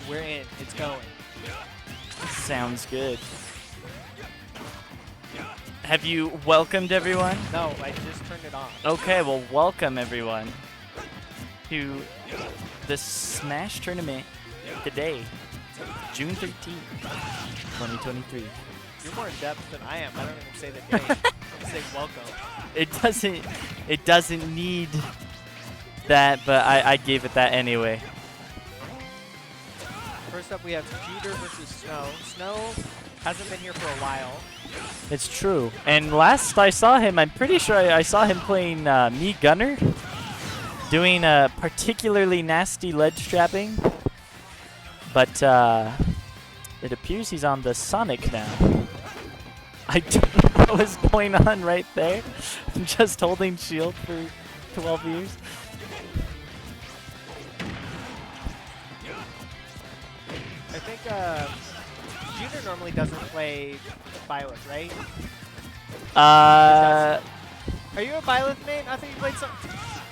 We're in. It's going. Sounds good. Have you welcomed everyone? No, I just turned it on. Okay, well, welcome everyone to the Smash Tournament today, June 13th, 2023. You're more in depth than I am. I don't even say the date. I say welcome. It doesn't need that, but I gave it that anyway. First up, we have Jeter versus Snow. Snow hasn't been here for a while. It's true. And last I saw him, I'm pretty sure I saw him playing Me Gunner, doing a particularly nasty ledge trapping. But it appears he's on the Sonic now. I don't know what was going on right there. I'm just holding shield for 12 years. I think Jeter normally doesn't play Byleth, right? Are you a Byleth main? I think you played some.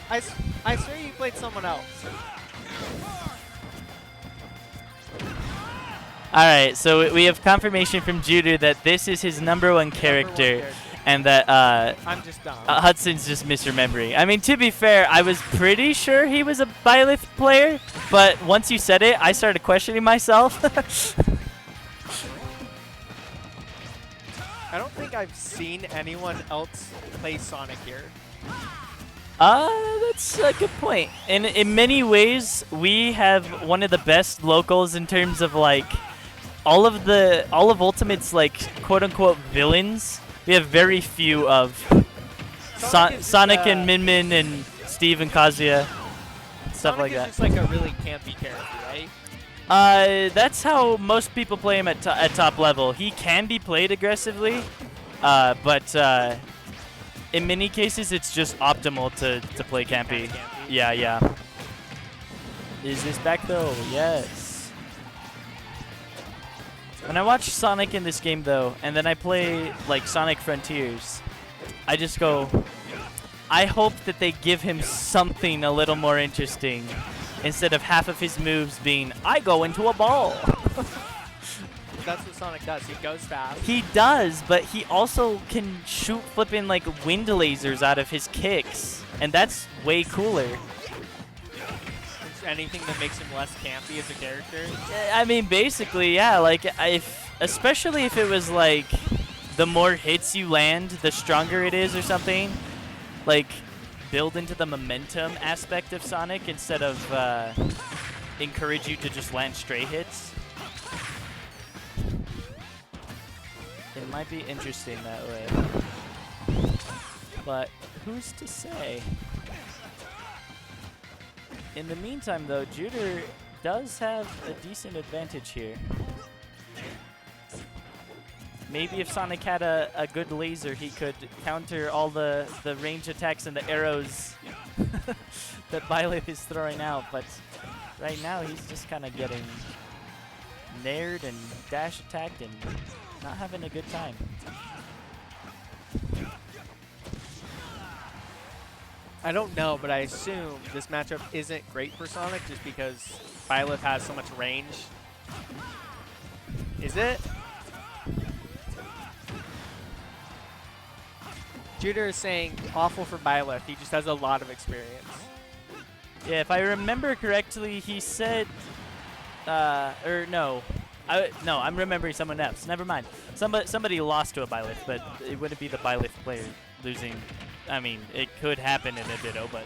I swear you played someone else. Alright, so we have confirmation from Juder that this is his number one character, and that I'm just dumb. Hudson's just misremembering. I mean, to be fair, I was pretty sure he was a Byleth player, but once you said it, I started questioning myself. I don't think I've seen anyone else play Sonic here. That's a good point. In many ways, we have one of the best locals in terms of like all of Ultimate's like quote unquote villains. We have very few of Sonic and Min Min and Steve and Kazuya, stuff Sonic like that. is just like a really campy character, right? That's how most people play him at top level. He can be played aggressively, but in many cases it's just optimal to play campy. Yeah, yeah. Is this back though? Yes. When I watch Sonic in this game though, and then I play like Sonic Frontiers, I just go, I hope that they give him something a little more interesting instead of half of his moves being, I go into a ball. That's what Sonic does. He goes fast. He does, but he also can shoot flipping like wind lasers out of his kicks, and that's way cooler. Anything that makes him less campy as a character? I mean, basically, yeah. Like, especially if it was like, the more hits you land, the stronger it is, or something. Like, build into the momentum aspect of Sonic instead of encourage you to just land straight hits. It might be interesting that way. But who's to say? In the meantime, though, Juder does have a decent advantage here. Maybe if Sonic had a good laser, he could counter all the range attacks and the arrows that Byleth is throwing out. But right now, he's just kind of getting nared and dash attacked and not having a good time. I don't know, but I assume this matchup isn't great for Sonic just because Byleth has so much range. Is it? Juder is saying awful for Byleth. He just has a lot of experience. Yeah, if I remember correctly, he said, or no. No, I'm remembering someone else. Never mind. Somebody lost to a Byleth, but it wouldn't be the Byleth player losing. I mean, it could happen in a Ditto, but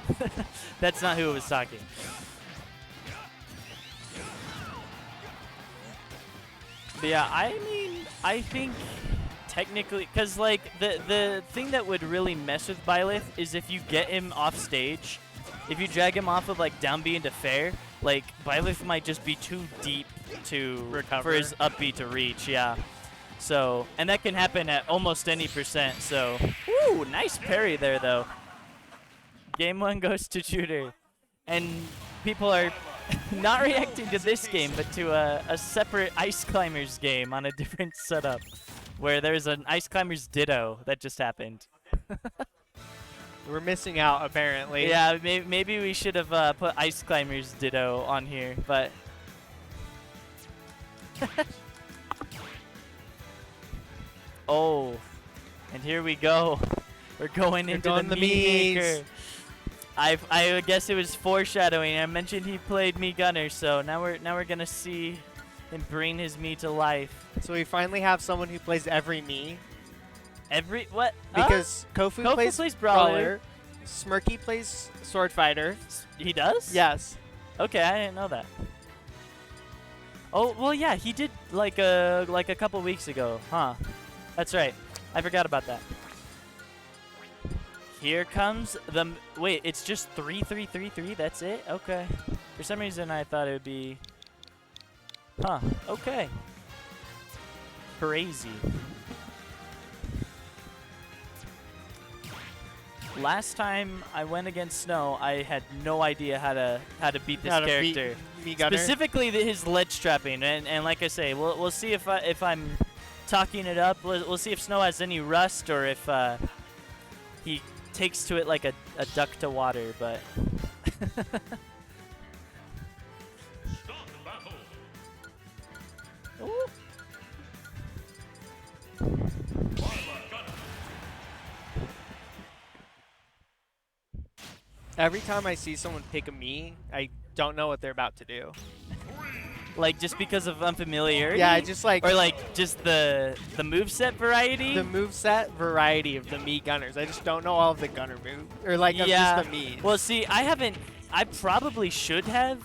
that's not who was talking. But yeah, I mean, I think technically, because like the thing that would really mess with Byleth is if you get him off stage, if you drag him off of like down B into fair, like Byleth might just be too deep to recover for his up B to reach. Yeah. So, and that can happen at almost any %. So, woo, nice parry there though. Game 1 goes to Juder, and people are not reacting to this game, but to a separate Ice Climbers game on a different setup, where there's an Ice Climbers Ditto that just happened. We're missing out, apparently. Yeah, maybe we should have put Ice Climbers Ditto on here, but Oh, and here we go. We're going We're into going the the Mii Miis. Maker. I guess it was foreshadowing. I mentioned he played Mii Gunner, so now we're gonna see him bring his Mii to life. So we finally have someone who plays every Mii. Every what? Because Kofu plays Brawler. Smirky plays Sword Fighter. He does? Yes. Okay, I didn't know that. Oh well, yeah, he did like a couple weeks ago, huh? That's right. I forgot about that. Here comes the wait. It's just 3-3-3-3. That's it. Okay. For some reason, I thought it would be. Huh. Okay. Crazy. Last time I went against Snow, I had no idea how to beat this character. Mii Gunner. Specifically his ledge trapping, and like I say, we'll see if I'm talking it up. We'll see if Snow has any rust or if he takes to it like a duck to water. But Ooh. Every time I see someone pick a Mii, I don't know what they're about to do. Like just because of unfamiliarity? Yeah, I just like or like just the moveset variety? the moveset variety of the Mii Gunners. I just don't know all of the Gunner moves or like of just the Miis. Well, see, I probably should have,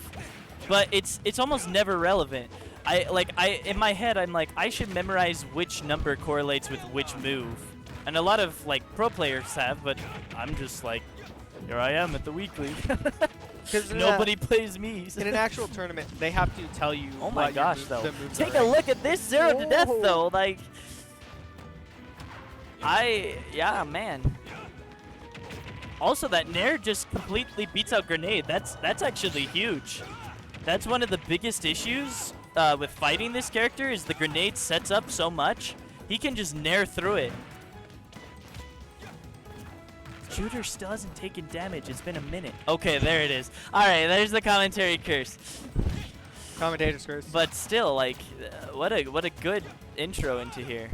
but it's almost never relevant. In my head I'm like I should memorize which number correlates with which move. And a lot of like pro players have, but I'm just like here I am at the weekly. Because nobody plays Miis. In an actual tournament, they have to tell you. Oh my gosh, the though. moves Take are. a look at this 0 to death, Whoa. though. Like, yeah, man. Also, that Nair just completely beats out Grenade. That's actually huge. That's one of the biggest issues with fighting this character is the Grenade sets up so much. He can just Nair through it. Shooter still hasn't taken damage. It's been a minute. Okay, there it is. All right, there's the commentary curse. Commentator's curse. But still, like, what a good intro into here.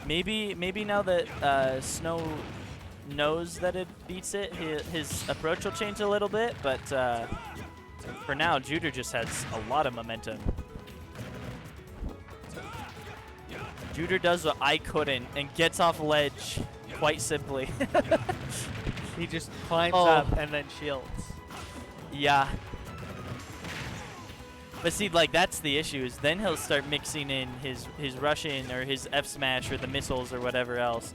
Maybe now that Snow knows that it beats it, his approach will change a little bit. But for now, Juder just has a lot of momentum. Juder does what I couldn't and gets off ledge quite simply. He just climbs up and then shields. Yeah. But see, like, that's the issue, is then he'll start mixing in his Russian or his F smash or the missiles or whatever else.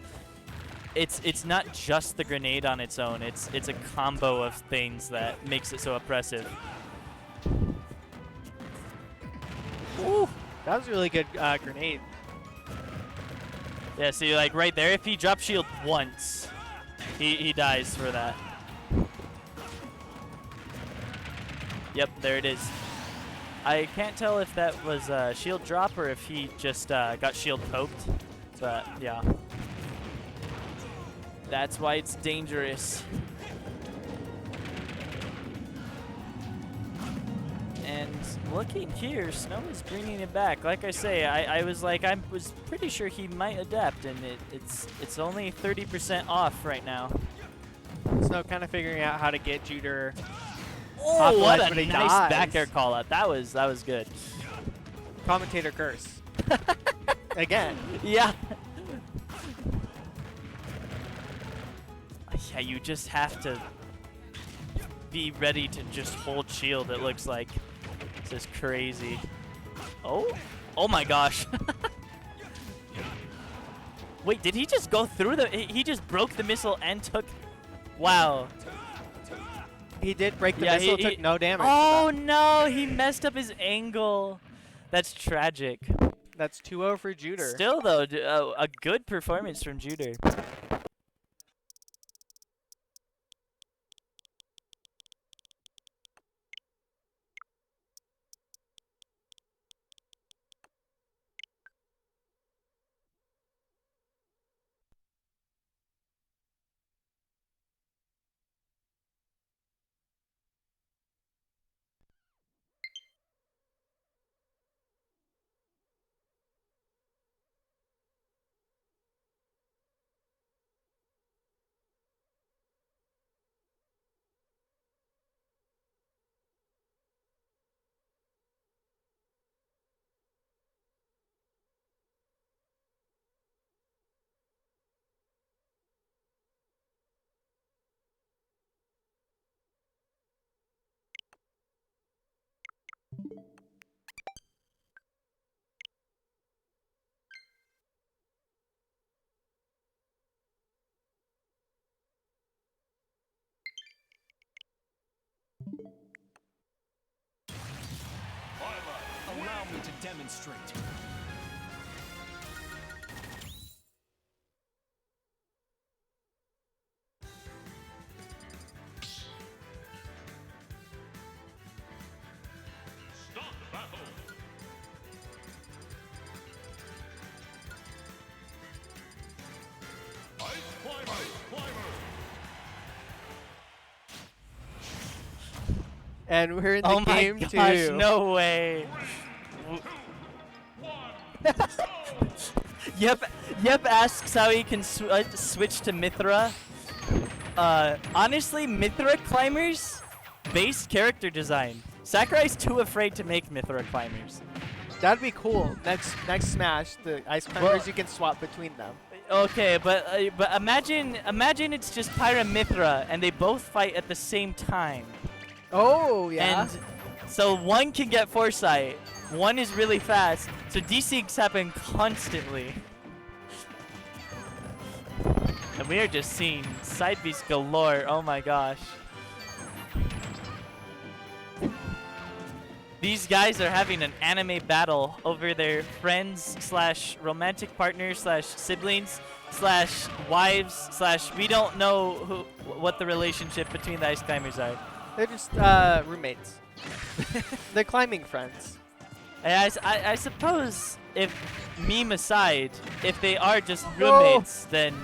It's not just the grenade on its own. It's a combo of things that makes it so oppressive. Ooh, that was a really good grenade. Yeah, see, like right there, if he drop shield once, he dies for that. Yep, there it is. I can't tell if that was a shield drop or if he just got shield poked, but yeah. That's why it's dangerous. And looking here, Snow is bringing it back. Like I say, I was pretty sure he might adapt, and it's only 30% off right now. Snow kind of figuring out how to get Juder. Oh, what a but nice dies. back air call out. That was good. Commentator curse. Again. Yeah. Yeah, you just have to be ready to just hold shield, it looks like. This is crazy. Oh my gosh. Wait, did he just go through he just broke the missile and took, wow. He did break the missile, took no damage. Oh no, he messed up his angle. That's tragic. That's 2-0 for Juder. Still though, a good performance from Juder. demonstrate. Start battle. Ice climber. And we're in the Oh my game gosh, too. no way. Yep asks how he can switch to Mithra. Honestly, Mithra climbers, base character design. Sakurai's too afraid to make Mithra climbers. That'd be cool. Next Smash, the ice climbers, you can swap between them. Okay, but imagine it's just Pyra Mithra and they both fight at the same time. Oh yeah. And so one can get foresight, one is really fast, so desyncs happen constantly. And we are just seeing side Bs galore. Oh my gosh. These guys are having an anime battle over their friends slash romantic partners slash siblings slash wives slash we don't know what the relationship between the ice climbers are. They're just roommates. They're climbing friends. And I suppose if meme aside, if they are just roommates, then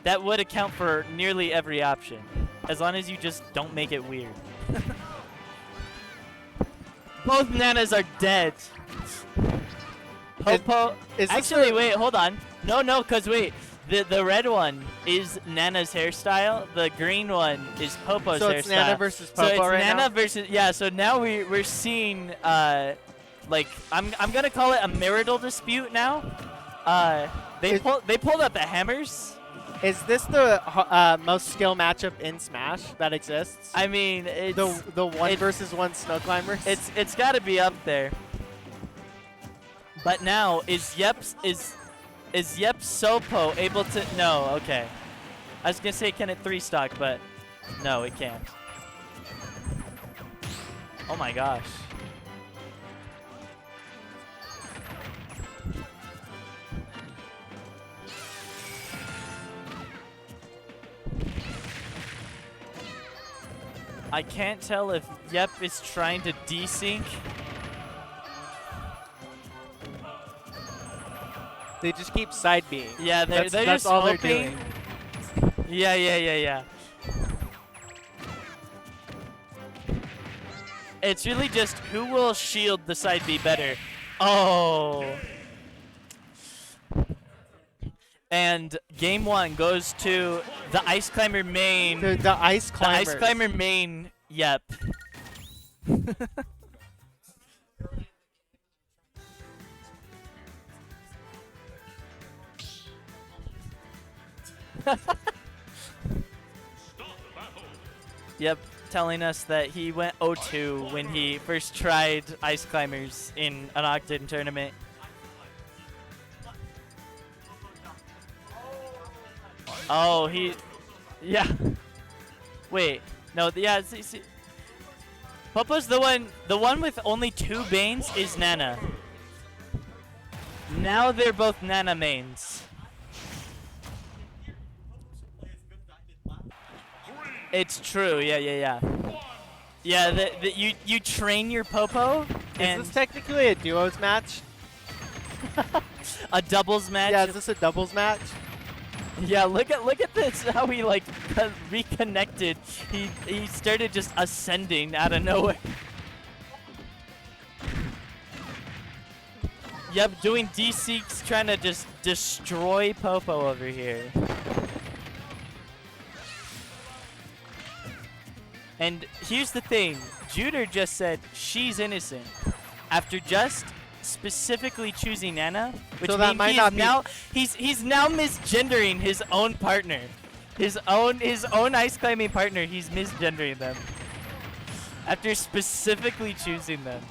that would account for nearly every option. As long as you just don't make it weird. Both Nanas are dead. Popo. Actually, wait, hold on. No, cause wait. The red one is Nana's hairstyle. The green one is Popo's hairstyle. So it's Nana versus Popo so it's right Nana now? versus So now we're seeing like I'm gonna call it a marital dispute now. They pulled up the hammers. Is this the most skill matchup in Smash that exists? I mean, it's the one versus one snow climbers. It's got to be up there. But now is Yep Sopo able to? No, okay. I was gonna say can it 3-stock, but no, it can't. Oh my gosh. I can't tell if Yep is trying to desync. They just keep side being. Yeah, they're that's just all hoping. they're doing. Yeah. It's really just who will shield the side B better. Oh. And game 1 goes to the Ice Climber main. The Ice Climbers. The Ice Climber main, Yep. Yep, telling us that he went 0-2 when he first tried Ice Climbers in an Octane tournament. Oh, yeah. Wait, no, yeah. See, Popo's the one with only 2 Banes is Nana. Now they're both Nana mains. It's true, yeah. Yeah, you train your Popo. And is this technically a duos match? A doubles match. Yeah, is this a doubles match? Yeah, look at this. How he like reconnected. He started just ascending out of nowhere. Yep, doing D6, trying to just destroy Popo over here. And here's the thing, Juder just said she's innocent after just specifically choosing Nana, which so that means might not be he's now misgendering his own partner, his own ice climbing partner. He's misgendering them after specifically choosing them.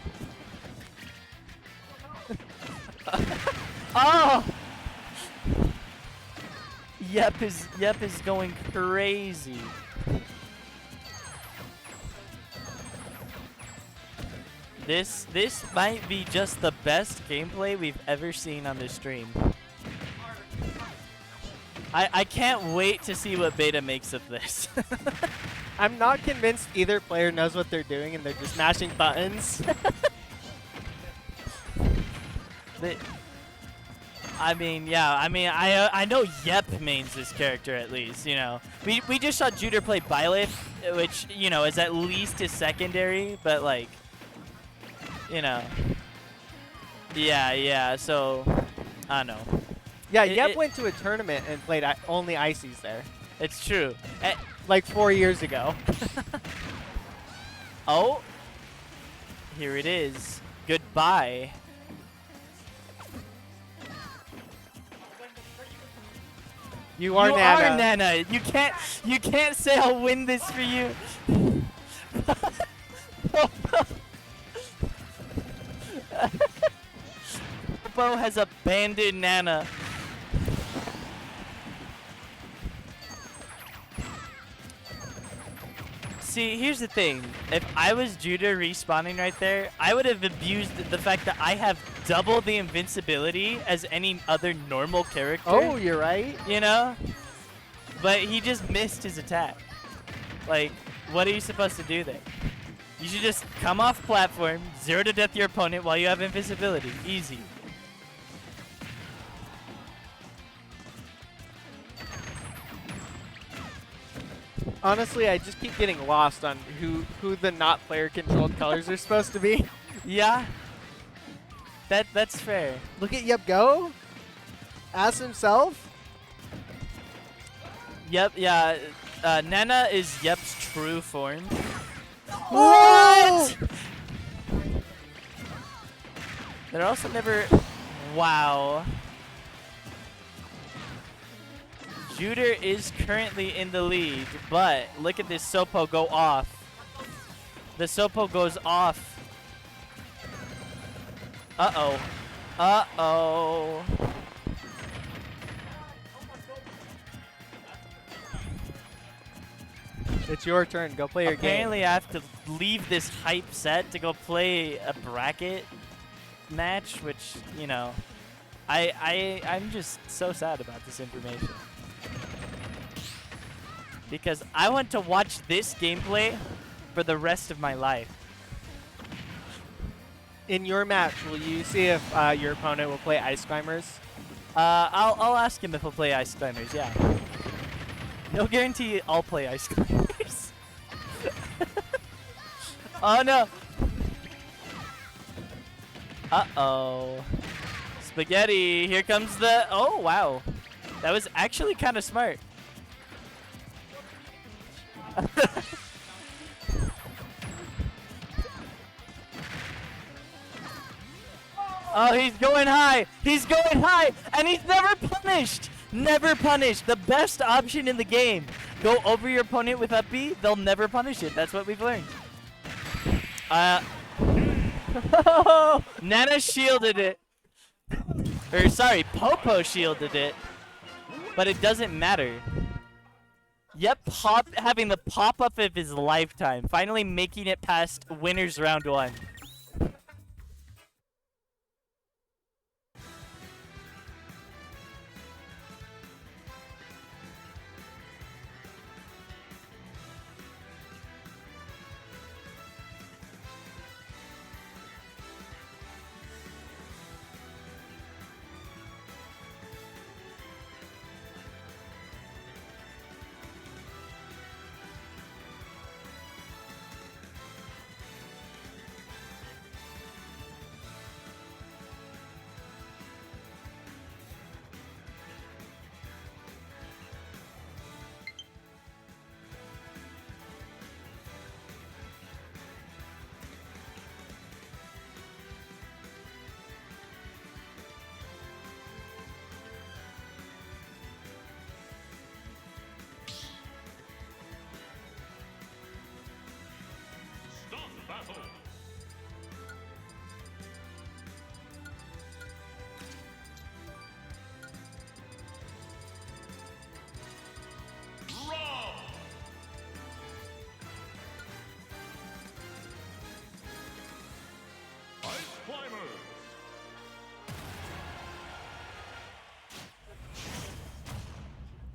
Oh, Yep is going crazy. This might be just the best gameplay we've ever seen on this stream. I can't wait to see what Beta makes of this. I'm not convinced either player knows what they're doing and they're just mashing buttons. I mean, yeah. I mean, I know Yep mains this character at least. You know, we just saw Juder play Byleth, which you know is at least his secondary, but like, you know, yeah. So I don't know. Yeah, Yep went to a tournament and played only Ices there. It's true. Like 4 years ago. Oh, here it is. Goodbye. You are Nana. Nana. You can't say I'll win this for you. Bo has abandoned Nana. See, here's the thing. If I was Judah respawning right there, I would have abused the fact that I have double the invincibility as any other normal character. Oh, you're right. You know? But he just missed his attack. Like, what are you supposed to do there? You should just come off platform, 0 to death your opponent while you have invisibility. Easy. Honestly, I just keep getting lost on who the not player controlled colors are supposed to be. Yeah. That's fair. Look at Yep go. Ass himself. Yep, yeah. Nana is Yep's true form. What? They're also never... Wow. Juder is currently in the lead, but look at this Sopo go off. The Sopo goes off. Uh-oh. Uh-oh. It's your turn. Go play your game. Apparently I have to leave this hype set to go play a bracket match, which, you know, I'm just so sad about this information. Because I want to watch this gameplay for the rest of my life. In your match, will you see if your opponent will play Ice Climbers? I'll ask him if he'll play Ice Climbers, yeah. No guarantee I'll play Ice Climbers. Oh no! Uh-oh. Spaghetti, here comes the... Oh, wow. That was actually kind of smart. Oh, he's going high. He's going high, and he's never punished. Never punished. The best option in the game. Go over your opponent with up B. They'll never punish it. That's what we've learned. Nana shielded it. Or sorry, Popo shielded it. But it doesn't matter. Yep, having the pop-up of his lifetime. Finally making it past winners round 1.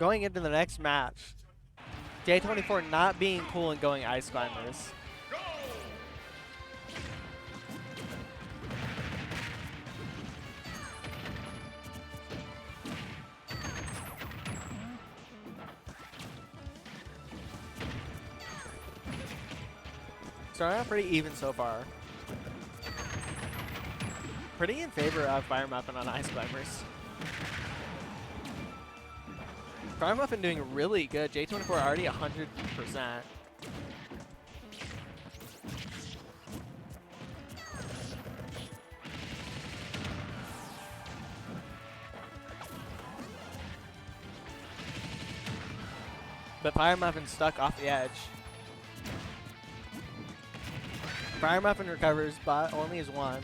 Going into the next match, J24 not being cool and going Ice Climbers. Starting out pretty even so far. Pretty in favor of Fire Muffin on Ice Climbers. Fire Muffin doing really good. J24 already 100%. But Fire Muffin stuck off the edge. Fire Muffin recovers, but only is one.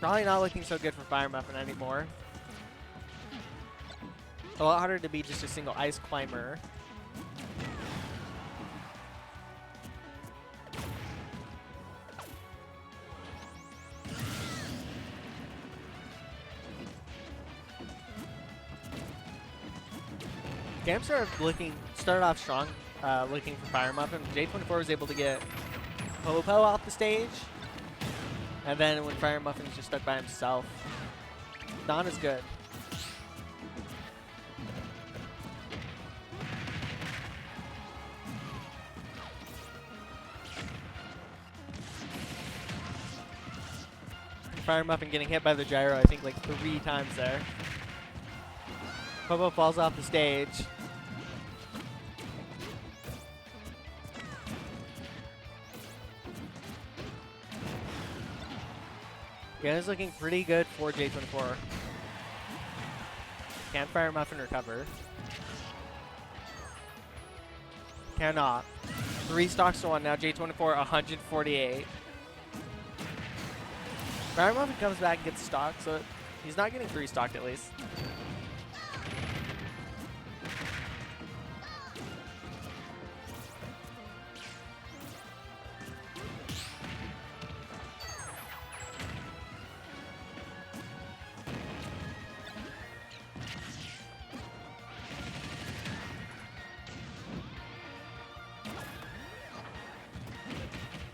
Probably not looking so good for Fire Muffin anymore. A lot harder to be just a single Ice Climber. Game started off strong, looking for Fire Muffin. J24 was able to get Popo off the stage. And then when Fire Muffin's just stuck by himself, Don is good. Fire Muffin getting hit by the gyro, I think like 3 times there. Popo falls off the stage. Game is looking pretty good for J24. Can Fire Muffin recover? Cannot. 3 stocks to 1 now. J24 148. Fire Muffin comes back and gets stocked, so he's not getting 3 stocked at least.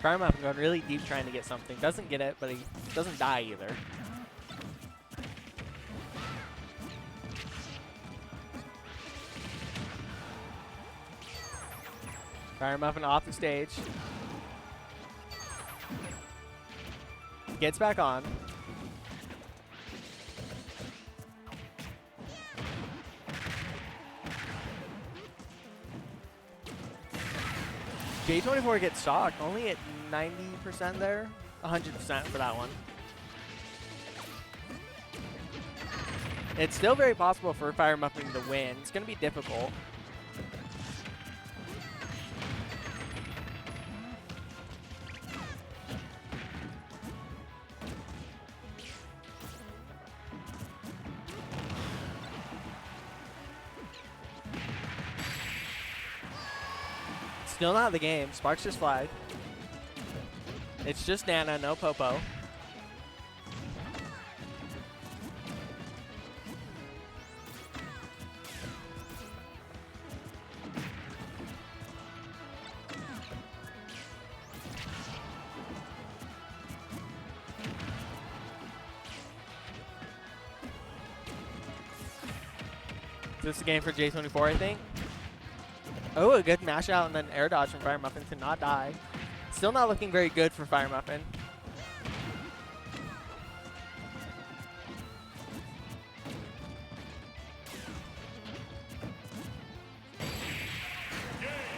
Fire Muffin going really deep trying to get something. Doesn't get it, but he doesn't die either. Fire Muffin off the stage. Gets back on. J24 gets stocked, only at 90% there. 100% for that one. It's still very possible for Fire Muffin to win. It's going to be difficult. Still not the game. Sparks just flagged. It's just Nana, no Popo. This is a game for J24, I think. Oh, a good mash out and then air dodge from Fire Muffin to not die. Still not looking very good for Fire Muffin.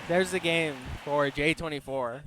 There's the game for J24.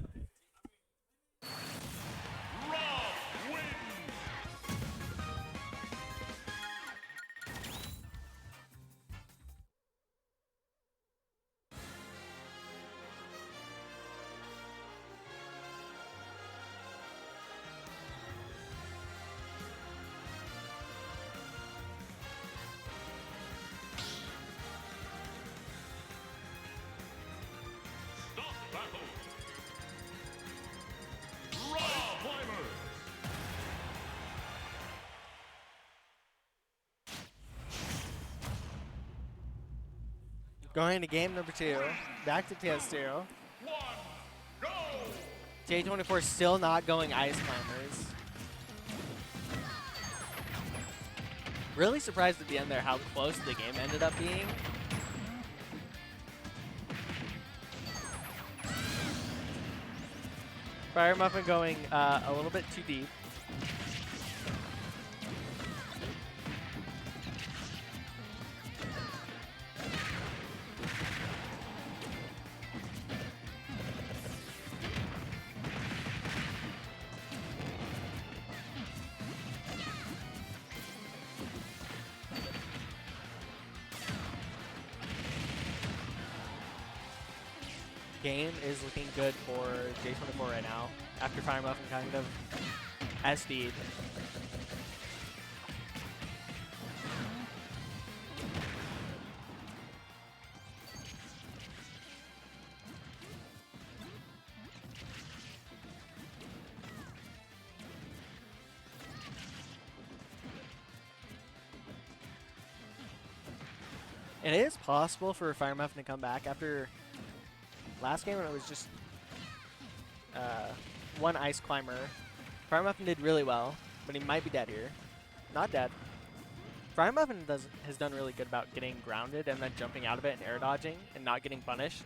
Going to game number 2. Back to PS2. Go! J24 still not going Ice Climbers. Really surprised at the end there how close the game ended up being. Fire Muffin going a little bit too deep. Game is looking good for J24 right now after Fire Muffin kind of SD'd. It is possible for Fire Muffin to come back after last game when it was just one Ice Climber. Fire Muffin did really well, but he might be dead here. Not dead. Fire Muffin has done really good about getting grounded and then jumping out of it and air dodging and not getting punished.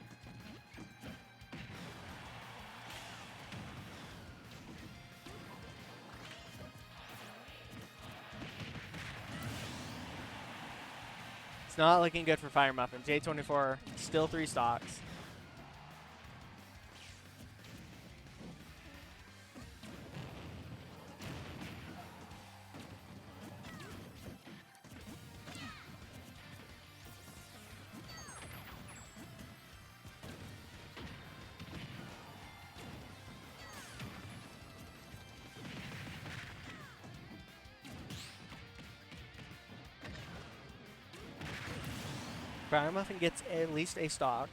It's not looking good for Fire Muffin. J24 still 3 stocks. Fire Muffin gets at least a stock.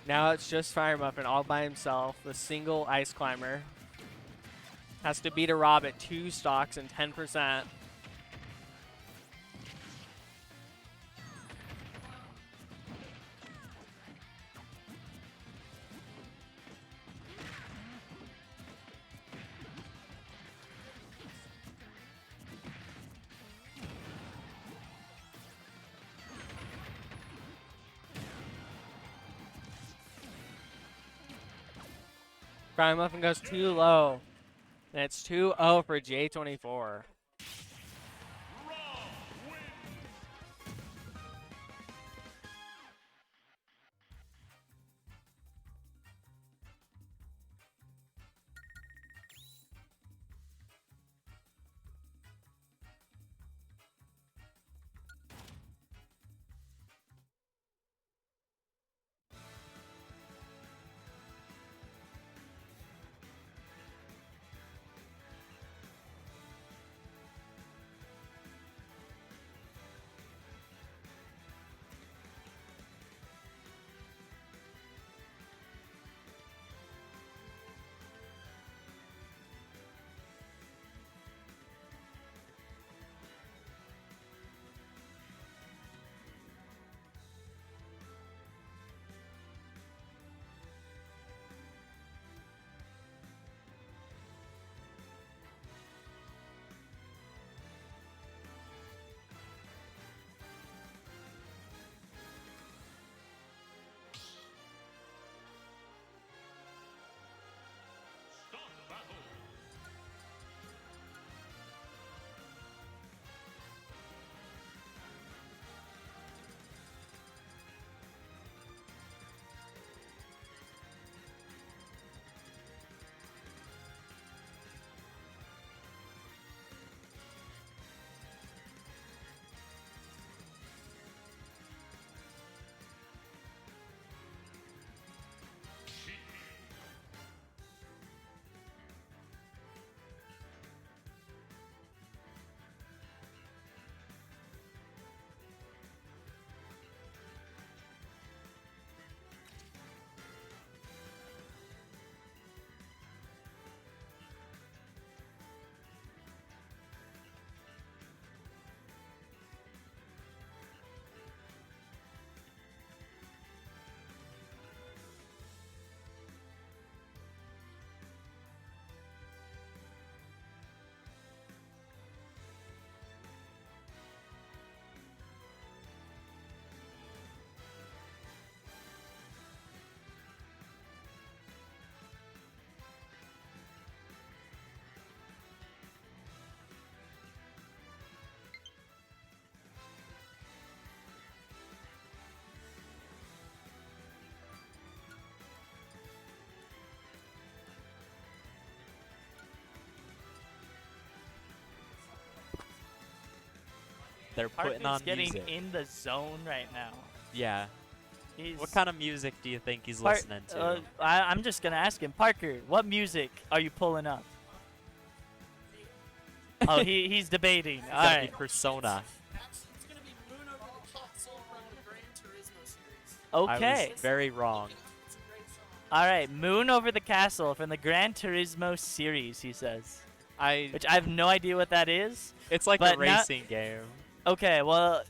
Now it's just Fire Muffin all by himself, the single Ice Climber. Has to beat a Rob at 2 stocks and 10%. Fire Muffin goes too low. And it's 2-0 for J24. They're putting on Parker's getting music. in the zone right now. Yeah. He's What kind of music do you think he's listening to? I'm just gonna ask him, Parker, what music are you pulling up? Oh, he's debating. It's All gotta right. be Persona. It's gonna be Moon over the console from the Gran Turismo series. Okay. I was very wrong. It's a great song. All right. Moon over the castle from the Gran Turismo series. He says, which I have no idea what that is. It's like but a now- racing game. Okay. Well,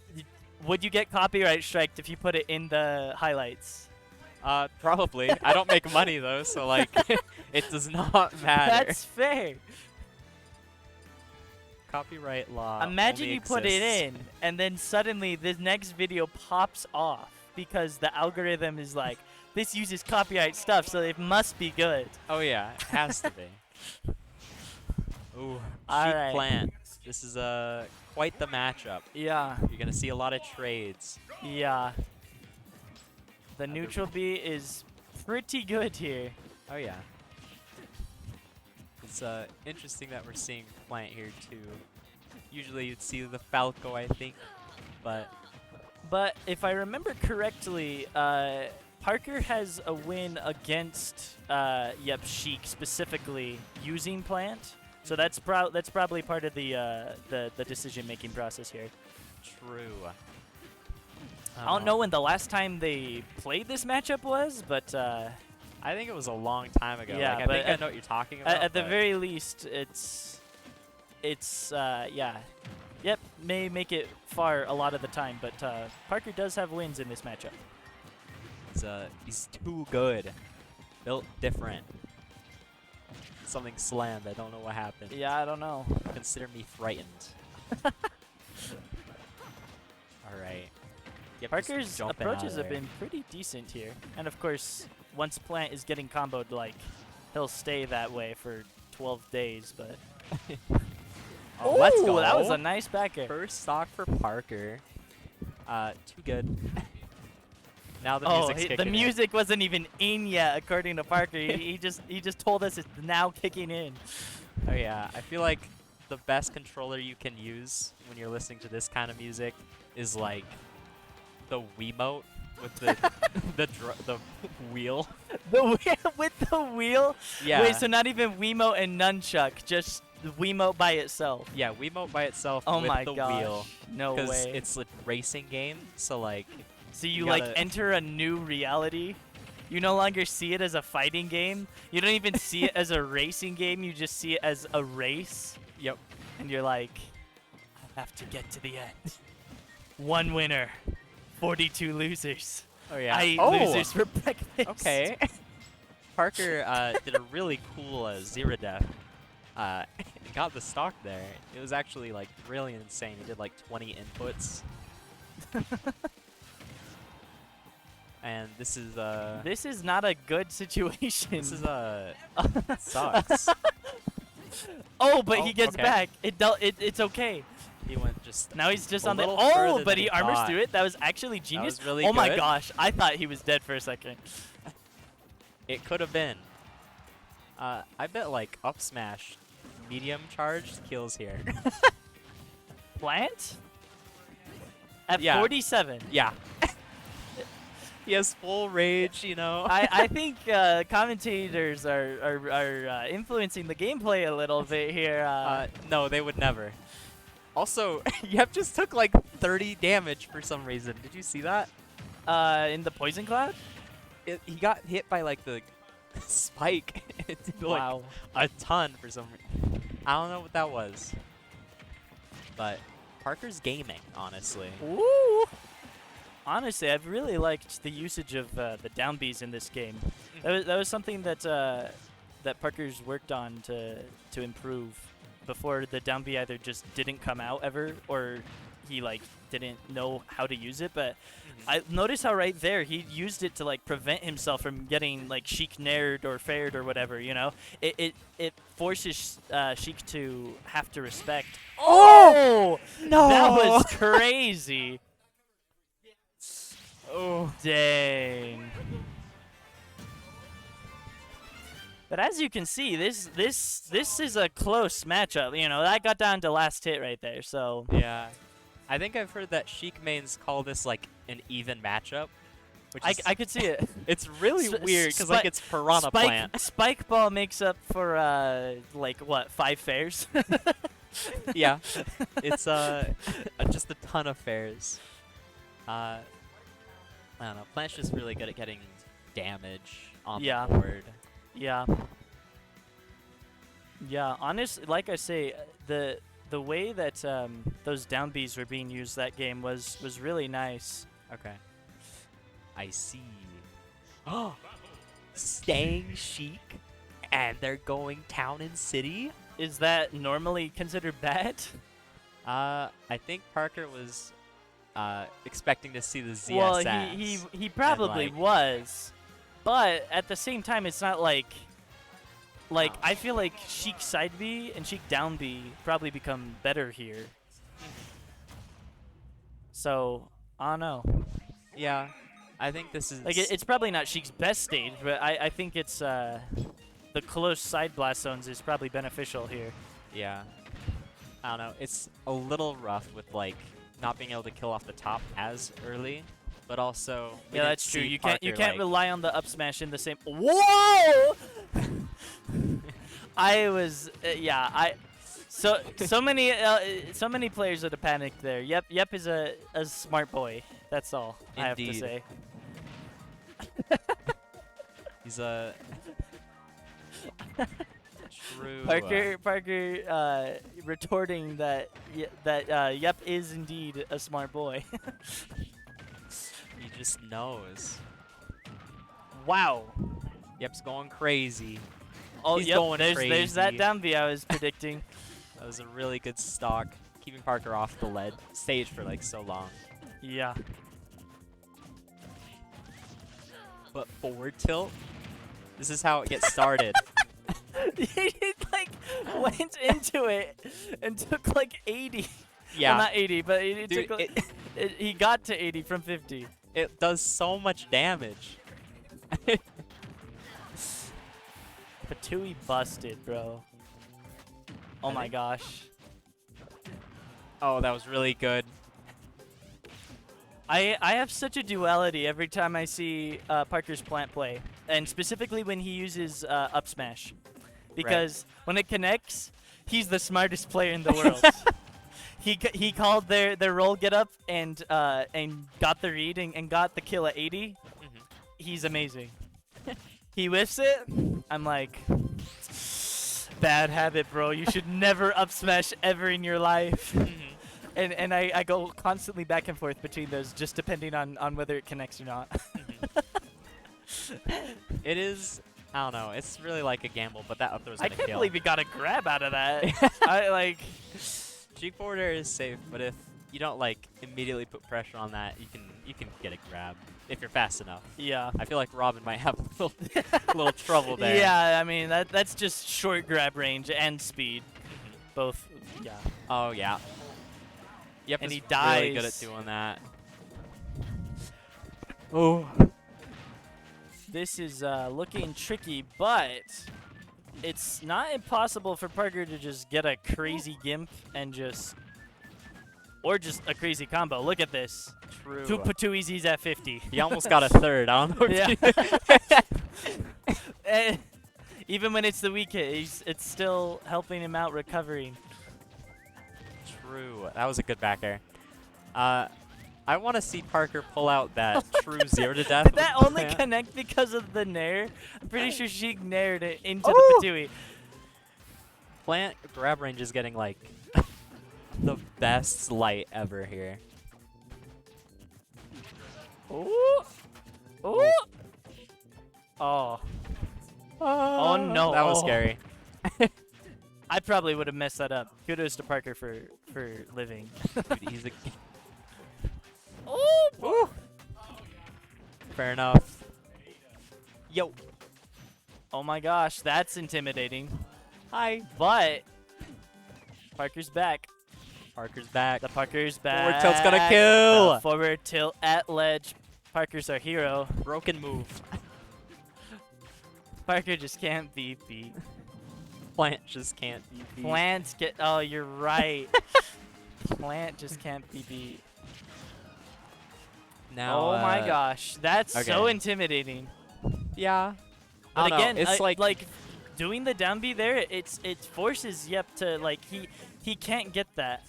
would you get copyright striked if you put it in the highlights? Probably. I don't make money though, so like, it does not matter. That's fair. Copyright law. Imagine only you put it exists. in, and then suddenly this next video pops off because the algorithm is like, this uses copyright stuff, so it must be good. Oh yeah, it has to be. Ooh, All Sheik right. Plant. This is quite the matchup. Yeah, You're gonna see a lot of trades. yeah. The neutral B is pretty good here. Oh yeah. It's interesting that we're seeing Plant here too. Usually you'd see the Falco, I think, but But if I remember correctly, Parker has a win against Sheik specifically using Plant. So that's probably part of the decision-making process here. true. I don't know when the last time they played this matchup was, but I think it was a long time ago. Yeah, like, I but think I know what you're talking about. at the but very least, it's yeah. Yep, may make it far a lot of the time, but Parker does have wins in this matchup. he's too good. Built different. Something slammed. I don't know what happened. Yeah, I don't know. Consider me frightened. All right. Yep, just Parker's jumping out approaches of have there. been pretty decent here. And of course, once Plant is getting comboed, like, he'll stay that way for 12 days, but... Oh, let's go. That was a nice back air. First stock for Parker. Too good. Now the Oh, music's the kicking in. music wasn't even in yet, according to Parker. he just told us it's now kicking in. Oh yeah, I feel like the best controller you can use when you're listening to this kind of music is like the Wiimote with the the wheel. The wheel with the wheel? Yeah. Wait, so not even Wiimote and Nunchuck, just the Wiimote by itself. Yeah, Wiimote by itself Oh with my the gosh. wheel. No Because way. it's a racing game, so like So you, you like gotta- enter a new reality. You no longer see it as a fighting game. You don't even see it as a racing game. You just see it as a race. yep. And you're like, I have to get to the end. One winner, 42 losers. Oh yeah. I eat oh, losers for breakfast. okay. Parker did a really cool zero death. Got the stock there. It was actually like really insane. He did like 20 inputs. And this is This is not a good situation. this is sucks. Oh, but Oh, he gets okay. back. It's okay. He went just Now he's just a on the. little Oh, further but than he he armors thought. through it. That was actually genius. was really oh my good. gosh, I thought he was dead for a second. It could have been. I bet like up smash, medium charged kills here. Plant? At Yeah. 47. yeah. He has full rage, you know. I think commentators are influencing the gameplay a little bit here. No, they would never. Also, Yep just took like 30 damage for some reason. Did you see that? In the poison cloud? He got hit by like the spike. It did like Wow. a ton for some reason. I don't know what that was. But Parker's gaming, honestly. Woo! Honestly, I've really liked the usage of the down Bs in this game. That was something that that Parker's worked on to improve. Before the down B either just didn't come out ever, or he like didn't know how to use it. But I noticed how right there he used it to like prevent himself from getting like Sheik nared or fared or whatever. You know, it forces Sheik to have to respect. Oh No! that was crazy. Oh. Dang. But as you can see, this is a close matchup. You know, that got down to last hit right there. So Yeah. I think I've heard that Sheik mains call this like an even matchup, which is I could see it. it's really Sp- weird because like it's Piranha Plant. Spike ball makes up for like what 5 fairs. Yeah, it's just a ton of fairs. I don't know. Plant's just really good at getting damage on Yeah. the board. Yeah. Yeah, honest, like I say, the way that those down Bs were being used that game was really nice. Okay. I see. Oh, staying Sheik, and they're going town and city. Is that normally considered bad? I think Parker was expecting to see the ZSS. Well, he probably like- was, but at the same time, it's not like No. I feel like Sheik side B and Sheik down B probably become better here. So I don't know. Yeah, I think this is Like it's probably not Sheik's best stage, but I think it's the close side blast zones is probably beneficial here. yeah. I don't know. It's a little rough with like not being able to kill off the top as early, but also we Yeah, didn't that's true. see You Parker, can't like, rely on the up smash in the same. Whoa! So many players would have panicked there. Yep is a smart boy. That's all I have to Indeed. say. He's a true Parker retorting that Yep is indeed a smart boy. he just knows. Wow. Yep's going crazy. Oh, He's yep. going There's that crazy. down B I was predicting. That was a really good stock, keeping Parker off the lead stage for like so long. Yeah. But forward tilt, this is how it gets started. He like went into it and took like 80. Yeah, Well, not 80, but he Dude, took like, he got to 80 from 50. it does so much damage. Patui busted, bro. Oh I my think- gosh. Oh, that was really good. I have such a duality every time I see Parker's plant play, and specifically when he uses up smash, because when it connects, he's the smartest player in the world. He called their roll get up and got the read and got the kill at 80. He's amazing. He whiffs it. I'm like, bad habit, bro. You should never up smash ever in your life. And I go constantly back and forth between those, just depending on whether it connects or not. It is, I don't know, it's really like a gamble, but that up throw's I gonna can't kill. believe he got a grab out of that. I like. Cheek forwarder is safe, but if you don't like immediately put pressure on that, you can get a grab if you're fast enough. Yeah. I feel like Robin might have a little trouble there. Yeah, I mean that's just short grab range and speed, both. Yeah. Oh yeah. Yep, And is he really good at dies. doing that. Oh. This is looking tricky, but it's not impossible for Parker to just get a crazy gimp and just a crazy combo. Look at this. True. Two Patuizis at 50. He almost got a third. I don't know. If Eh, even when it's the weak hit, it's still helping him out recovering. True. That was a good back air. I want to see Parker pull out that true 0 to death. Did that with only Plant. connect because of the nair? I'm pretty sure she naired it into Oh! the Patui. Plant grab range is getting like the best light ever here. Ooh. Ooh. Oh. Oh no. That was Oh. scary. I probably would have messed that up. Kudos to Parker for living. Dude, he's a Ooh. fair enough. Yo. Oh my gosh, that's intimidating. Hi. But Parker's back. Parker's back. The Parker's back. Forward tilt's gonna kill. The forward tilt at ledge. Parker's our hero. Broken move. Parker just can't be beat. Plant just can't be beat. Plants get. Oh, you're right. Plant just can't be beat. Now, Oh my gosh, that's so okay. intimidating. Yeah. But I don't know, again, it's like doing the down B there, it forces Yep to like he can't get that.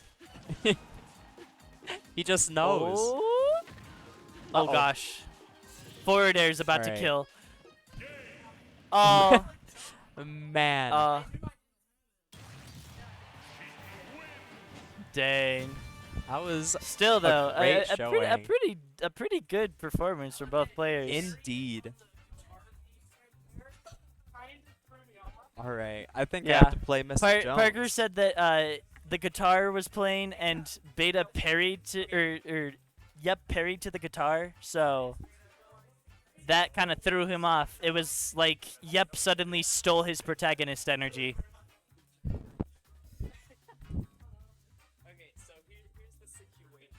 he just knows. Oh, oh gosh, forward air is about to Alright. kill. Oh, Man. dang. That was Still though, great a showing. pretty good performance from both players. indeed. All right. I think I Yeah. have to play Mr. Jones. Parker said that the guitar was playing and Beta parried to parried to the guitar, so that kind of threw him off. It was like Yep suddenly stole his protagonist energy. Okay, so here's the situation.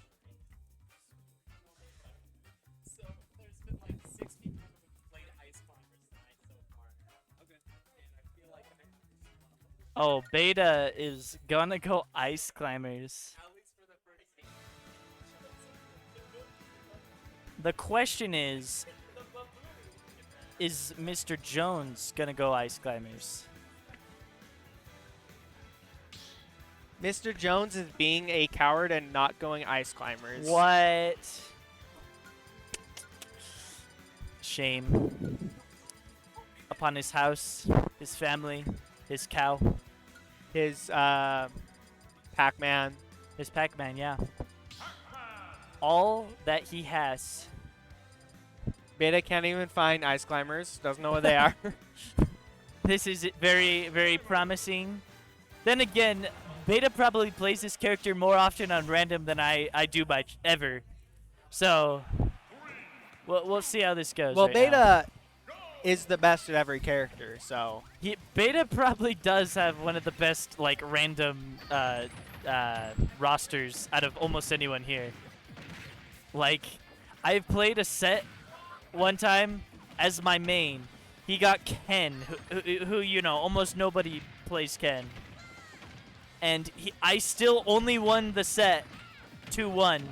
So there's been like 6 people who've played Ice Climbers tonight so far. Okay. And I feel like Oh, Beta is gonna go Ice Climbers. at least for the first game. The question is Mr. Jones gonna go Ice Climbers? Mr. Jones is being a coward and not going Ice Climbers. What? Shame upon his house, his family, his cow, His Pac-Man. his Pac-Man, yeah. All that he has. Beta can't even find Ice Climbers. Doesn't know what they are. This is very, very promising. Then again, Beta probably plays this character more often on random than I do by ever. So, we'll see how this goes. Well, right now. Beta is the best at every character, so Beta probably does have one of the best like random rosters out of almost anyone here. Like, I've played a set one time as my main. He got Ken, who you know, almost nobody plays Ken. And I still only won the set 2-1,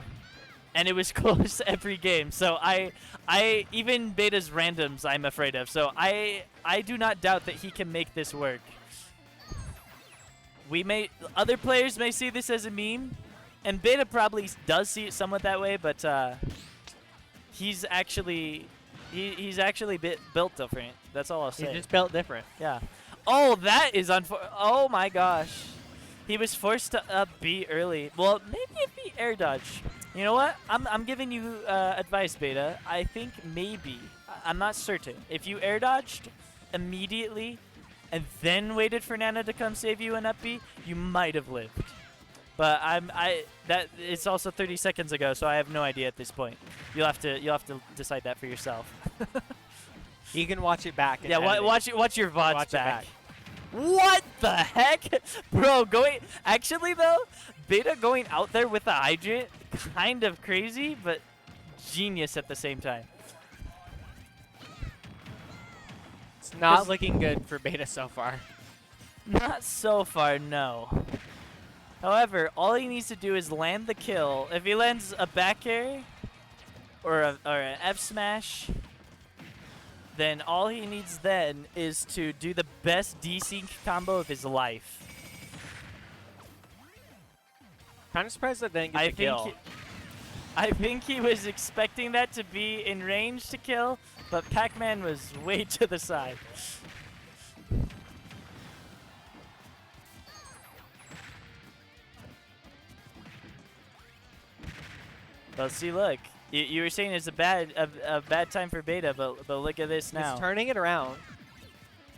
and it was close every game. So I even Beta's randoms I'm afraid of. So I do not doubt that he can make this work. Other players may see this as a meme, and Beta probably does see it somewhat that way, but he's actually built different. That's all I'll say. he's just built different. Yeah. Oh, that is oh my gosh. He was forced to up B early. Well, maybe if he air dodge. You know what? I'm giving you advice, Beta. I think maybe. I'm not certain. If you air dodged immediately and then waited for Nana to come save you and up B, you might have lived. But it's also 30 seconds ago, so I have no idea at this point. You'll have to decide that for yourself. You can watch it back. and Yeah, edit it. watch your VODs Watch it back. back. What the heck? Bro, actually though, Beta going out there with the hydrant, kind of crazy, but genius at the same time. It's not looking good for Beta so far. Not so far, no. However, all he needs to do is land the kill. If he lands a back air or an F smash, then all he needs then is to do the best desync combo of his life. Kind of surprised that they didn't get the kill. I think he was expecting that to be in range to kill, but Pac-Man was way to the side. But see, look, you were saying it's a bad time for Beta, but look at this now. He's turning it around.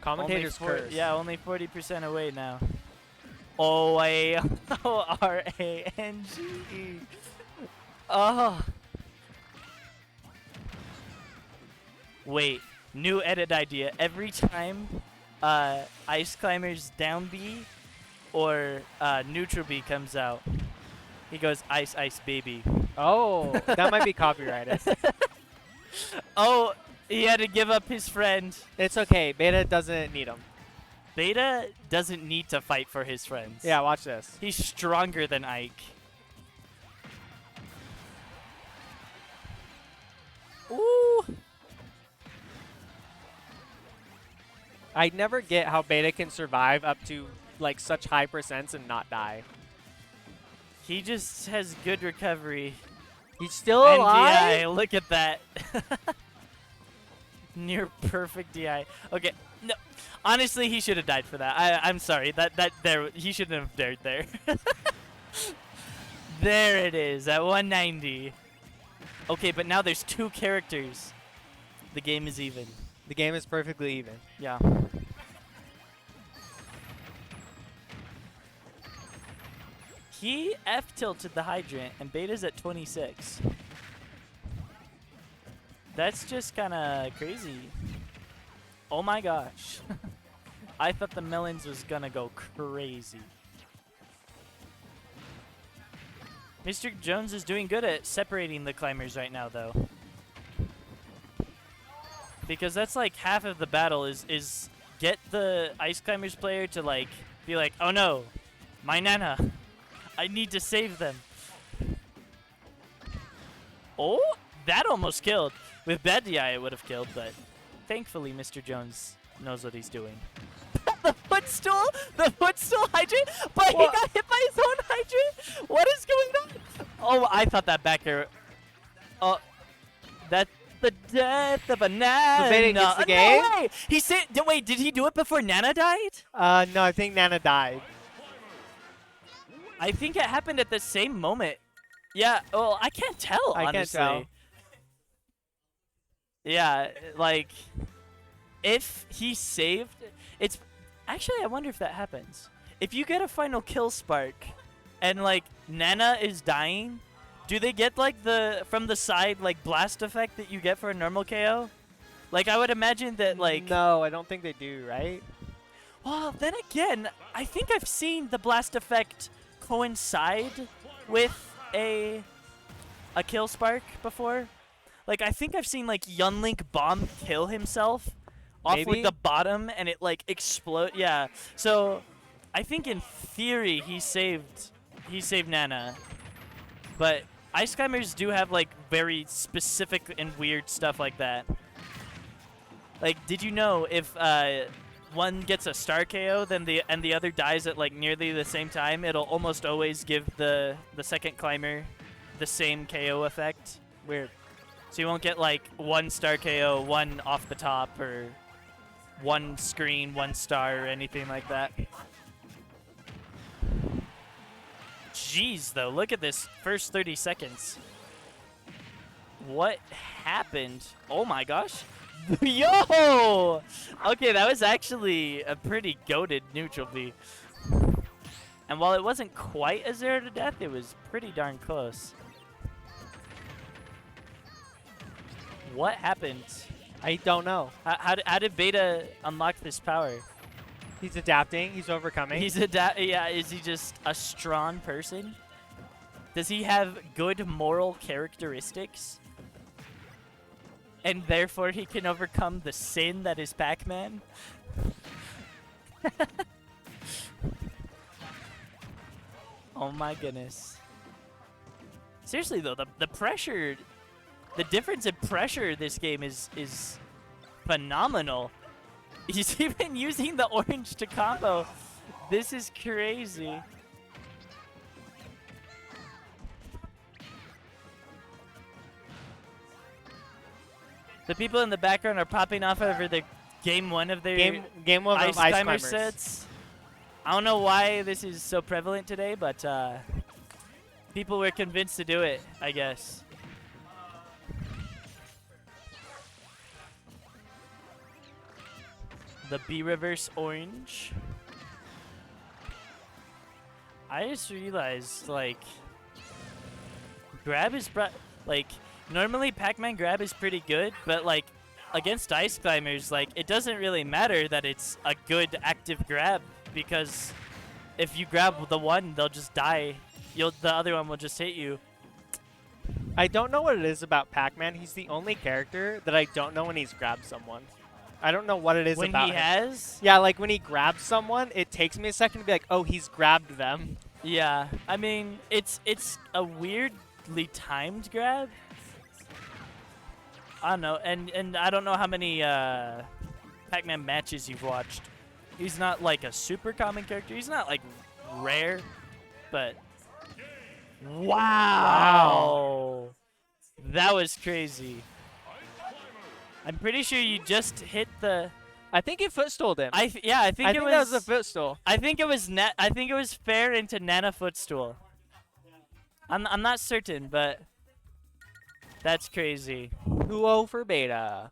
Commentators curse. Yeah, only 40% away now. O-A-R-A-N-G-E. Oh. Wait, new edit idea. Every time Ice Climbers down B or neutral B comes out, he goes Ice Ice Baby. Oh, that might be copyrighted. Oh, he had to give up his friend. It's okay. Beta doesn't need him. Beta doesn't need to fight for his friends. Yeah, watch this. He's stronger than Ike. I never get how Beta can survive up to like such high percents and not die. He just has good recovery. He's still And alive? DI, look at that. Near perfect DI. Okay, no. Honestly, he should have died for that. I'm sorry. He shouldn't have dared there. There it is at 190. Okay, but now there's 2 characters. The game is even. The game is perfectly even. Yeah. He F-tilted the hydrant, and Beta's at 26. That's just kind of crazy. Oh my gosh. I thought the melons was gonna go crazy. Mr. Jones is doing good at separating the climbers right now, though. Because that's like half of the battle is get the Ice Climbers player to like be like, oh no, my Nana. I need to save them. Oh, that almost killed. With bad DI, it would have killed, but thankfully, Mr. Jones knows what he's doing. The footstool hydrant, but he got hit by his own hydrant. What is going on? Oh, I thought that back there. Oh, that's the death of a Nana. Beta gets the game? No way. He said, wait, did he do it before Nana died? No, I think Nana died. I think it happened at the same moment. Yeah, well, I can't tell, I honestly. can't tell. Yeah, like, if he saved, it's, actually, I wonder if that happens. If you get a final kill spark, and, like, Nana is dying, do they get, like, from the side, like, blast effect that you get for a normal KO? Like, I would imagine that, like... No, I don't think they do, right? Well, then again, I think I've seen the blast effect coincide with a kill spark before. Like, I think I've seen, like, Yunlink Bomb kill himself off Maybe? like the bottom and it, like, explode. Yeah. So, I think in theory he saved Nana. But Ice Climbers do have, like, very specific and weird stuff like that. Like, did you know if one gets a star KO, then the other dies at like nearly the same time, it'll almost always give the second climber the same KO effect. Weird. So you won't get like 1 star KO, 1 off the top, or 1 screen, 1 star, or anything like that. Jeez, though, look at this first 30 seconds. What happened? Oh my gosh. Yo! Okay, that was actually a pretty goated neutral B. And while it wasn't quite a 0 to death, it was pretty darn close. What happened? I don't know. How did Beta unlock this power? He's adapting. He's overcoming. Yeah, is he just a strong person? Does he have good moral characteristics? And therefore he can overcome the sin that is Pac-Man? Oh my goodness. Seriously though, the pressure, the difference in pressure this game is phenomenal. He's even using the orange to combo. This is crazy. The people in the background are popping off over the game 1 of their game 1 of Ice Climbers sets. I don't know why this is so prevalent today, but people were convinced to do it, I guess. The B reverse orange. I just realized, like, grab is normally Pac-Man grab is pretty good, but like against Ice Climbers, like it doesn't really matter that it's a good active grab, because if you grab the one, they'll just die. The other one will just hit you. I don't know what it is about Pac-Man. He's the only character that I don't know when he's grabbed someone. I don't know what it is when about he him. has? Yeah, like when he grabs someone, it takes me a second to be like, oh, he's grabbed them. Yeah, I mean, it's a weirdly timed grab. I don't know, and I don't know how many Pac-Man matches you've watched. He's not like a super common character. He's not like rare, but wow. That was crazy. I'm pretty sure you just hit the. I think it footstooled him. I think it think was. that was a footstool. I think it was I think it was fair into Nana footstool. I'm not certain, but that's crazy. 2-0 for Beta.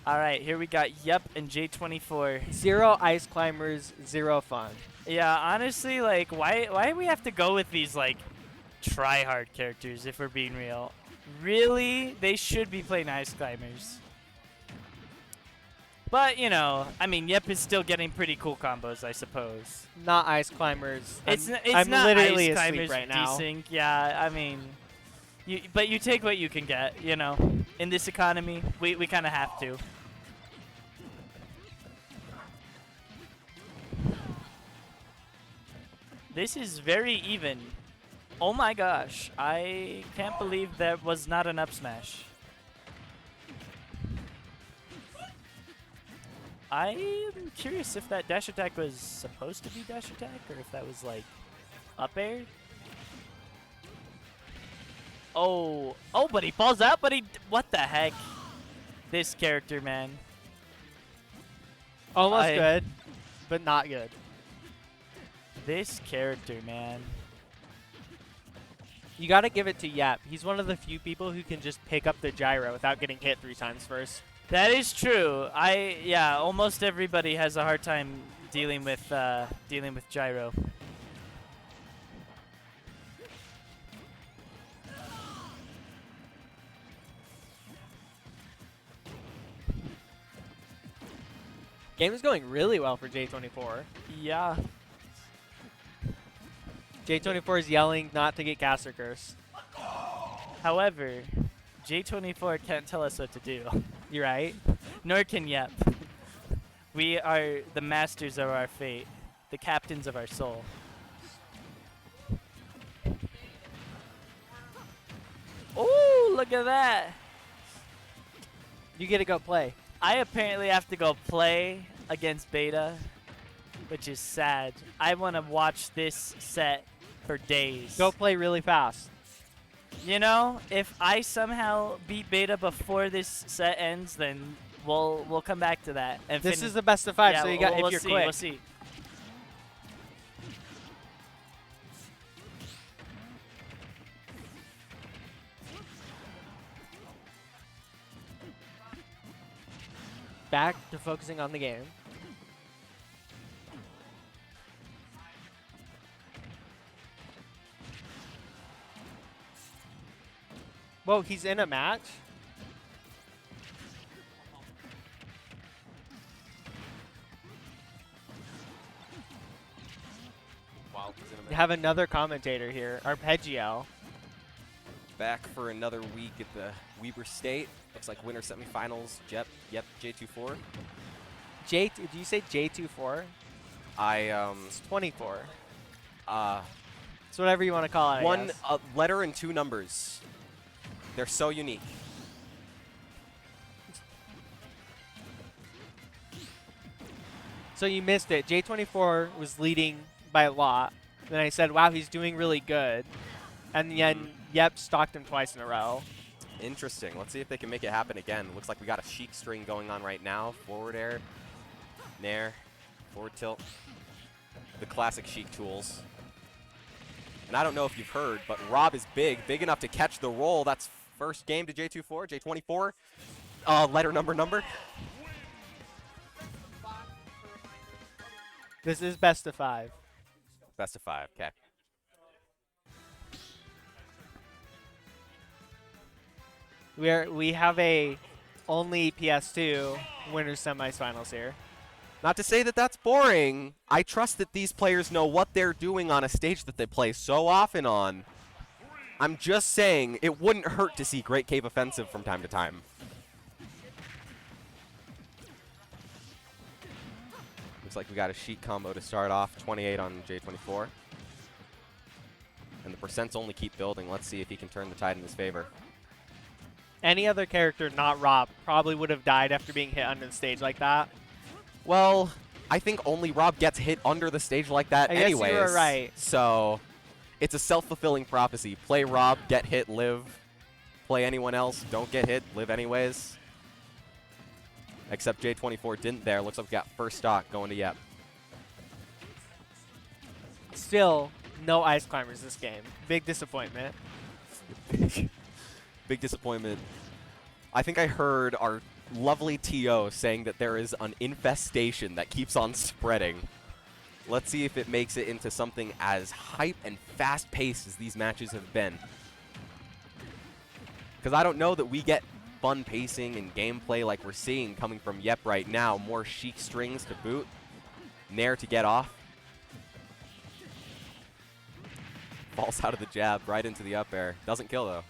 All right, here we got Yep and J24. 0 ice climbers, 0 fun. Yeah, honestly, like, why do we have to go with these, like, try-hard characters, if we're being real? Really? They should be playing Ice Climbers. But, you know, I mean, Yep is still getting pretty cool combos, I suppose. Not ice climbers. It's I'm not literally Ice asleep Climbers right now. desync. Yeah, I mean, but you take what you can get, you know. In this economy, we kind of have to. This is very even. Oh my gosh, I can't believe that was not an up smash. I'm curious if that dash attack was supposed to be dash attack or if that was like up air. Oh, but he falls out, but what the heck? This character, man. Almost good, but not good. This character, man. You got to give it to Yep. He's one of the few people who can just pick up the gyro without getting hit 3 times first. That is true. Yeah, almost everybody has a hard time dealing with gyro. Game is going really well for J24. Yeah. J24 is yelling not to get caster curse. However, J24 can't tell us what to do. You're right. Nor can Yep. We are the masters of our fate, the captains of our soul. Oh, look at that. You get to go play. I apparently have to go play against Beta, which is sad. I want to watch this set for days. Go play really fast. You know, if I somehow beat Beta before this set ends, then we'll come back to that. And This is the best of 5, yeah, so you got we'll if you're see, quick. We'll see. Back to focusing on the game. Whoa, he's in a match? Wow, he's in a We match. have another commentator here, Arpeggio. Back for another week at the Weber State. Looks like winter semifinals. Yep, J24. Did you say J24? It's 24. It's whatever you want to call it. I One guess. letter and 2 numbers. They're so unique. So you missed it. J24 was leading by a lot. Then I said, wow, he's doing really good. And then Yep stalked him twice in a row. Interesting. Let's see if they can make it happen again. Looks like we got a Sheik string going on right now. Forward air, nair, forward tilt. The classic Sheik tools. And I don't know if you've heard, but Rob is big enough to catch the roll. That's first game to J24, J24. Letter number. This is best of 5. Best of 5, okay. We have a only PS2 winners semifinals here. Not to say that that's boring. I trust that these players know what they're doing on a stage that they play so often on. I'm just saying it wouldn't hurt to see Great Cave Offensive from time to time. Looks like we got a Sheik combo to start off, 28 on J24. And the percents only keep building. Let's see if he can turn the tide in his favor. Any other character not Rob probably would have died after being hit under the stage like that. Well, I think only Rob gets hit under the stage like that I guess anyways. you were right. So it's a self-fulfilling prophecy. Play Rob, get hit, live. Play anyone else, don't get hit, live anyways. Except J24 didn't there. Looks like we got first stock going to Yep. Still, no ice climbers this game. Big disappointment. Big disappointment. I think I heard our lovely TO saying that there is an infestation that keeps on spreading. Let's see if it makes it into something as hype and fast-paced as these matches have been. Because I don't know that we get fun pacing and gameplay like we're seeing coming from Yep right now. More Sheik strings to boot. Nair to get off. Falls out of the jab right into the up air. Doesn't kill though.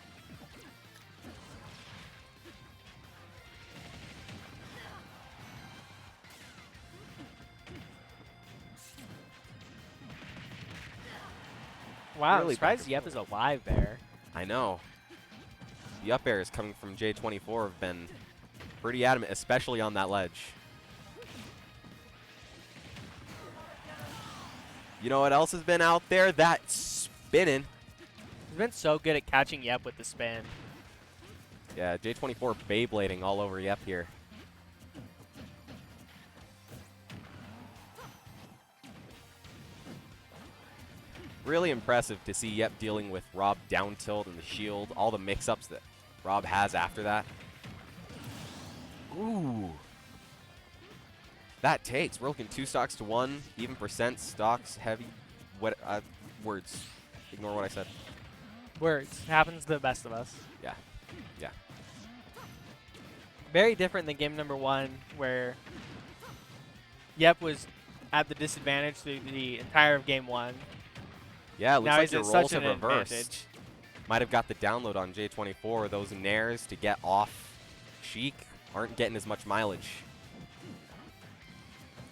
Wow, Really I'm surprised back Yep is alive there. I know. The up airs coming from J24 have been pretty adamant, especially on that ledge. You know what else has been out there? That spinning. He's been so good at catching Yep with the spin. Yeah, J24 Beyblading all over Yep here. Really impressive to see Yep dealing with Rob down tilt and the shield, all the mix-ups that Rob has after that. Ooh. That takes. We're looking 2 stocks to 1, even percent, stocks, heavy. What words? Ignore what I said. Words. Happens to the best of us. Yeah. Yeah. Very different than game number 1, where Yep was at the disadvantage through the entire of game 1. Yeah, it looks Now like he's your at roles such have an reversed. advantage. Might have got the download on J24. Those nairs to get off Sheik aren't getting as much mileage.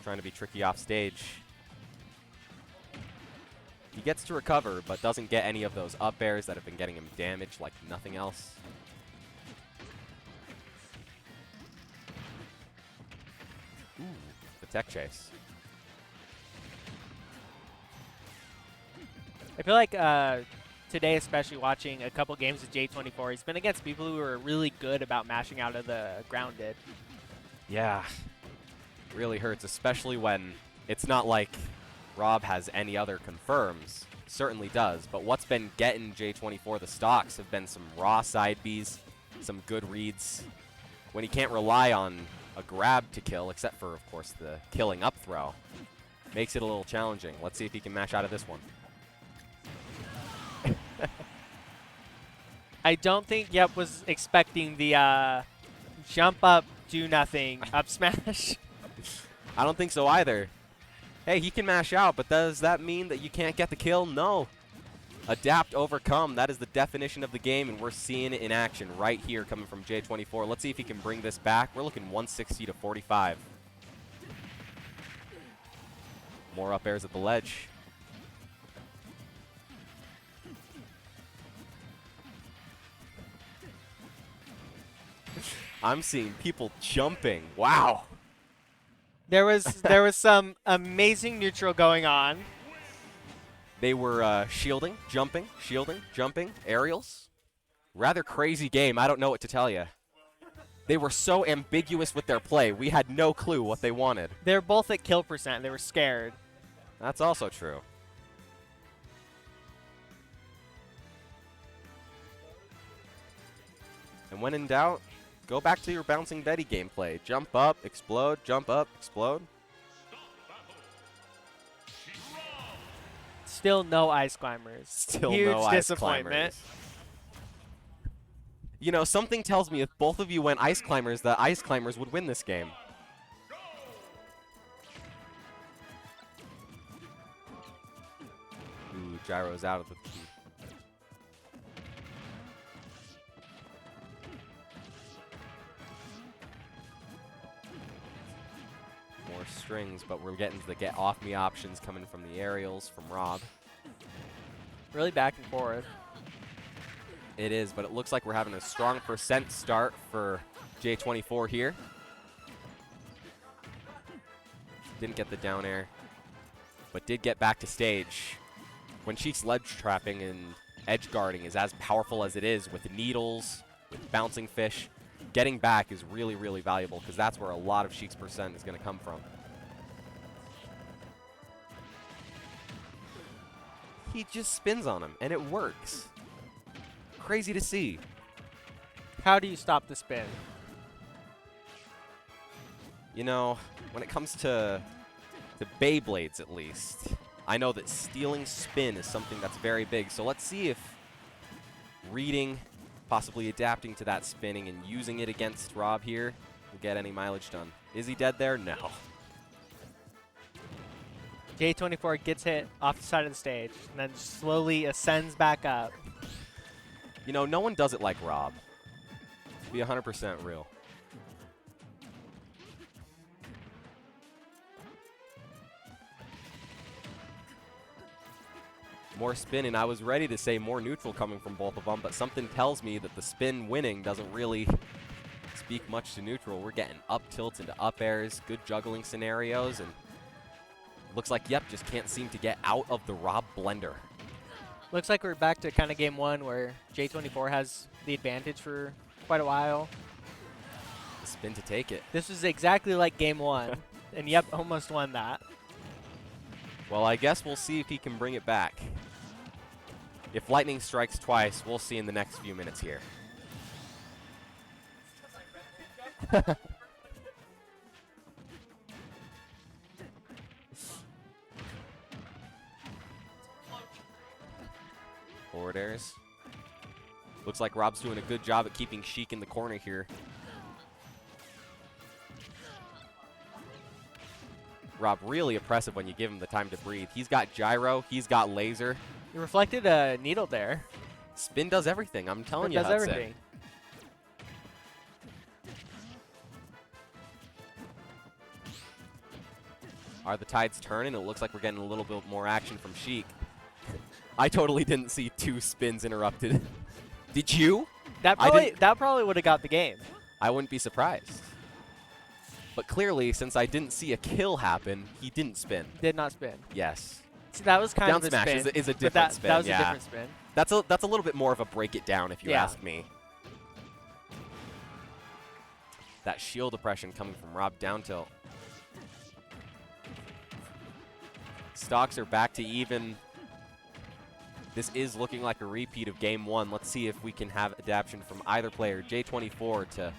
Trying to be tricky off stage. He gets to recover, but doesn't get any of those up airs that have been getting him damage like nothing else. Ooh, the tech chase. I feel like today, especially watching a couple games of J24, he's been against people who are really good about mashing out of the grounded. Yeah. Really hurts, especially when it's not like Rob has any other confirms. Certainly does, but what's been getting J24 the stocks have been some raw side Bs, some good reads. When he can't rely on a grab to kill, except for, of course, the killing up throw, makes it a little challenging. Let's see if he can mash out of this one. I don't think Yep was expecting the jump up, do nothing, up smash. I don't think so either. Hey, he can mash out, but does that mean that you can't get the kill? No. Adapt, overcome. That is the definition of the game, and we're seeing it in action right here coming from J24. Let's see if he can bring this back. We're looking 160 to 45. More up airs at the ledge. I'm seeing people jumping. Wow. There was some amazing neutral going on. They were shielding, jumping, aerials. Rather crazy game. I don't know what to tell you. They were so ambiguous with their play. We had no clue what they wanted. They're both at kill percent. They were scared. That's also true. And when in doubt, go back to your Bouncing Betty gameplay. Jump up, explode, jump up, explode. Still no ice climbers. Still Huge no ice disappointment. climbers. You know, something tells me if both of you went ice climbers, the ice climbers would win this game. Ooh, gyro's out of the key. More strings, but we're getting to the get off me options coming from the aerials from Rob. Really back and forth. It is, but it looks like we're having a strong percent start for J24 here. Didn't get the down air, but did get back to stage. When Sheik's ledge trapping and edge guarding is as powerful as it is with needles, with bouncing fish, getting back is really, really valuable because that's where a lot of Sheik's percent is going to come from. He just spins on him, and it works. Crazy to see. How do you stop the spin? You know, when it comes to Beyblades at least, I know that stealing spin is something that's very big. So let's see if reading, possibly adapting to that spinning and using it against Rob here will get any mileage done. Is he dead there? No. J24 gets hit off the side of the stage and then slowly ascends back up. You know, no one does it like Rob. To be 100% real. More spin, and I was ready to say more neutral coming from both of them, but something tells me that the spin winning doesn't really speak much to neutral. We're getting up tilts into up airs, good juggling scenarios, and looks like, yep, just can't seem to get out of the Rob blender. Looks like we're back to kind of game one where J24 has the advantage for quite a while. The spin to take it. This was exactly like game one, and yep, almost won that. Well, I guess we'll see if he can bring it back. If lightning strikes twice, we'll see in the next few minutes here. Forward airs. Looks like Rob's doing a good job at keeping Sheik in the corner here. Rob, really impressive when you give him the time to breathe. He's got gyro, he's got laser. You reflected a needle there. Spin does everything, I'm telling you. It does everything. Are the tides turning? It looks like we're getting a little bit more action from Sheik. I totally didn't see two spins interrupted. Did you? That probably would have got the game. I wouldn't be surprised. But clearly, since I didn't see a kill happen, he didn't spin. Did not spin. Yes. See, that was kind Down of a smash spin. is a but different spin. That was yeah. a different spin. That's a little bit more of a break it down, if you Yeah. ask me. That shield oppression coming from Rob down tilt. Stocks are back to even. This is looking like a repeat of game one. Let's see if we can have adaptation from either player, J24, to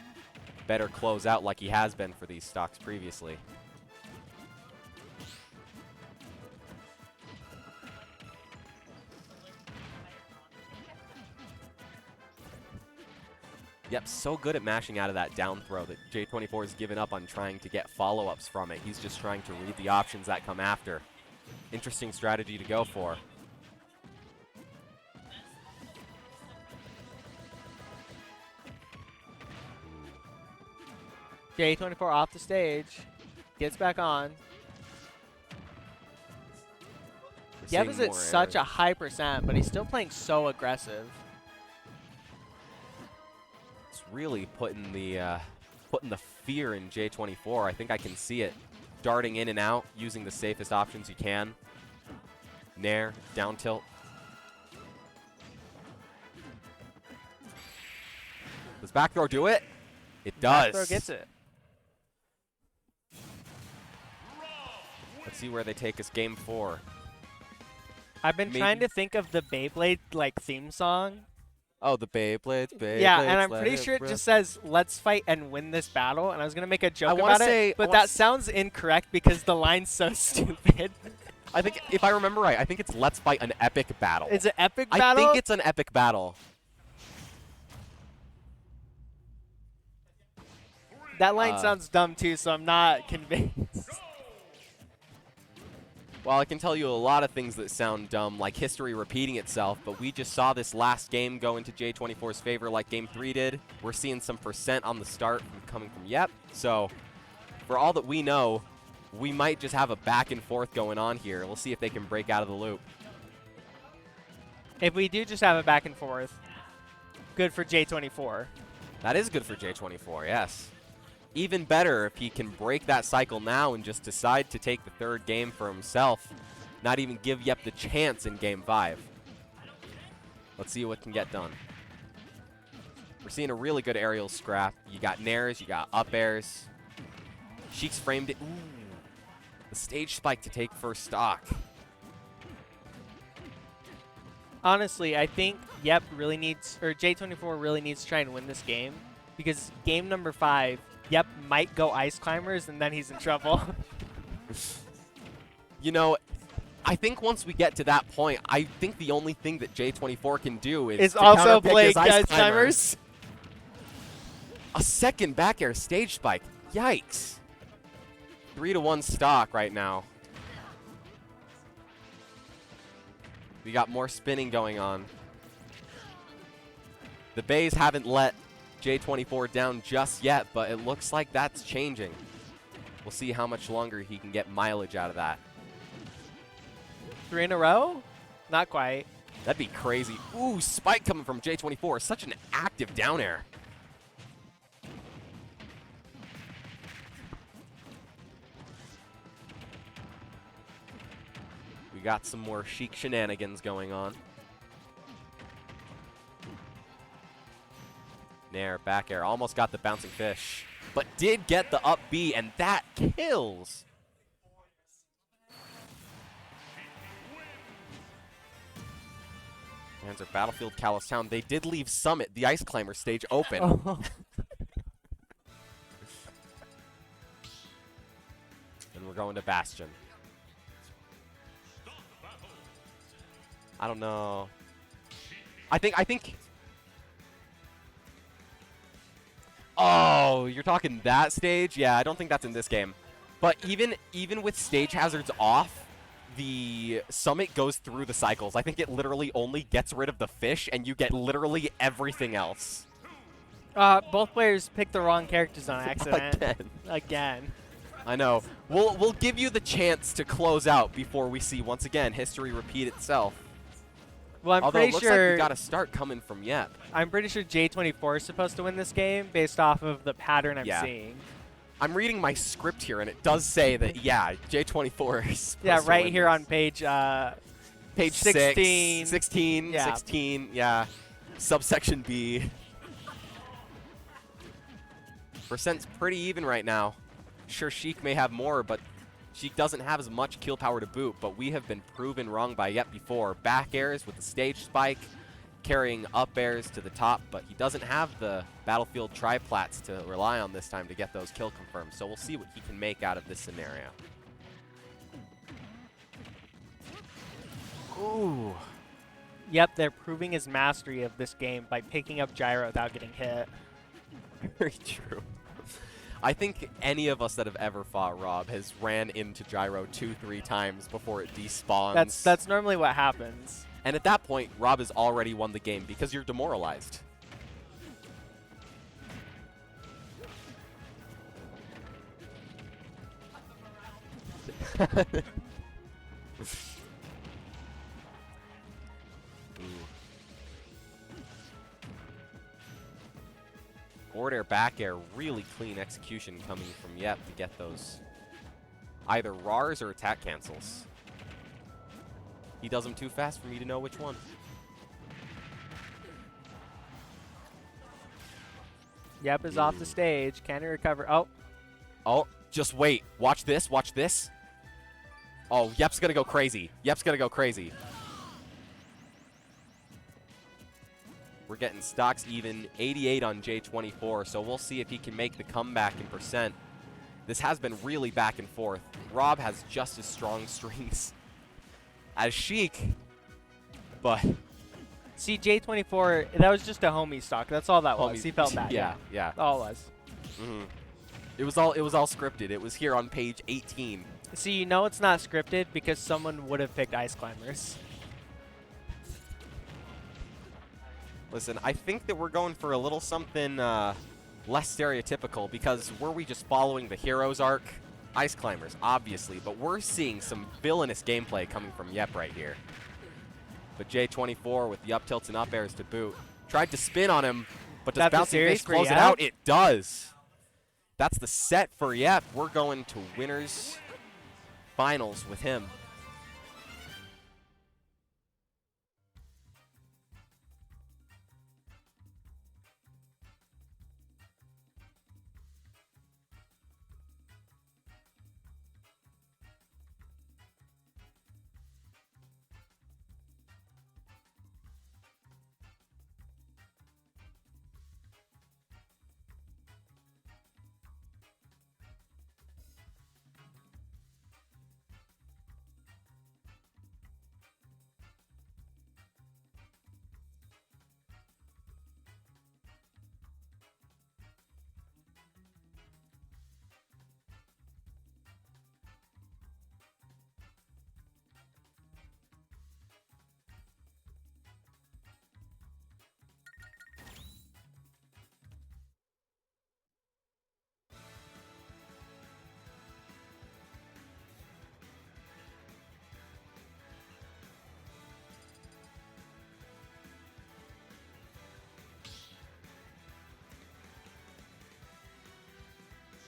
better close out like he has been for these stocks previously. Yep, so good at mashing out of that down throw that J24 has given up on trying to get follow-ups from it. He's just trying to read the options that come after. Interesting strategy to go for. J24 off the stage. Gets back on. Yev is at such a high percent, but he's still playing so aggressive. It's really putting the fear in J24. I think I can see it. Darting in and out, using the safest options you can. Nair, down tilt. Does back throw do it? It Back does. throw gets it. Let's see where they take us. Game 4. I've been trying to think of the Beyblade like theme song. Oh, the Beyblades, Beyblades. Yeah, and I'm let pretty sure it rip. just says "Let's fight and win this battle." And I was gonna make a joke wanna about say- it, I but wanna that sounds incorrect because the line's so stupid. I think, if I remember right, I think it's let's fight an epic battle. It's an epic I battle. think it's an epic battle. That line sounds dumb too, so I'm not convinced. Well, I can tell you a lot of things that sound dumb, like history repeating itself, but we just saw this last game go into J24's favor like Game 3 did. We're seeing some percent on the start coming from Yep. So, for all that we know, we might just have a back and forth going on here. We'll see if they can break out of the loop. If we do just have a back and forth, good for J24. That is good for J24, yes. Even better if he can break that cycle now and just decide to take the third game for himself. Not even give Yep the chance in Game 5. Let's see what can get done. We're seeing a really good aerial scrap. You got nairs, you got up airs. Sheik's framed it. Ooh. The stage spike to take first stock. Honestly, I think Yep really needs, or J24 really needs to try and win this game, because game number 5, Yep might go ice climbers, and then he's in trouble. You know, I think once we get to that point, I think the only thing that J24 can do is It's to also counterpick play his ice ice climbers. A second back air stage spike. Yikes. 3-1 stock right now. We got more spinning going on. The Bays haven't let J24 down just yet, but it looks like that's changing. We'll see how much longer he can get mileage out of that. 3 in a row? Not quite. That'd be crazy. Ooh, spike coming from J24. Such an active down air. We got some more Sheik shenanigans going on. Nair, back air. Almost got the bouncing fish, but did get the up B, and that kills. Hands are Battlefield Callistown. They did leave Summit, the Ice Climber stage, open. Oh. And we're going to Bastion. I don't know. I think. Oh, you're talking that stage? Yeah, I don't think that's in this game. But even with stage hazards off, the Summit goes through the cycles. I think it literally only gets rid of the fish, and you get literally everything else. Both players picked the wrong characters on accident. Again. I know. We'll give you the chance to close out before we see once again history repeat itself. Well, I'm Although it pretty looks sure like we got a start coming from Yep. I'm pretty sure J24 is supposed to win this game based off of the pattern I'm Yeah. seeing. I'm reading my script here, and it does say that, yeah, J24 is supposed Yeah, to right win here this. on page Page 16. 16, Yeah. 16, yeah. Subsection B. Percent's pretty even right now. Sure, Sheik may have more, but Sheik doesn't have as much kill power to boot, but we have been proven wrong by Yep before. Back airs with the stage spike, carrying up airs to the top, but he doesn't have the Battlefield triplats to rely on this time to get those kill confirmed, so we'll see what he can make out of this scenario. Ooh. Yep, they're proving his mastery of this game by picking up gyro without getting hit. Very true. I think any of us that have ever fought Rob has ran into gyro 2-3 times before it despawns. That's normally what happens. And at that point, Rob has already won the game because you're demoralized. Forward air, back air, really clean execution coming from Yep to get those either RARs or attack cancels. He does them too fast for me to know which one. Yep is off the stage. Can he recover? Oh, Oh, just wait. Watch this. Watch this. Oh, Yep's going to go crazy. Yep's going to go crazy. We're getting stocks even, 88 on J24, so we'll see if he can make the comeback in percent. This has been really back and forth. Rob has just as strong strings as Sheik, but see, J24, that was just a homie stock. That's all that was. Homie- He felt bad. yeah. That's all it was. Mhm. It was all scripted. It was here on page 18. See, you know it's not scripted because someone would have picked Ice Climbers. Listen, I think that we're going for a little something less stereotypical because were we just following the heroes arc? Ice Climbers, obviously, but we're seeing some villainous gameplay coming from Yep right here. But J24 with the up tilts and up airs to boot. Tried to spin on him, but does That's a Bouncing series Face for close it Yep? out? It does. That's the set for Yep. We're going to winners finals with him.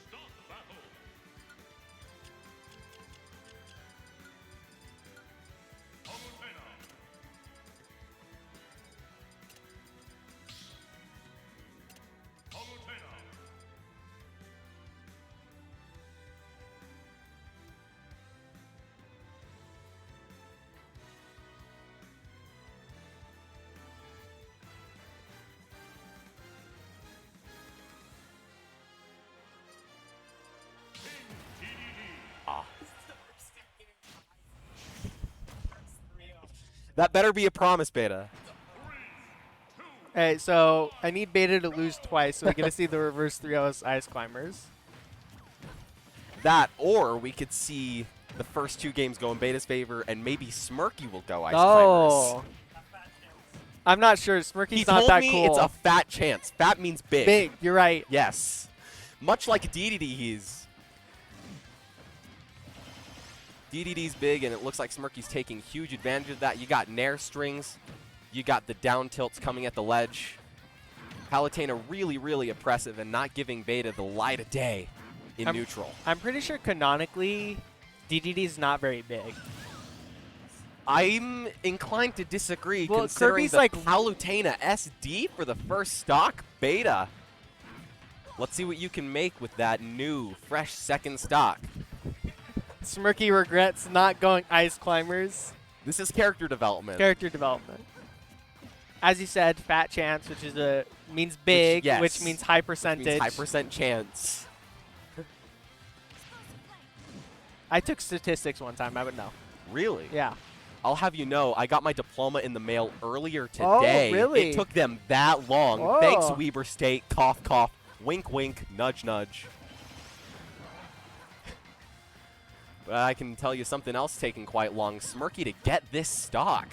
Stop battle. Palutena. Palutena. That better be a promise, Beta. Hey, so I need Beta to lose twice so we get to see the reverse 3-0 Ice Climbers. That, or we could see the first two games go in Beta's favor, and maybe Smirky will go Ice Oh. Climbers. I'm not sure. Smirky's He not told that me cool. it's a fat chance. Fat means big. Big, you're right. Yes. Much like DDD, DDD's big, and it looks like Smirky's taking huge advantage of that. You got Nair strings. You got the down tilts coming at the ledge. Palutena really, really oppressive and not giving Beta the light of day in neutral. I'm pretty sure canonically, DDD's not very big. I'm inclined to disagree Well, considering Kirby's the like- Palutena SD for the first stock Beta. Let's see what you can make with that new, fresh second stock. Smirky regrets not going Ice Climbers. This is character development. Character development. As you said, fat chance, which is means big, yes. which means high percentage. Means high percent chance. I took statistics one time. I would know. Really? Yeah. I'll have you know, I got my diploma in the mail earlier Oh, today. really? It took them that long. Oh. Thanks, Weber State. Cough, cough. Wink, wink. Nudge, nudge. But I can tell you something else taking quite long. Smirky to get this stock.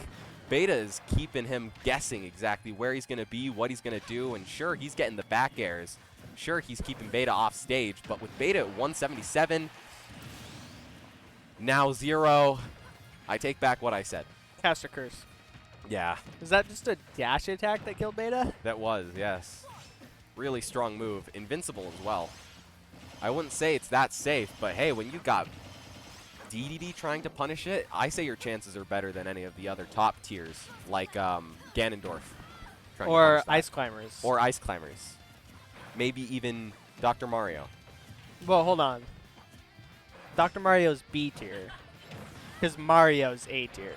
Beta is keeping him guessing exactly where he's going to be, what he's going to do, and sure, he's getting the back airs. Sure, he's keeping Beta off stage, but with Beta at 177, now 0, I take back what I said. Caster Curse. Yeah, Is that just a dash attack that killed Beta? that was, yes. Really strong move. Invincible as well. I wouldn't say it's that safe, but hey, when you got DDD trying to punish it, I say your chances are better than any of the other top tiers, like Ganondorf. trying to Or punish that. Ice Climbers? Or Ice Climbers. maybe even Dr. Mario. Well, hold on. Dr. Mario's B tier. Because Mario's A tier.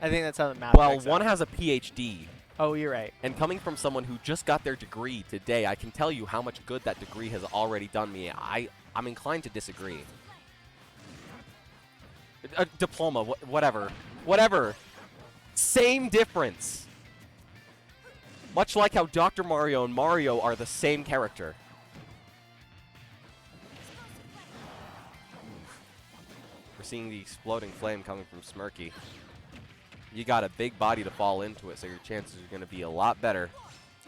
I think that's how the math Well, checks one out. has a PhD, Oh, you're right. and coming from someone who just got their degree today, I can tell you how much good that degree has already done me. I'm inclined to disagree. A diploma, whatever. Whatever. Same difference. Much like how Dr. Mario and Mario are the same character. We're seeing the exploding flame coming from Smirky. You got a big body to fall into it, so your chances are going to be a lot better.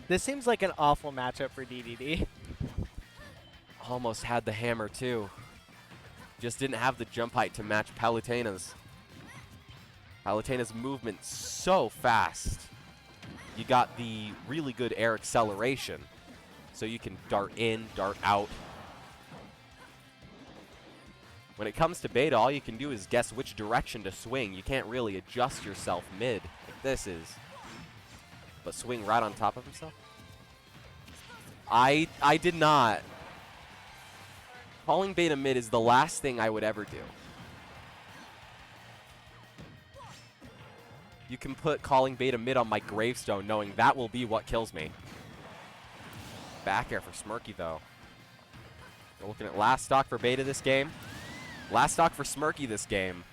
This seems like an awful matchup for DDD. Almost had the hammer, too. Just didn't have the jump height to match Palutena's. Palutena's movement so fast. You got the really good air acceleration, so you can dart in, dart out. When it comes to Beta, all you can do is guess which direction to swing. You can't really adjust yourself mid, like this is. But swing right on top of himself? I did not. Calling Beta mid is the last thing I would ever do. You can put calling Beta mid on my gravestone knowing that will be what kills me. Back air for Smirky, though. We're looking at last stock for Beta this game. Last stock for Smirky this game.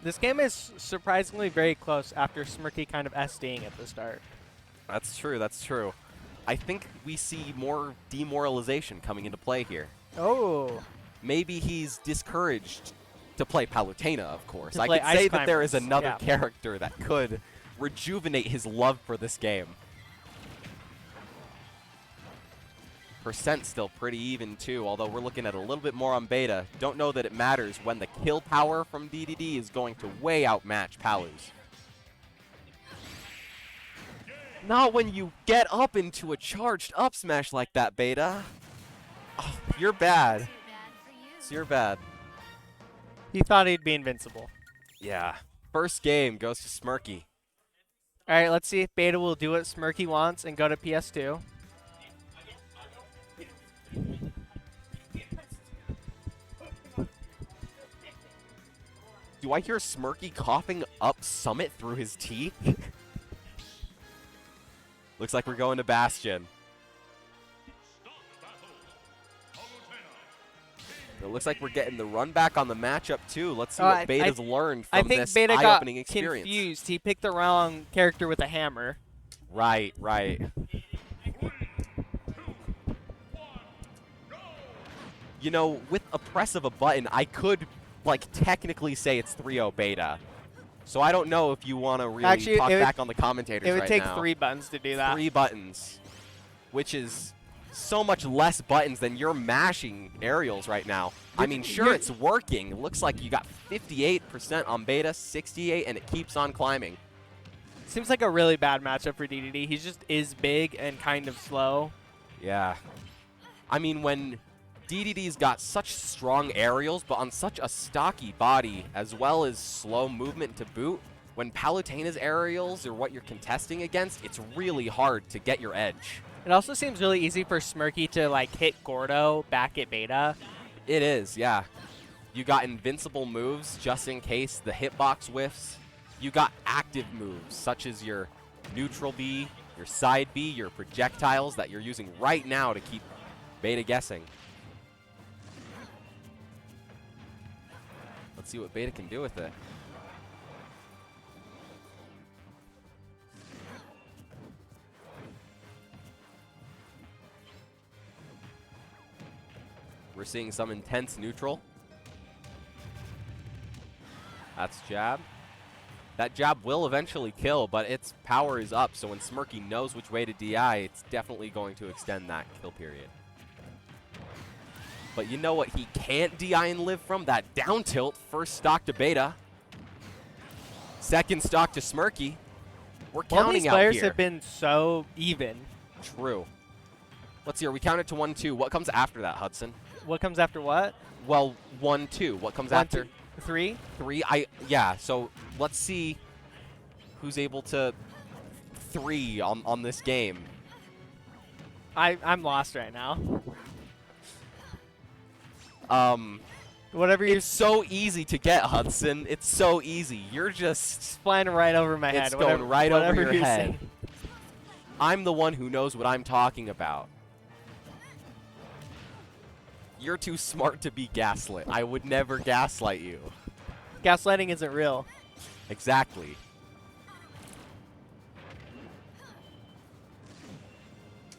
This game is surprisingly very close after Smirky kind of SDing at the start. That's true, that's true. I think we see more demoralization coming into play here. Oh. Maybe he's discouraged to play Palutena, of course. To I play could say Ice that there is Climbers, another yeah. character that could rejuvenate his love for this game. Percent still pretty even, too, although we're looking at a little bit more on Beta. Don't know that it matters when the kill power from DDD is going to way outmatch Palu's. Not when you get up into a charged up smash like that, Beta. Oh, you're bad. You're bad. He thought he'd be invincible. Yeah. First game goes to Smirky. All right, let's see if Beta will do what Smirky wants and go to PS2. Do I hear Smirky coughing up Summit through his teeth? Looks like we're going to Bastion. It looks like we're getting the run back on the matchup, too. Let's see what Beta's learned I from think this Beta got eye-opening experience. confused. He picked the wrong character with a hammer. Right, right. You know, with a press of a button, I could, like, technically say it's 3-0 Beta. So I don't know if you want to really Actually, talk it would- back on the commentators It would right take now. 3 buttons to do that. 3 buttons, which is so much less buttons than you're mashing aerials right now. I mean, sure, it's working. It looks like you got 58% on Beta, 68, and it keeps on climbing. Seems like a really bad matchup for DDD. He just is big and kind of slow. Yeah. I mean, when DDD's got such strong aerials, but on such a stocky body, as well as slow movement to boot, when Palutena's aerials are what you're contesting against, it's really hard to get your edge. It also seems really easy for Smirky to like hit Gordo back at Beta. It is, yeah. You got invincible moves just in case the hitbox whiffs. You got active moves, such as your neutral B, your side B, your projectiles that you're using right now to keep Beta guessing. Let's see what Beta can do with it. We're seeing some intense neutral. That's jab. That jab will eventually kill, but its power is up, so when Smirky knows which way to DI, it's definitely going to extend that kill period. But you know what he can't DI and live from? That down tilt. First stock to Beta. Second stock to Smirky. We're All counting these out players here. have been so even. True. Let's see here. We counted to 1-2. What comes after that, Hudson? What comes after what? Well, 1-2. What comes 1, after? 2, 3? 3? Yeah, so let's see who's able to 3 on this game. I'm lost right now. Whatever you're It's so easy to get, Hudson. It's so easy. You're just... flying right over my head. It's going right over whatever your you're head. saying. I'm the one who knows what I'm talking about. You're too smart to be gaslit. I would never gaslight you. Gaslighting isn't real. Exactly.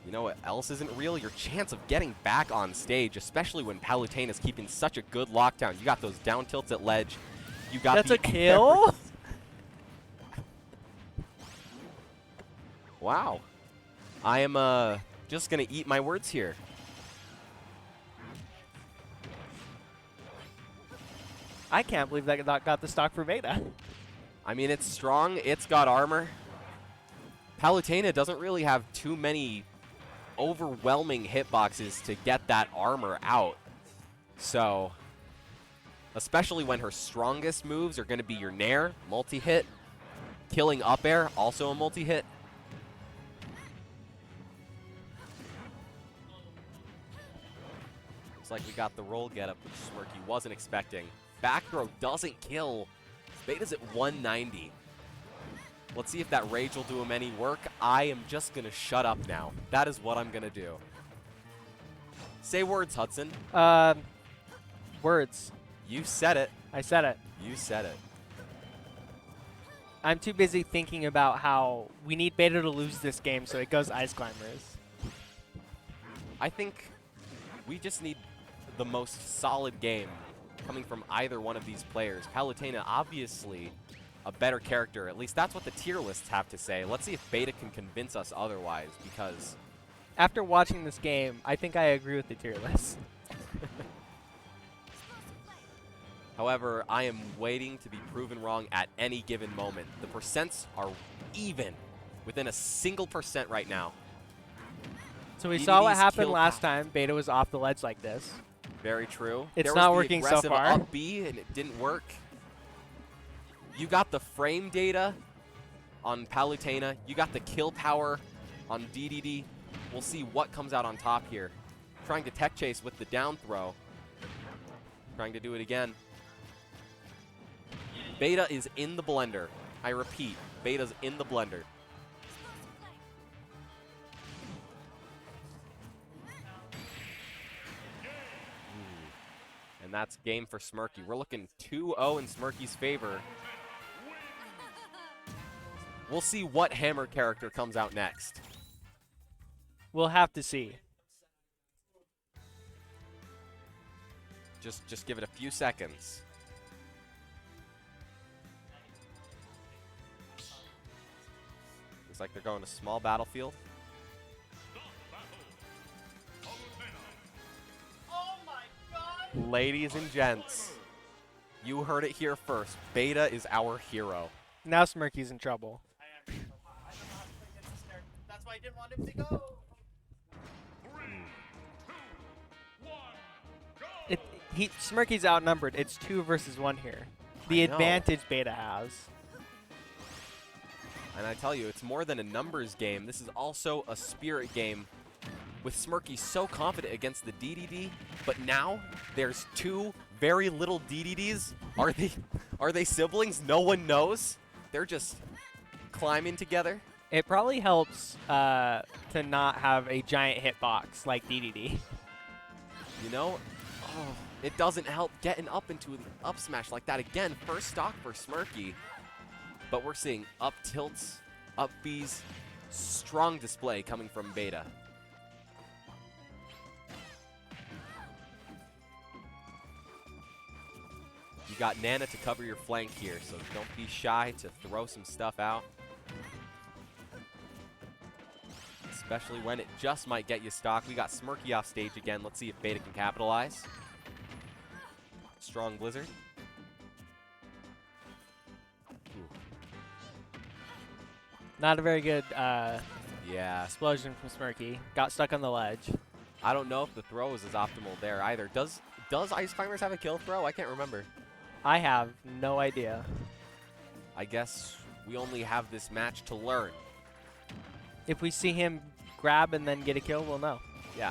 You know what else isn't real? Your chance of getting back on stage, especially when Palutena is keeping such a good lockdown. You got those down tilts at ledge. You got That's the a kill? Wow. I am just going to eat my words here. I can't believe that got the stock for Beta. I mean, it's strong. It's got armor. Palutena doesn't really have too many overwhelming hitboxes to get that armor out. So, especially when her strongest moves are going to be your Nair, multi-hit. Killing up air, also a multi-hit. Looks like we got the roll get-up, which Smirky wasn't expecting. Back throw doesn't kill. Beta's at 190. Let's see if that rage will do him any work. I am just going to shut up now. That is what I'm going to do. Say words, Hudson. Words. You said it. I said it. You said it. I'm too busy thinking about how we need Beta to lose this game, so it goes Ice Climbers. I think we just need the most solid game coming from either one of these players. Palutena, obviously a better character. At least that's what the tier lists have to say. Let's see if Beta can convince us otherwise, because After watching this game, I think I agree with the tier list. however, I am waiting to be proven wrong at any given moment. The percents are even within a single percent right now. So we saw what DDD's happened kill last power. time. Beta was off the ledge like this. Very true. It's There not was the working so aggressive far. Up B and it didn't work. You got the frame data on Palutena. You got the kill power on DDD. We'll see what comes out on top here. Trying to tech chase with the down throw. Trying to do it again. Beta is in the blender. I repeat, Beta's in the blender. And that's game for Smirky. We're looking 2-0 in Smirky's favor. We'll see what Hammer character comes out next. We'll have to see. Just give it a few seconds. Looks like they're going to small battlefield. Ladies and gents, you heard it here first. Beta is our hero. Now Smirky's in trouble. That's why I didn't want him to go. Smirky's outnumbered. It's 2 versus 1 here. The I know. advantage Beta has. And I tell you, it's more than a numbers game. This is also a spirit game with Smirky so confident against the DDD, but now there's 2 very little DDDs. Are they siblings? No one knows. They're just climbing together. It probably helps to not have a giant hitbox like DDD. You know, it doesn't help getting up into an up smash like that. Again, first stock for Smirky. But we're seeing up tilts, up Bs, strong display coming from Beta. You got Nana to cover your flank here, so don't be shy to throw some stuff out. Especially when it just might get you stock. We got Smirky off stage again. Let's see if Beta can capitalize. Strong Blizzard. Not a very good Yeah, explosion from Smirky. Got stuck on the ledge. I don't know if the throw is as optimal there either. Does Ice Climbers have a kill throw? I can't remember. I have no idea. I guess we only have this match to learn. If we see him grab and then get a kill, we'll know. Yeah.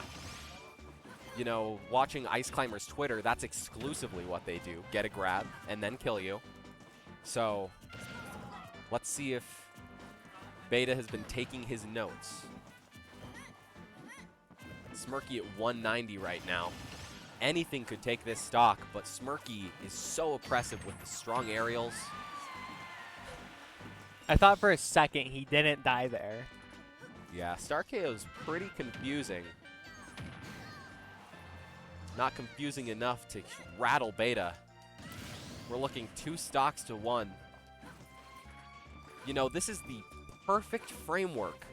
You know, watching Ice Climbers Twitter, that's exclusively what they do. Get a grab and then kill you. So let's see if Beta has been taking his notes. Smirky at 190 right now. Anything could take this stock, but Smirky is so oppressive with the strong aerials. I thought for a second he didn't die there. Yeah, Star KO is pretty confusing. Not confusing enough to rattle Beta. We're looking 2 stocks to 1. You know, this is the perfect framework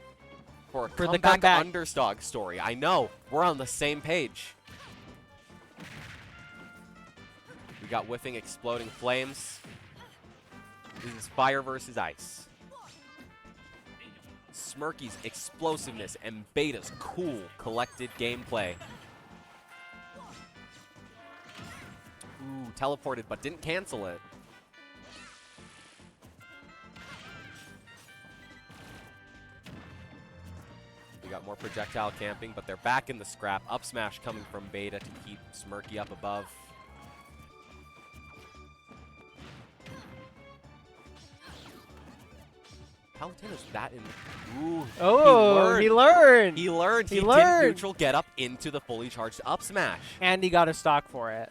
for a For the comeback comeback. underdog story. I know, we're on the same page. We got whiffing, exploding flames. This is fire versus ice. Smirky's explosiveness and Beta's cool, collected gameplay. Ooh, teleported, but didn't cancel it. We got more projectile camping, but they're back in the scrap. Up smash coming from Beta to keep Smirky up above. Palutena's that in. Ooh, Oh, he learned. He learned. He He learned. didn't neutral get up into the fully charged up smash. And he got a stock for it.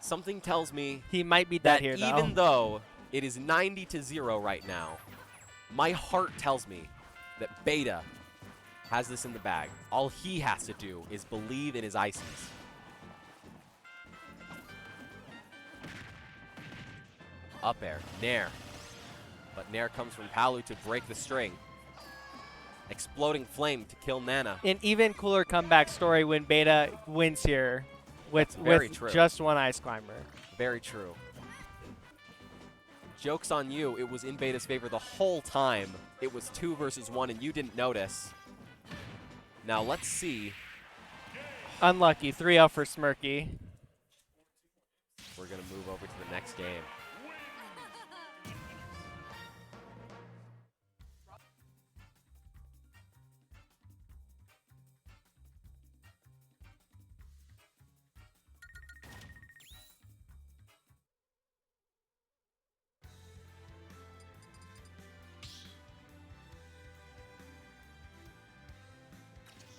Something tells me He might be dead that here, even though. though it is 90-0 right now, my heart tells me that Beta has this in the bag. All he has to do is believe in his ices. Up air, Nair. But Nair comes from Palu to break the string. Exploding flame to kill Nana. An even cooler comeback story when Beta wins here with very true. just one Ice Climber. Very true. Joke's on you. It was in Beta's favor the whole time. It was 2 versus 1, and you didn't notice. Now let's see. Unlucky. 3-0 for Smirky. We're going to move over to the next game.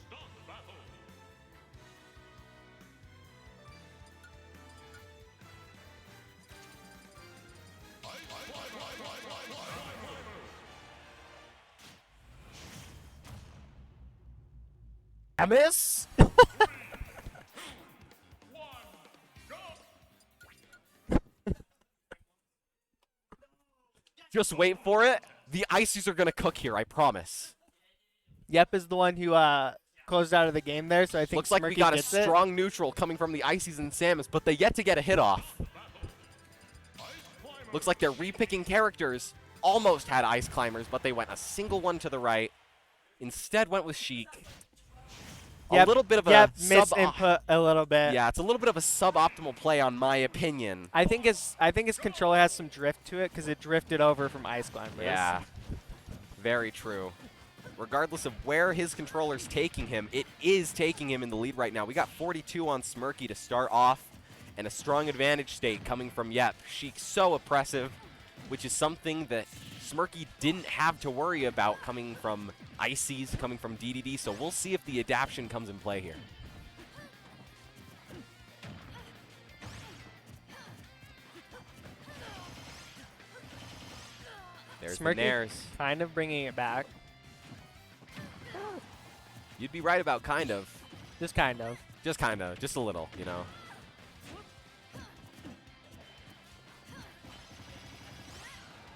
Start the battle. Amiss? Just wait for it. The ices are going to cook here, I promise. Yep is the one who closed out of the game there, so I think Looks like we Smirky got a gets it. strong neutral coming from the Ices and Samus, but they yet to get a hit off. Looks like they're repicking characters. Almost had Ice Climbers, but they went a single one to the right. Instead went with Sheik. A little bit of a misinput a little bit. Yeah, it's a little bit of a suboptimal play on my opinion. I think his controller has some drift to it because it drifted over from Ice Climbers. Yeah, very true. Regardless of where his controller's taking him, it is taking him in the lead right now. We got 42 on Smirky to start off, and a strong advantage state coming from Yep. Sheik so oppressive, which is something that Smirky didn't have to worry about coming from Ices, coming from DDD, so we'll see if the adaptation comes in play here. There's the Smirky Nairs. kind of bringing it back. You'd be right about kind of. Just kind of. Just kind of. Just a little, you know.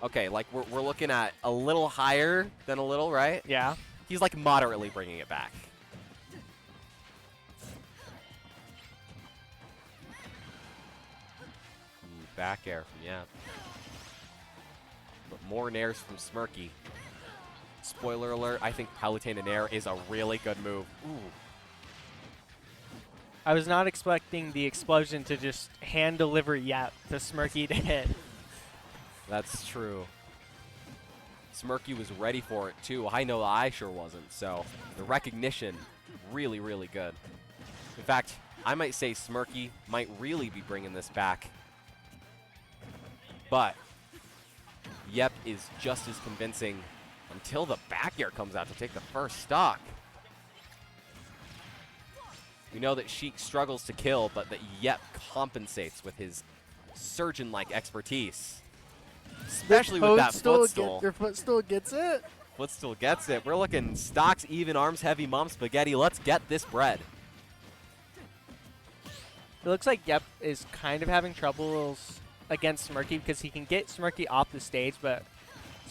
Okay, like we're looking at a little higher than a little, right? Yeah. He's like moderately bringing it back. Ooh, back air from Yep. But more Nairs from Smirky. Spoiler alert, I think Palutena Nair is a really good move. Ooh. I was not expecting the explosion to just hand deliver Yep to Smirky to hit. That's true. Smirky was ready for it too. I know I sure wasn't, so the recognition really, really good. In fact, I might say Smirky might really be bringing this back. But Yep is just as convincing until the back air comes out to take the first stock. We know that Sheik struggles to kill, but that Yep compensates with his surgeon-like expertise. Especially with that footstool. Your footstool gets it. Footstool gets it. We're looking stocks, even, arms heavy, mom spaghetti. Let's get this bread. It looks like Yep is kind of having troubles against Smirky because he can get Smirky off the stage, but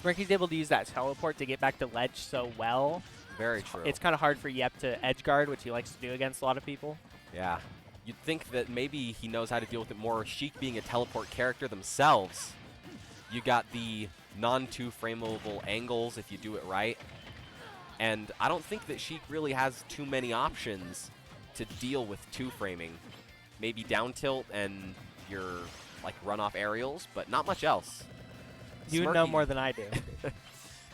Smirky's able to use that teleport to get back to ledge so well. Very true. It's kind of hard for Yep to edge guard, which he likes to do against a lot of people. Yeah. You'd think that maybe he knows how to deal with it more. Sheik being a teleport character themselves. You got the non-two frameable angles if you do it right. And I don't think that Sheik really has too many options to deal with two framing. Maybe down tilt and your like runoff aerials, but not much else. You know more than I do.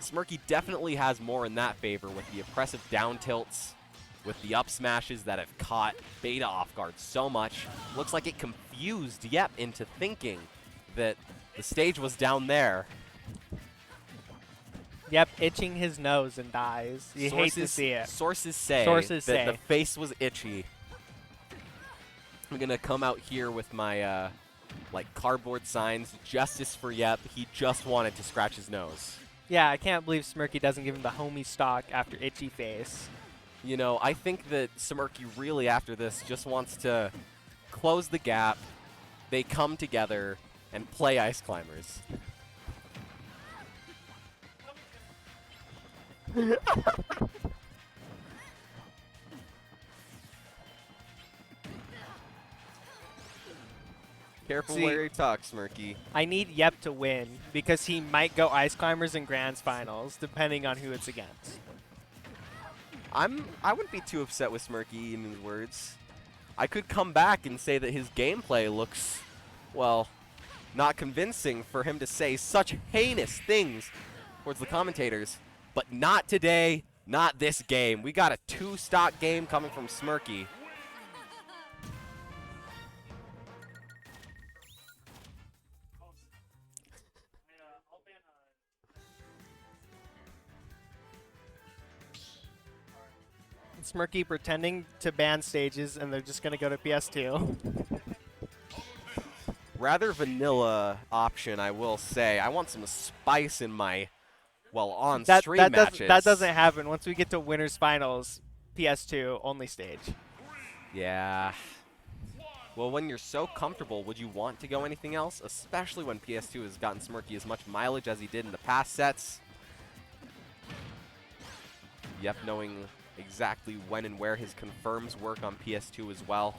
Smirky definitely has more in that favor with the oppressive down tilts, with the up smashes that have caught Beta off guard so much. Looks like it confused Yep into thinking that the stage was down there. Yep, itching his nose and dies. You hate to see it. Sources say that the face was itchy. I'm going to come out here with my like cardboard signs. Justice for Yep. He just wanted to scratch his nose. Yeah, I can't believe Smirky doesn't give him the homie stock after itchy face. You know, I think that Smirky really after this just wants to close the gap. They come together and play Ice Climbers. Careful where you talk, Smirky. I need Yep to win because he might go Ice Climbers in Grands Finals, depending on who it's against. I wouldn't be too upset with Smirky in his words. I could come back and say that his gameplay looks, well, not convincing for him to say such heinous things towards the commentators. But not today, not this game. We got a 2-stock game coming from Smirky. Smirky pretending to ban stages, and they're just going to go to PS2. Rather vanilla option, I will say. I want some spice in my, well, on-stream matches. That doesn't happen. Once we get to Winners Finals, PS2 only stage. Yeah. Well, when you're so comfortable, would you want to go anything else? Especially when PS2 has gotten Smirky as much mileage as he did in the past sets. Yep, knowing exactly when and where his confirms work on PS2 as well.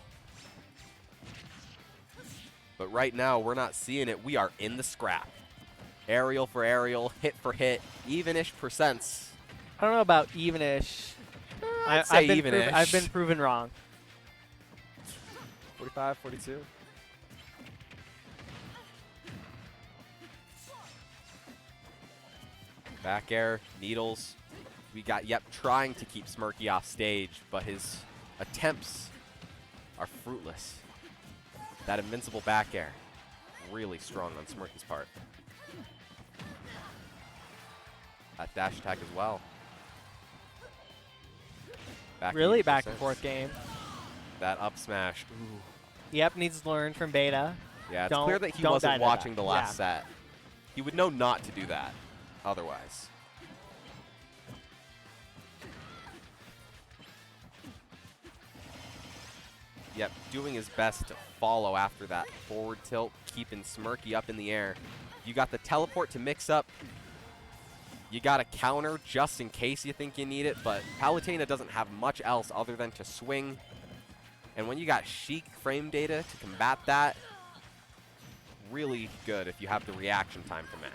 But right now, we're not seeing it. We are in the scrap. Aerial for aerial, hit for hit, even-ish percents. I don't know about even-ish. I'd say even-ish. I've been proven wrong. 45, 42. Back air, needles. We got Yep trying to keep Smirky off stage, but his attempts are fruitless. That invincible back air, really strong on Smirky's part. That dash attack as well. Really back and forth game. That up smash. Ooh. Yep, needs to learn from Beta. Yeah, it's clear that he wasn't watching the last Yeah. set. He would know not to do that otherwise. Yep, doing his best to follow after that forward tilt, keeping Smirky up in the air. You got the teleport to mix up. You got a counter just in case you think you need it, but Palutena doesn't have much else other than to swing. And when you got Sheik frame data to combat that, really good if you have the reaction time to match.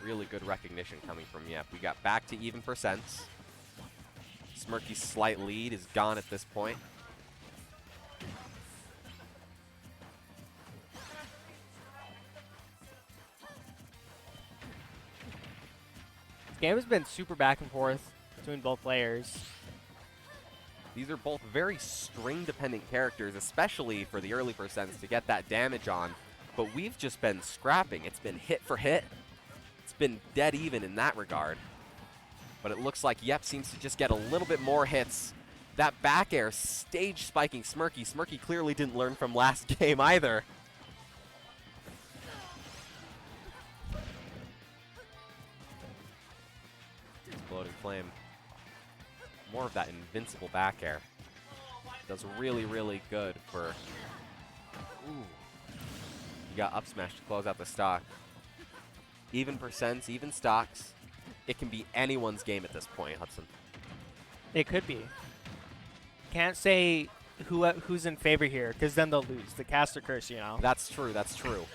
Really good recognition coming from Yep. We got back to even percents. Smirky's slight lead is gone at this point. game has been super back and forth between both players. These are both very string-dependent characters, especially for the early percents to get that damage on. But we've just been scrapping. It's been hit for hit. It's been dead even in that regard. But it looks like Yep seems to just get a little bit more hits. That back air stage spiking Smirky. Smirky clearly didn't learn from last game either. Exploding Flame. More of that invincible back air. Does really, really good for... Ooh. You got up smash to close out the stock. Even percents, even stocks. It can be anyone's game at this point, Hudson. It could be. Can't say who's in favor here, because then they'll lose. The caster curse, you know. That's true, that's true.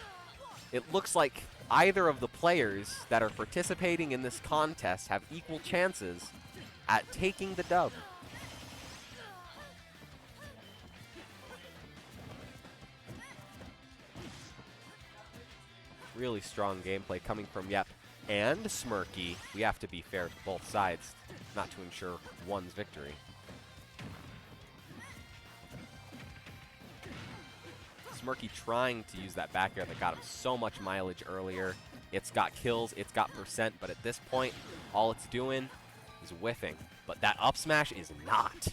It looks like either of the players that are participating in this contest have equal chances at taking the dub. Really strong gameplay coming from Yep and Smirky. We have to be fair to both sides, not to ensure one's victory. Smirky trying to use that back air that got him so much mileage earlier. It's got kills, it's got percent, but at this point, all it's doing is whiffing. But that up smash is not.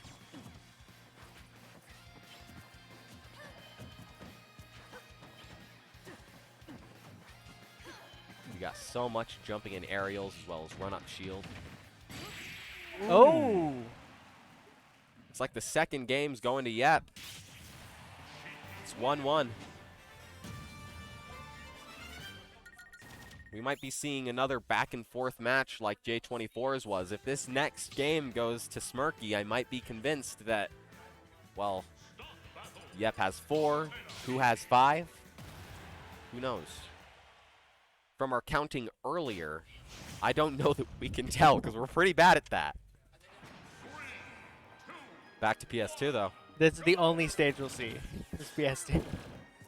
We got so much jumping in aerials as well as run-up shield. Oh! It's like the second game's going to Yep. It's 1-1. We might be seeing another back-and-forth match like J24's was. If this next game goes to Smirky, I might be convinced that, well, Yep has 4. Who has 5? Who knows? From our counting earlier, I don't know that we can tell because we're pretty bad at that. Back to PS2, though. This is the only stage we'll see. This PS2.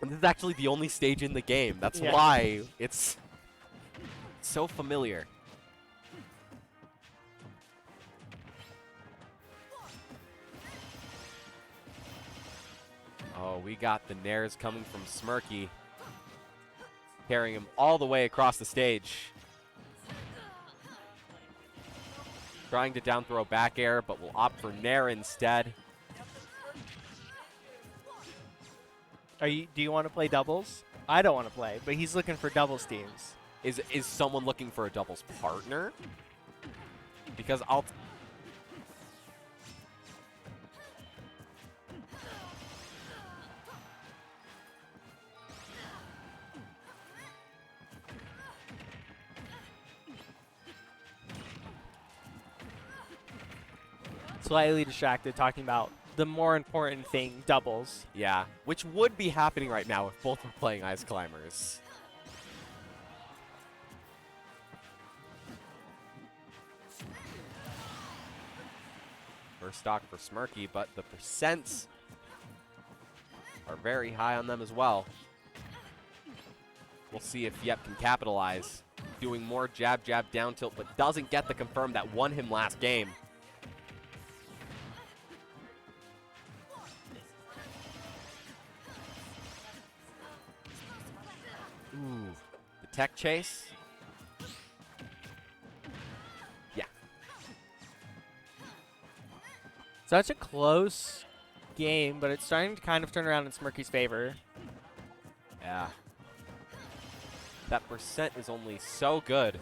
And this is actually the only stage in the game. That's Yeah. why it's so familiar. Oh, we got the nairs coming from Smirky. Carrying him all the way across the stage. Trying to down throw back air, but will opt for nair instead. Do you want to play doubles? I don't want to play, but he's looking for doubles teams. Is someone looking for a doubles partner? Because I'll... Slightly distracted talking about the more important thing, doubles. Yeah, which would be happening right now if both were playing Ice Climbers. First stock for Smirky, but the percents are very high on them as well. We'll see if Yep can capitalize. Doing more jab, jab, down tilt, but doesn't get the confirm that won him last game. Ooh, the tech chase. Yeah. Such a close game, but it's starting to kind of turn around in Smirky's favor. Yeah. That percent is only so good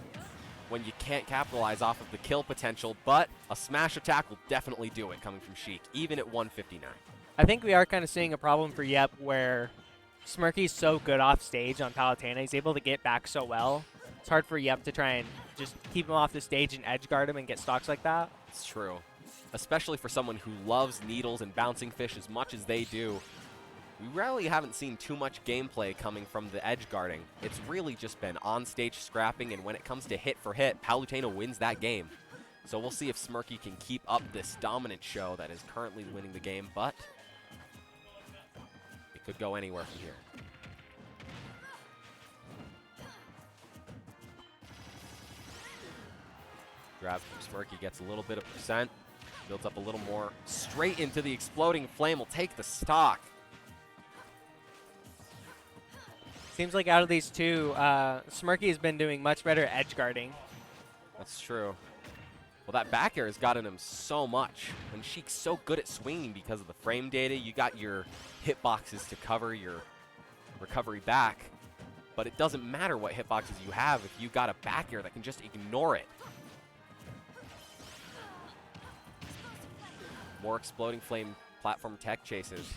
when you can't capitalize off of the kill potential, but a smash attack will definitely do it coming from Sheik, even at 159. I think we are kind of seeing a problem for Yep where Smirky's so good off stage on Palutena. He's able to get back so well. It's hard for Yep to try and just keep him off the stage and edge guard him and get stocks like that. It's true. Especially for someone who loves needles and bouncing fish as much as they do. We really haven't seen too much gameplay coming from the edge guarding. It's really just been on-stage scrapping, and when it comes to hit for hit, Palutena wins that game. So we'll see if Smirky can keep up this dominant show that is currently winning the game, but it could go anywhere from here. Grab from Smirky, gets a little bit of percent. Builds up a little more. Straight into the exploding flame, will take the stock. Seems like out of these two, Smirky has been doing much better edge guarding. That's true. Well, that back air has gotten him so much. And Sheik's so good at swinging because of the frame data. You got your hitboxes to cover your recovery back. But it doesn't matter what hitboxes you have if you got a back air that can just ignore it. More exploding flame platform tech chases.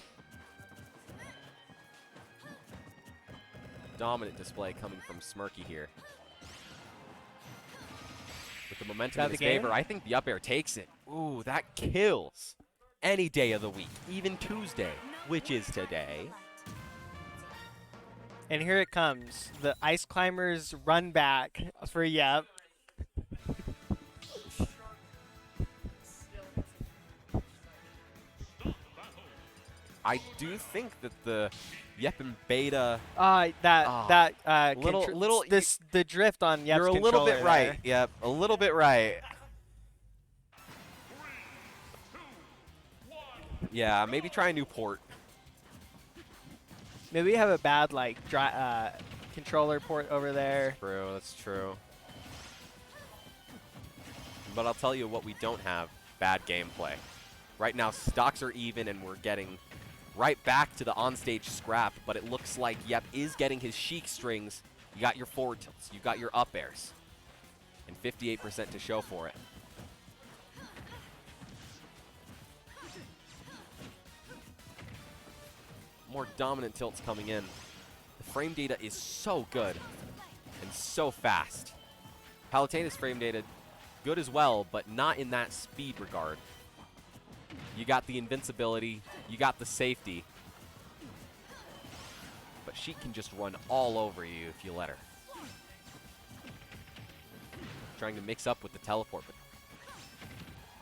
Dominant display coming from Smirky here. With the momentum in his favor, I think the up air takes it. Ooh, that kills. Any day of the week, even Tuesday, which is today. And here it comes. The Ice Climbers run back for Yep. I do think that the Yep and Beta. The drift on Yep's You're a little bit right. Yep, a little bit right. Yeah, maybe try a new port. Maybe we have a bad controller port over there. True, that's true. But I'll tell you what we don't have: bad gameplay. Right now, stocks are even, and we're getting right back to the onstage scrap, but it looks like Yep is getting his Sheik strings. You got your forward tilts, you got your up airs, and 58% to show for it. More dominant tilts coming in. The frame data is so good and so fast. Palutena's frame data good as well, but not in that speed regard. You got the invincibility, you got the safety, but she can just run all over you if you let her. Trying to mix up with the teleport, but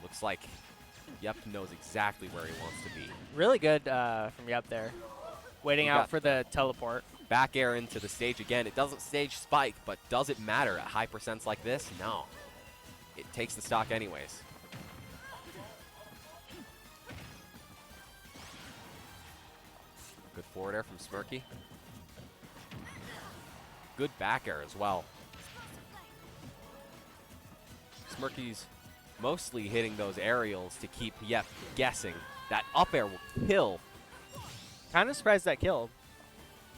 looks like Yep knows exactly where he wants to be. Really good from Yep there. Waiting out for the teleport. Back air into the stage again. It doesn't stage spike, but does it matter at high percents like this? No. It takes the stock anyways. Good forward air from Smirky. Good back air as well. Smirky's mostly hitting those aerials to keep Yep guessing. That up air will kill. Kind of surprised that killed.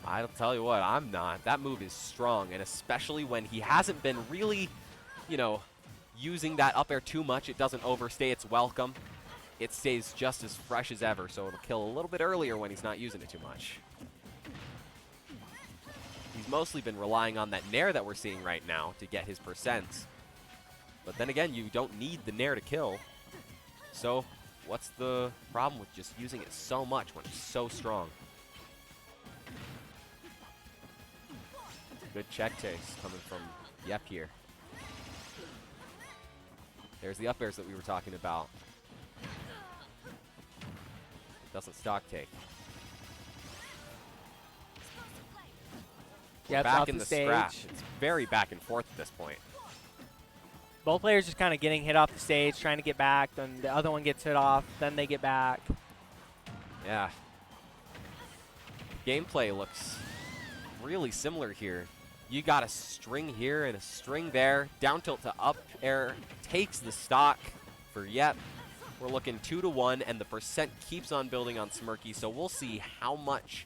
I'll tell you what, I'm not. That move is strong, and especially when he hasn't been really, using that up air too much. It doesn't overstay its welcome. It stays just as fresh as ever, so it'll kill a little bit earlier when he's not using it too much. He's mostly been relying on that nair that we're seeing right now to get his percents. But then again, you don't need the nair to kill. So what's the problem with just using it so much when it's so strong? Good check chase coming from Yep here. There's the up airs that we were talking about. Doesn't stock take. Yeah, back in the scrap. It's very back and forth at this point. Both players just kind of getting hit off the stage, trying to get back. Then the other one gets hit off. Then they get back. Yeah. Gameplay looks really similar here. You got a string here and a string there. Down tilt to up air takes the stock for Yep. We're looking 2-1, and the percent keeps on building on Smirky, so we'll see how much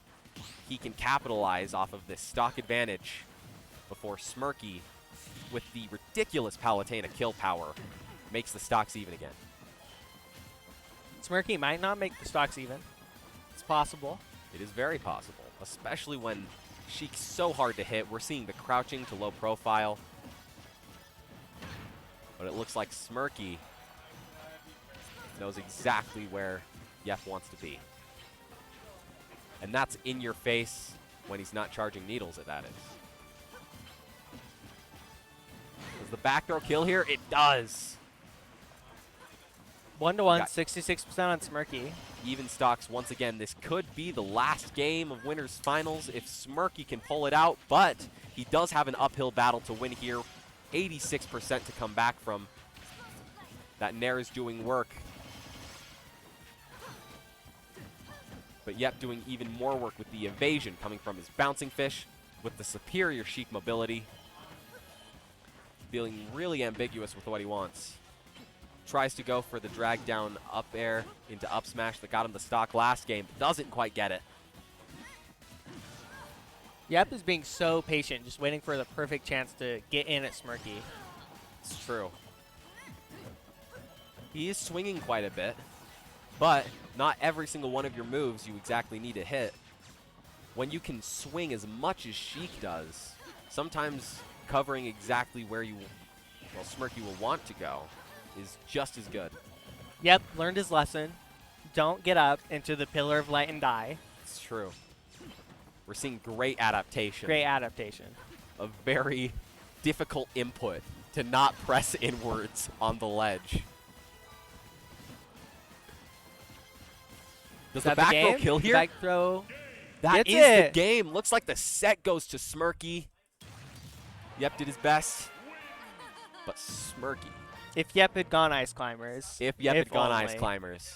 he can capitalize off of this stock advantage before Smirky, with the ridiculous Palutena kill power, makes the stocks even again. Smirky might not make the stocks even. It's possible. It is very possible, especially when Sheik's so hard to hit. We're seeing the crouching to low profile. But it looks like Smirky knows exactly where Yep wants to be. And that's in your face when he's not charging needles, that is. Does the back throw kill here? It does. 1-1, 66% on Smirky. Even stocks once again. This could be the last game of winners finals if Smirky can pull it out, but he does have an uphill battle to win here. 86% to come back from. That Nair is doing work. But Yep doing even more work with the evasion coming from his bouncing fish with the superior Sheik mobility. Feeling really ambiguous with what he wants. Tries to go for the drag down up air into up smash that got him the stock last game. Doesn't quite get it. Yep is being so patient, just waiting for the perfect chance to get in at Smirky. It's true. He is swinging quite a bit, but not every single one of your moves you exactly need to hit. When you can swing as much as Sheik does, sometimes covering exactly where Smirky will want to go is just as good. Yep, learned his lesson. Don't get up into the pillar of light and die. It's true. We're seeing great adaptation. Great adaptation. A very difficult input to not press inwards on the ledge. Does the Is that back throw game? kill here? Back throw. That Gets is the it. game. Looks like the set goes to Smirky. Yep did his best. But Smirky. If Yep had gone Ice Climbers. If Yep had gone Ice only. Climbers.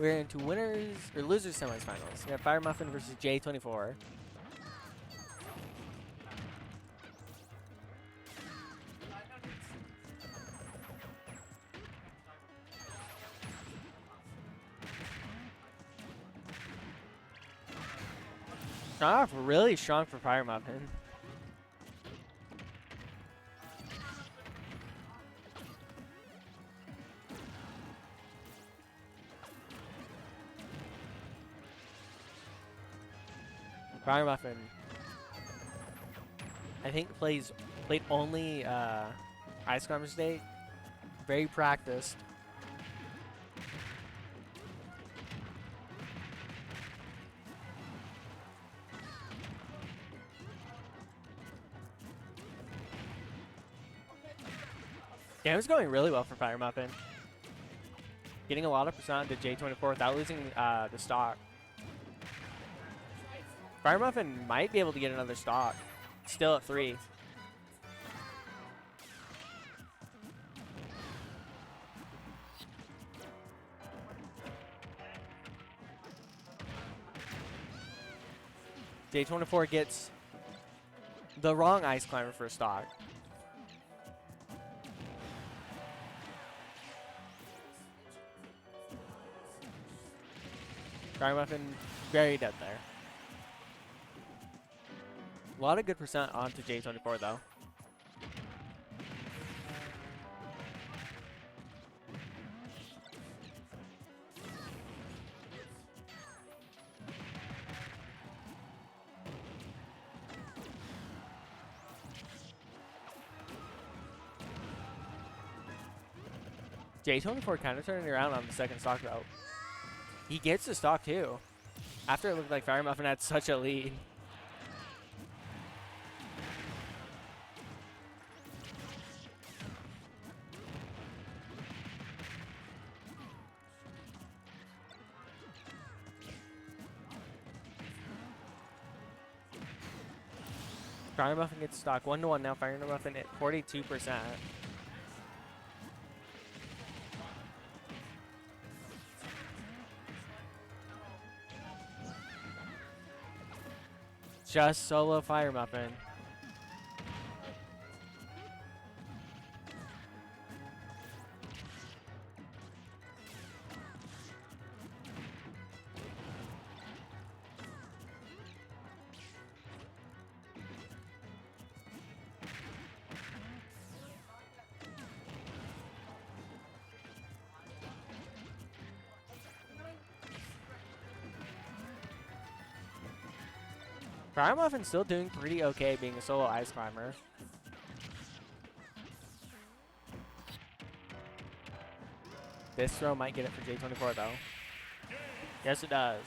We're into winners or losers semifinals. We have Fire Muffin versus J24. Start off really strong for Fire Muffin. Fire Muffin, I think played only Ice Climber State. Very practiced. Game's going really well for Fire Muffin. Getting a lot of percent to J24 without losing the stock. Fire Muffin might be able to get another stock. Still at 3. J24 gets the wrong Ice Climber for a stock. Fire Muffin very dead there. A lot of good percent onto J24 though. J24 kind of turning around on the second stock though. He gets the stock too. After it looked like Fire Muffin had such a lead. Fire Muffin gets stock 1-1 now. Fire Muffin at 42%. Just solo Fire Muffin. Fire Muffin's still doing pretty okay being a solo Ice Climber. This throw might get it for J24 though. Yes, it does.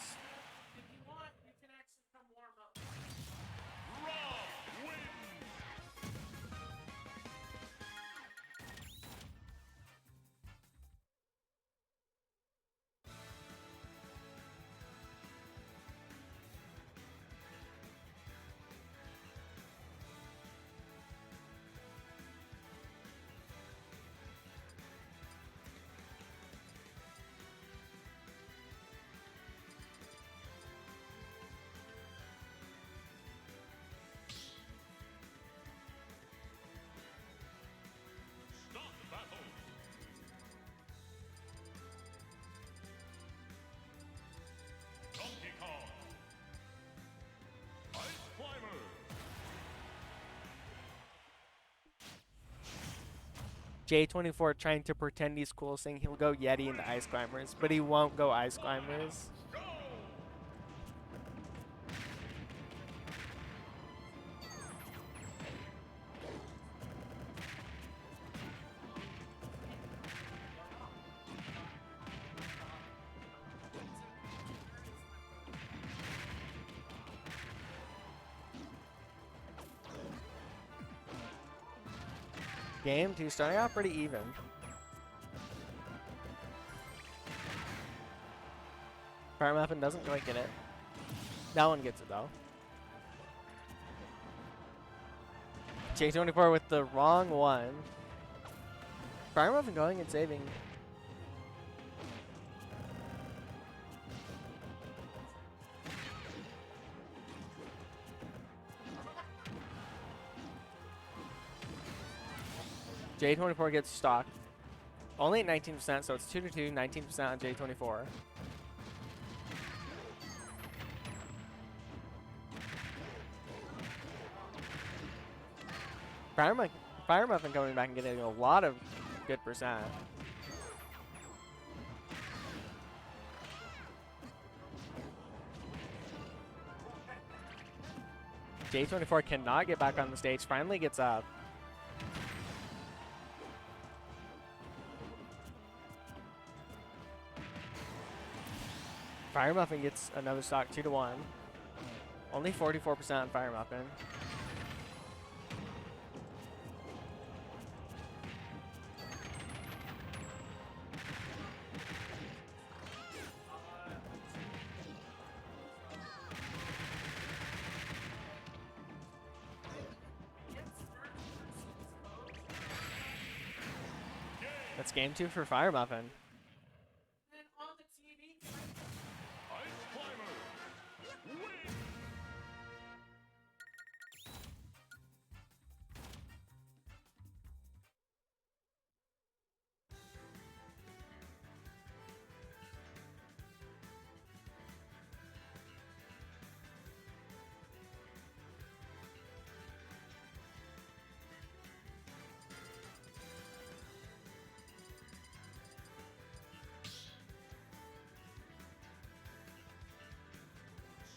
Start the battle. Donkey Kong. Ice Climber. J24 trying to pretend he's cool, saying he'll go Yeti into Ice Climbers, but he won't go Ice Climbers. Go. Game 2 starting out pretty even. Fire Muffin doesn't quite get it. That one gets it though. J24 with the wrong one. Fire Muffin going and saving. J24 gets stock. Only at 19%, so it's 2-2, 19% on J24. Fire Muffin coming back and getting a lot of good percent. J24 cannot get back on the stage, finally gets up. Fire Muffin gets another stock 2-1. Only 44% on Fire Muffin. That's game 2 for Fire Muffin. Ice Climber. Win.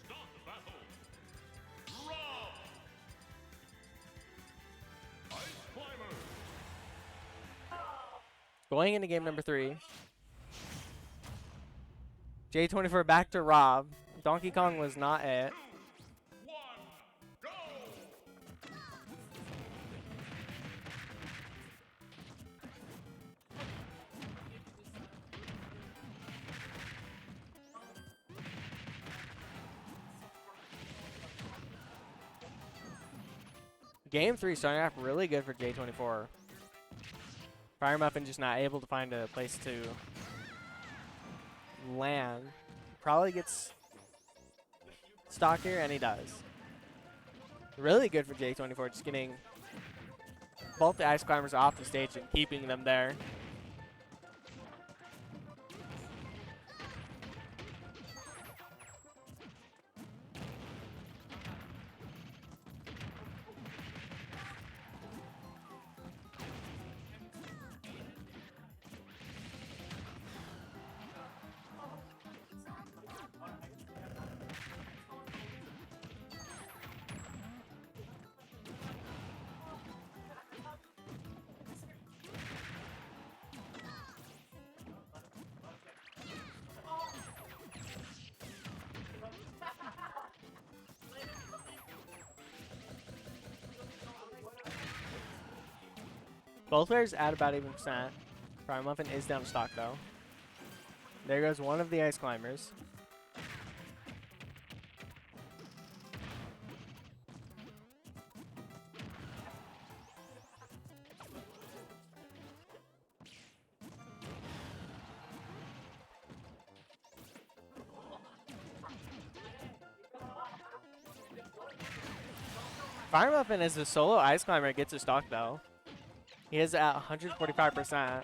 Start the battle. Rob. Ice Climber. Going into game number 3. J24 back to Rob. Donkey Kong was not it. 1, go. Game 3 starting off really good for J24. Fire Muffin just not able to find a place to land. Probably gets stock here, and he does. Really good for J24, just getting both the Ice Climbers off the stage and keeping them there. Both players at about even percent. Fire Muffin is down to stock though. There goes one of the Ice Climbers. Fire Muffin is a solo Ice Climber gets a stock though. He is at 145%.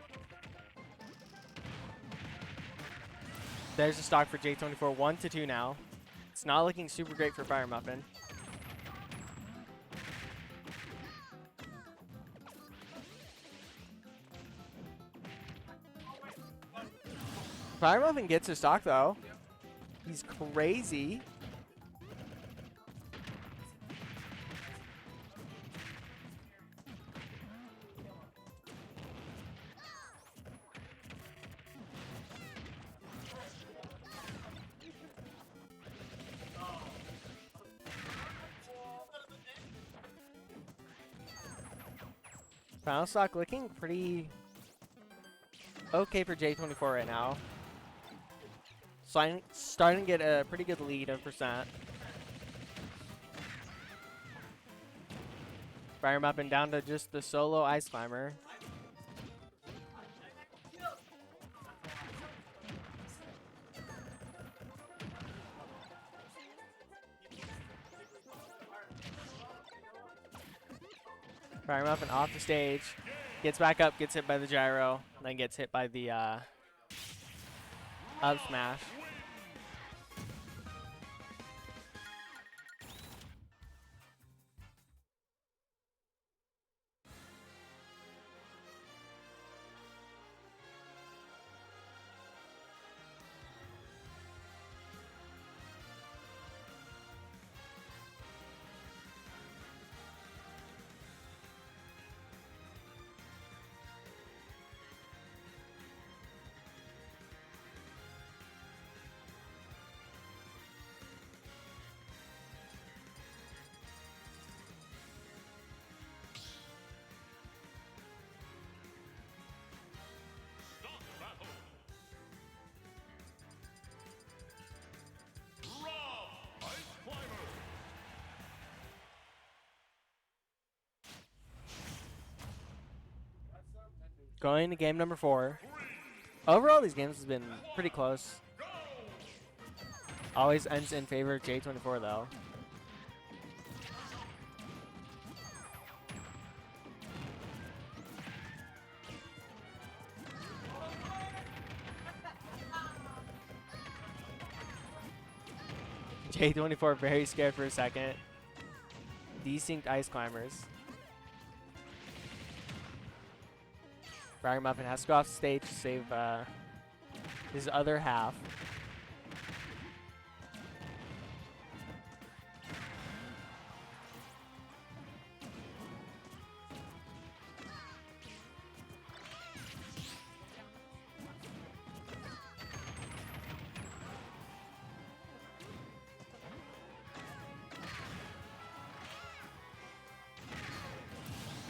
There's a stock for J24, 1-2 now. It's not looking super great for Fire Muffin. Fire Muffin gets a stock though. He's crazy. Final stock looking pretty okay for J24 right now. Starting to get a pretty good lead of percent. Fire Muffin down to just the solo Ice Climber. Fire Muffin off the stage. Gets back up, gets hit by the gyro, then gets hit by the up smash. Start battle. Rob, Ice Climber. Going to game number 4. Overall, these games has been pretty close. Always ends in favor of J24 though. J24 very scared for a second. Desynced Ice Climbers. Fire Muffin has to go off stage to save his other half.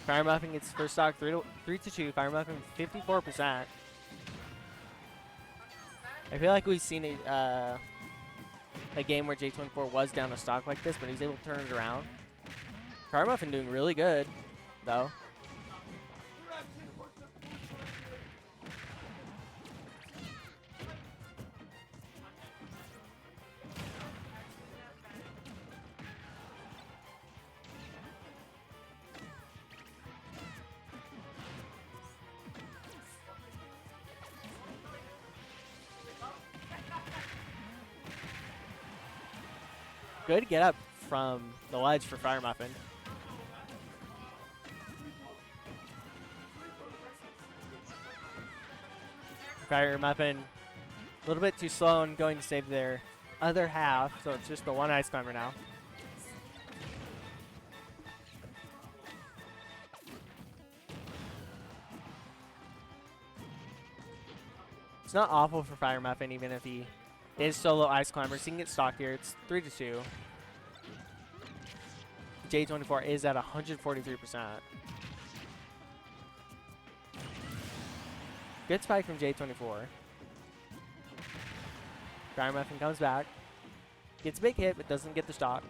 Fire Muffin gets first stock 3 to 2. Fire Muffin 54%. I feel like we've seen a game where J24 was down a stock like this, but he's able to turn it around. Fire Muffin doing really good, though. Good get up from the ledge for Fire Muffin. Fire Muffin a little bit too slow and going to save their other half, so it's just the one Ice Climber now. It's not awful for Fire Muffin, even if he is solo Ice Climber. So he can get stocked here. It's 3 to 2. J24 is at 143%. Good spike from J24. Fire Muffin comes back. Gets a big hit, but doesn't get the stock.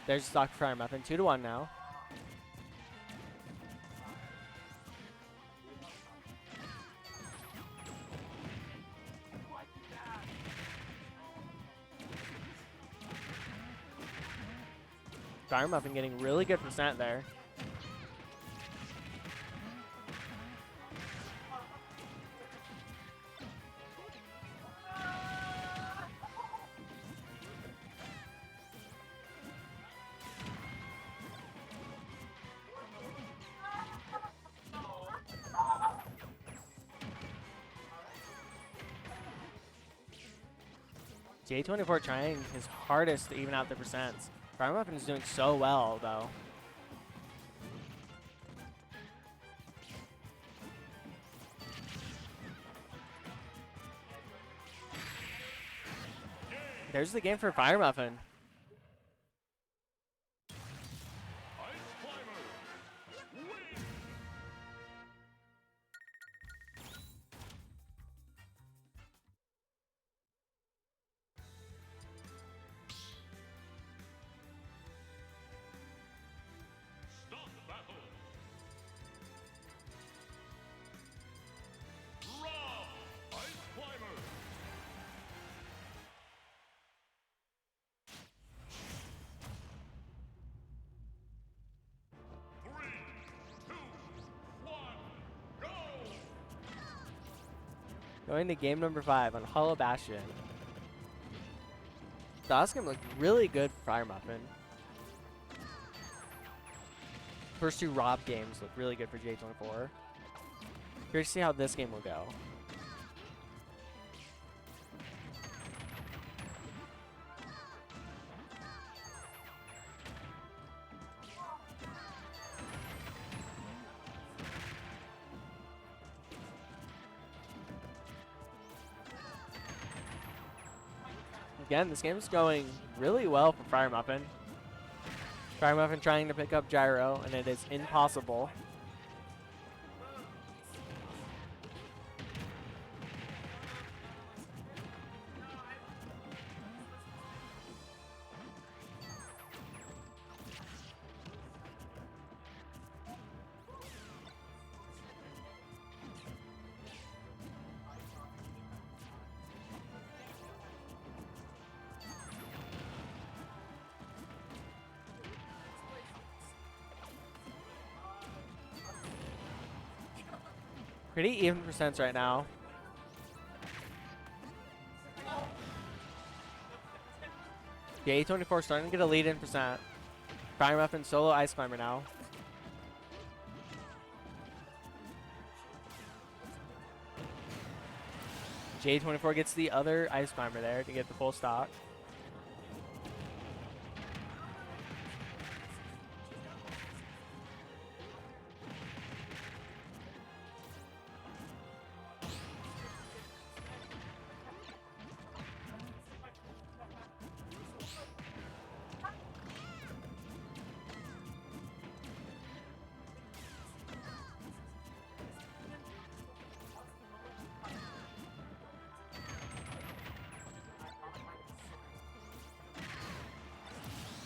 There's a stock for Fire Muffin. 2 to 1 now. Fire Muffin getting really good percent there. J24 trying his hardest to even out the percents. Fire Muffin is doing so well, though. There's the game for Fire Muffin. Ice Climber. Win. Start battle. Rob, Ice Climber. Going to game number 5 on Hollow Bastion. Last game looked really good for Fire Muffin. First 2 Rob games looked really good for J24. Curious to see how this game will go. Again, this game is going really well for Fire Muffin. Fire Muffin trying to pick up Gyro, and it is impossible. Pretty even percents right now. J24 starting to get a lead in percent. Fire Muffin solo Ice Climber now. J24 gets the other Ice Climber there to get the full stock.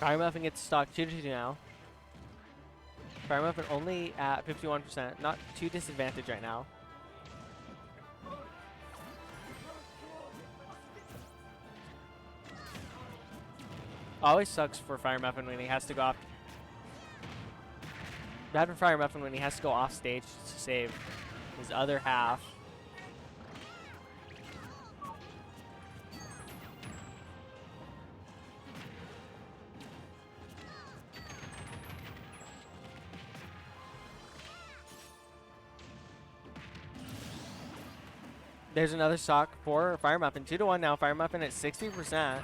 Fire Muffin gets stock 2-2 now. Fire Muffin only at 51%, not too disadvantaged right now. Always sucks for Fire Muffin when he has to go off. Bad for Fire Muffin when he has to go off stage to save his other half. There's another stock for Fire Muffin. 2-1 now. Fire Muffin at 60%.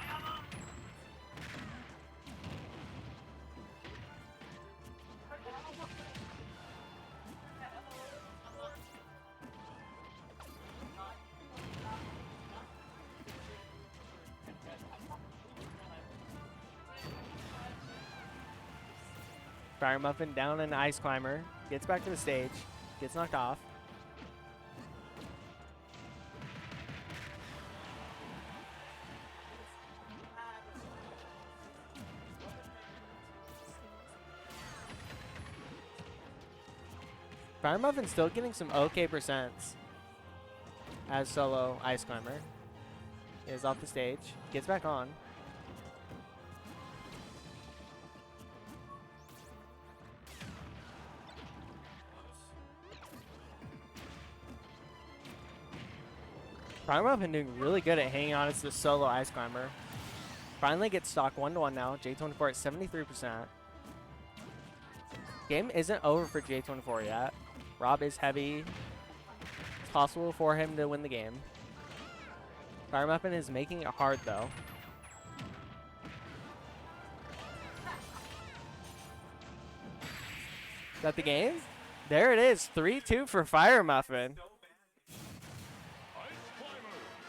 Fire Muffin down an Ice Climber. Gets back to the stage. Gets knocked off. Fire Muffin still getting some okay percents as solo Ice Climber. Is off the stage. Gets back on. Fire Muffin doing really good at hanging on as the solo Ice Climber. Finally gets stock 1-1 now. J24 at 73%. Game isn't over for J24 yet. Rob is heavy. It's possible for him to win the game. Fire Muffin is making it hard though. Is that the game? There it is. 3-2 for Fire Muffin. Ice Climber. Win.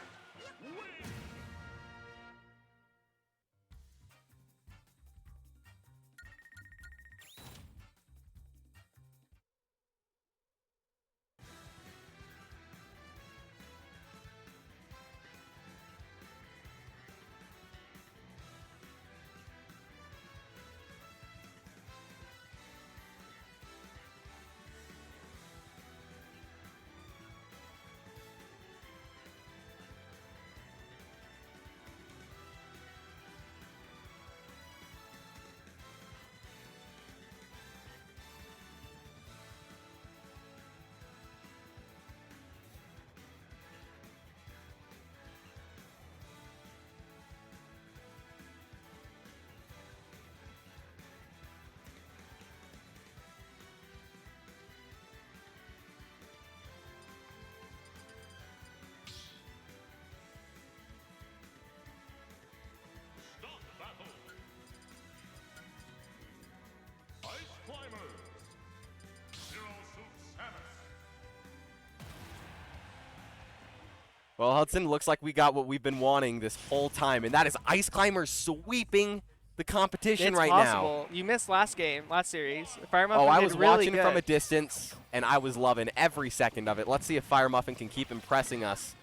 Well, Hudson, looks like we got what we've been wanting this whole time, and that is Ice Climbers sweeping the competition It's right possible. You missed last series. Fire now. Muffin Oh, I did was really watching good. from a distance, and I was loving every second of it. Let's see if Fire Muffin can keep impressing us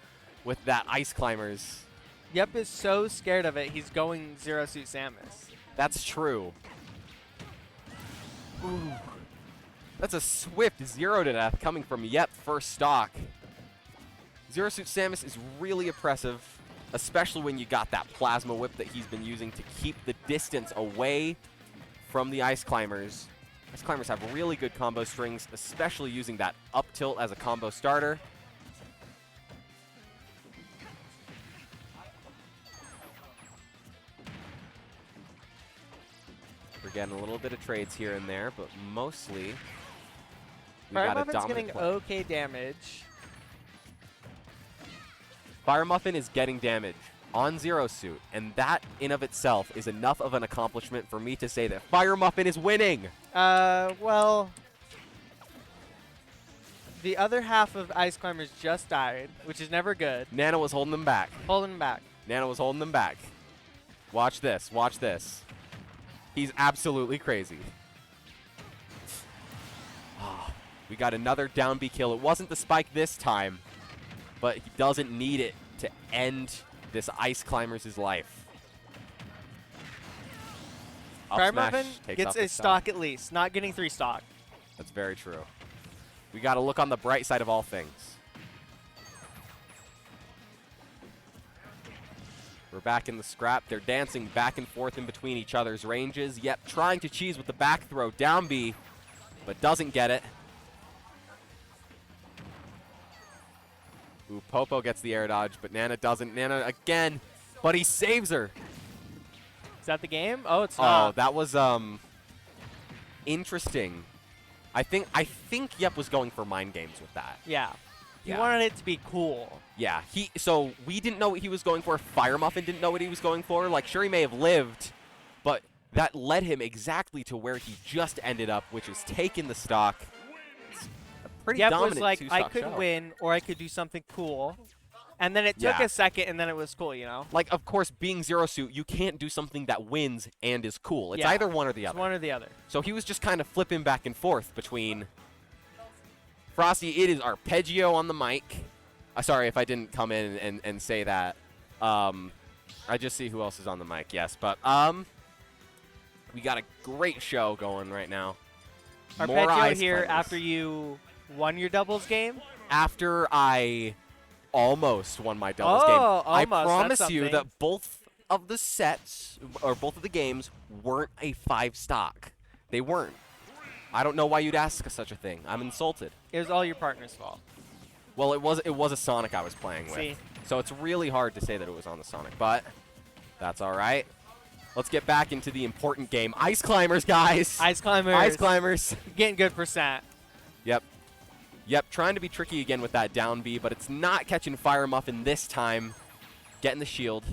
with that Ice Climbers. Yep is so scared of it, he's going Zero Suit Samus. That's true. Ooh. That's a swift 0 to death coming from Yep first stock. Zero Suit Samus is really impressive, especially when you got that Plasma Whip that he's been using to keep the distance away from the Ice Climbers. Ice Climbers have really good combo strings, especially using that up tilt as a combo starter. We're getting a little bit of trades here and there, but mostly we Fire got a Muffin's dominant getting play. okay damage. Fire Muffin is getting damage on Zero Suit, and that in of itself is enough of an accomplishment for me to say that Fire Muffin is winning. Well, the other half of Ice Climbers just died, which is never good. Nana was holding them back. Holding him back. Nana was holding them back. Watch this. Watch this. He's absolutely crazy. Oh, we got another down B kill. It wasn't the spike this time, but he doesn't need it to end this Ice Climbers' life. Up Fire smash Muffin takes gets off the a stock at least, not getting 3 stock. That's very true. We got to look on the bright side of all things. We're back in the scrap. They're dancing back and forth in between each other's ranges. Yep, trying to cheese with the back throw down B, but doesn't get it. Ooh, Popo gets the air dodge, but Nana doesn't. Nana again, but he saves her. Is that the game? Oh, it's Oh, not. that was interesting. I think Yep was going for mind games with that. Yeah. He Yeah. wanted it to be cool. Yeah, so we didn't know what he was going for. Fire Muffin didn't know what he was going for. Like, sure, he may have lived, but that led him exactly to where he just ended up, which is taking the stock. It's a pretty Yep dominant was like, I two-stock could show. win, or I could do something cool. And then it took Yeah. a second, and then it was cool, you know? Like, of course, being Zero Suit, you can't do something that wins and is cool. It's Yeah. either one or the It's other. one or the other. So he was just kind of flipping back and forth between Frosty. It is Arpeggio on the mic. Sorry if I didn't come in and say that. I just see who else is on the mic. Yes, but we got a great show going right now. More Arpeggio Ice here Climbers. after you won your doubles game. After I almost won my doubles Oh, game. I almost. promise That's you something. that both of the sets, or both of the games, weren't a 5 stock. They weren't. I don't know why you'd ask such a thing. I'm insulted. It was all your partner's fault. Well, it was a Sonic I was playing with. See. So it's really hard to say that it was on the Sonic, but that's all right. Let's get back into the important game. Ice Climbers, guys. Ice Climbers. Ice Climbers. Getting good percent. Yep. Yep, trying to be tricky again with that down B, but it's not catching Fire Muffin this time. Getting the shield.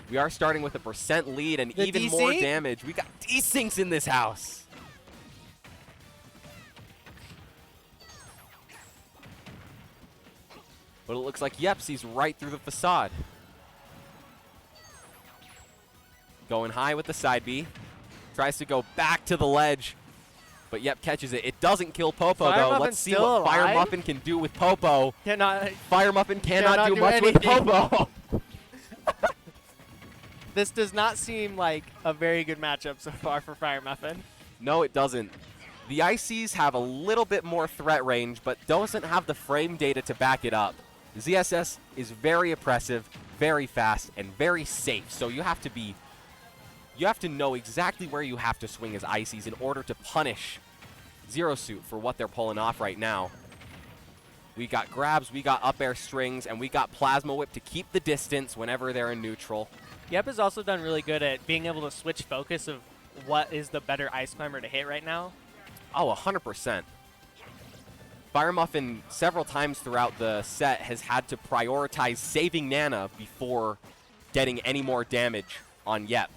We are starting with a % lead and The even DC? more damage. We got D-Syncs in this house. But it looks like Yep sees right through the facade. Going high with the side B. Tries to go back to the ledge. But Yep catches it. It doesn't kill Popo, Fire though. Muffin's Let's see still what Fire alive? Muffin can do with Popo. Cannot. Fire Muffin cannot Cannot do do much with anything. Popo. This does not seem like a very good matchup so far for Fire Muffin. No, it doesn't. The ICs have a little bit more threat range, but doesn't have the frame data to back it up. ZSS is very oppressive, very fast, and very safe. So you have to know exactly where you have to swing as ICs in order to punish Zero Suit for what they're pulling off right now. We got grabs, we got up air strings, and we got Plasma Whip to keep the distance whenever they're in neutral. Yep has also done really good at being able to switch focus of what is the better Ice Climber to hit right now. Oh, 100%. Fire Muffin several times throughout the set has had to prioritize saving Nana before getting any more damage on Yep,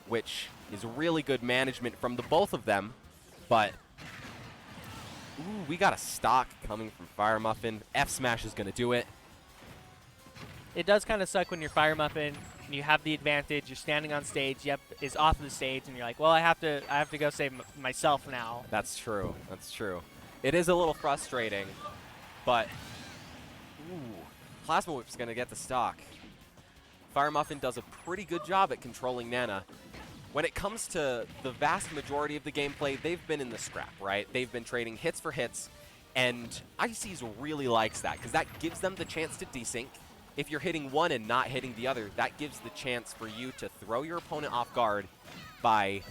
which is really good management from the both of them, but Ooh, we got a stock coming from Fire Muffin. F Smash is going to do it. It does kind of suck when you're Fire Muffin and you have the advantage. You're standing on stage. Yep is off the stage, and you're like, well, I have to go save myself now. That's true. That's true. It is a little frustrating, but ooh, Plasma Whip's going to get the stock. Fire Muffin does a pretty good job at controlling Nana. When it comes to the vast majority of the gameplay, they've been in the scrap, right? They've been trading hits for hits, and Ices really likes that because that gives them the chance to desync. If you're hitting one and not hitting the other, that gives the chance for you to throw your opponent off guard by,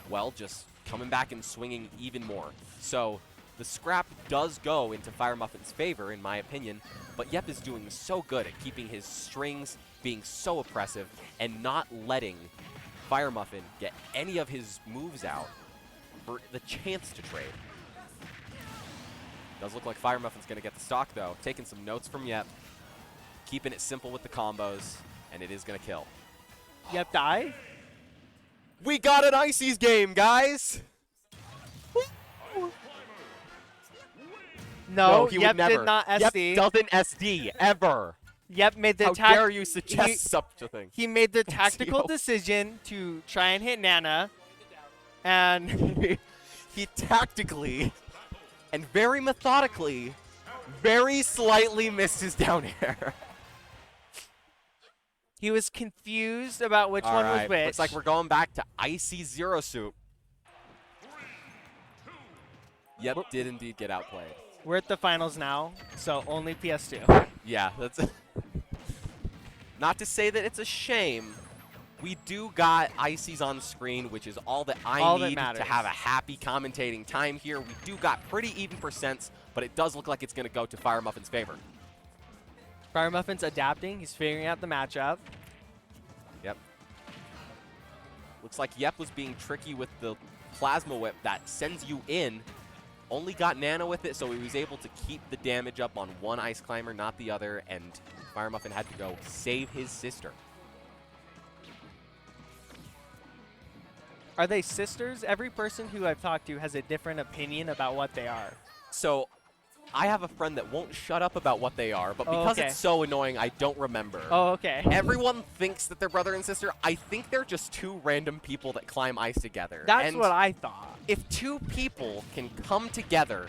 well, just coming back and swinging even more. So the scrap does go into Fire Muffin's favor, in my opinion, but Yep is doing so good at keeping his strings being so oppressive and not letting Fire Muffin get any of his moves out for the chance to trade. Does look like Fire Muffin's going to get the stock, though. Taking some notes from Yep. Keeping it simple with the combos, and it is going to kill. Yep, die. We got an Ices game, guys! No, he Yep would never. did not SD. Yep doesn't SD, ever. Yep made the How dare you suggest such a thing? He made the tactical SEO. decision to try and hit Nana, and He tactically and very methodically, very slightly missed his down air. he was confused about which All one right, was which. looks like we're going back to Icy Zero Suit. Yep, did indeed get outplayed. We're at the finals now, so only PS2. Yeah, that's not to say that it's a shame. We do got Ices on screen, which is all that All that need to matters. have a happy commentating time here. We do got pretty even percents, but it does look like it's going to go to Fire Muffin's favor. Fire Muffin's adapting. He's figuring out the matchup. Yep. Looks like Yep was being tricky with the Plasma Whip that sends you in. Only got Nana with it, so he was able to keep the damage up on one Ice Climber, not the other, and Fire Muffin had to go save his sister. Are they sisters? Every person who I've talked to has a different opinion about what they are. So I have a friend that won't shut up about what they are, but Oh, because okay. it's so annoying, I don't remember. Oh, okay. Everyone thinks that they're brother and sister. I think they're just two random people that climb ice together. That's And what I thought. if two people can come together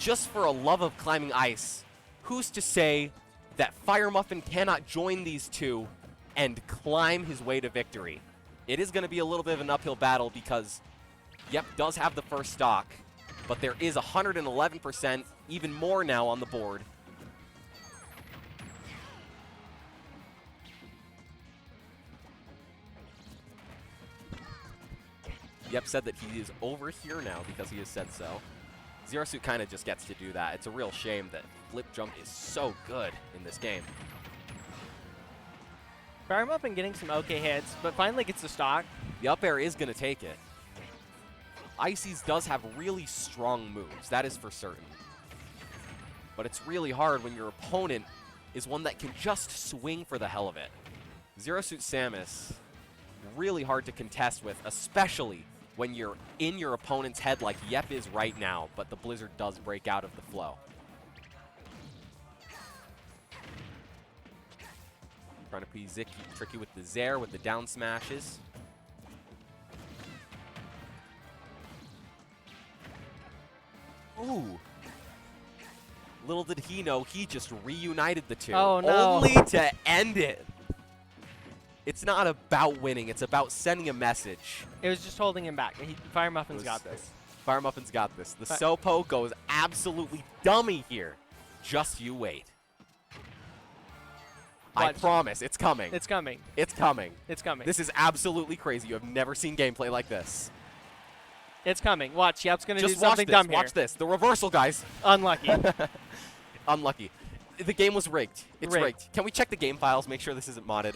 just for a love of climbing ice, who's to say that Fire Muffin cannot join these two and climb his way to victory? It is going to be a little bit of an uphill battle because Yep does have the first stock, but there is 111%, even more now on the board. Yep said that he is over here now because he has said so. Zero Suit kind of just gets to do that. It's a real shame that Flip Jump is so good in this game. Fire Muffin getting some okay hits, but finally gets the stock. The up air is going to take it. Ices does have really strong moves, that is for certain. But it's really hard when your opponent is one that can just swing for the hell of it. Zero Suit Samus, really hard to contest with, especially when you're in your opponent's head like Yep is right now, but the Blizzard does break out of the flow. Trying to be tricky with the Zair, with the down smashes. Ooh. Little did he know, he just reunited the two. Oh, no. Only to end it. It's not about winning, it's about sending a message. It was just holding him back. Fire Muffin's got this. Fire Muffin's got this. The Sopo goes absolutely dummy here. Just you wait. I Watch. promise, it's coming. It's coming. It's coming. It's coming. This is absolutely crazy. You have never seen gameplay like this. It's coming. Watch. Yep's going to do Just watch something this. dumb here. Watch this. The reversal, guys. Unlucky. Unlucky. The game was rigged. It's Rigged. rigged. Can we check the game files, make sure this isn't modded?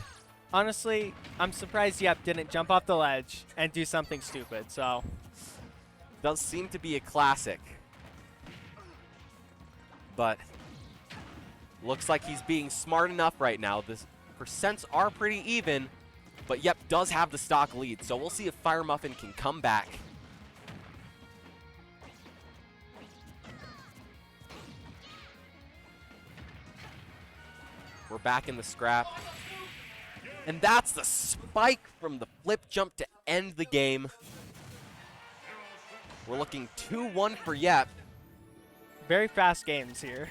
Honestly, I'm surprised Yep didn't jump off the ledge and do something stupid, so. Does seem to be a classic. But looks like he's being smart enough right now. The percents are pretty even, but Yep does have the stock lead. So we'll see if Fire Muffin can come back. We're back in the scrap. And that's the spike from the flip jump to end the game. We're looking 2-1 for Yep. Very fast games here.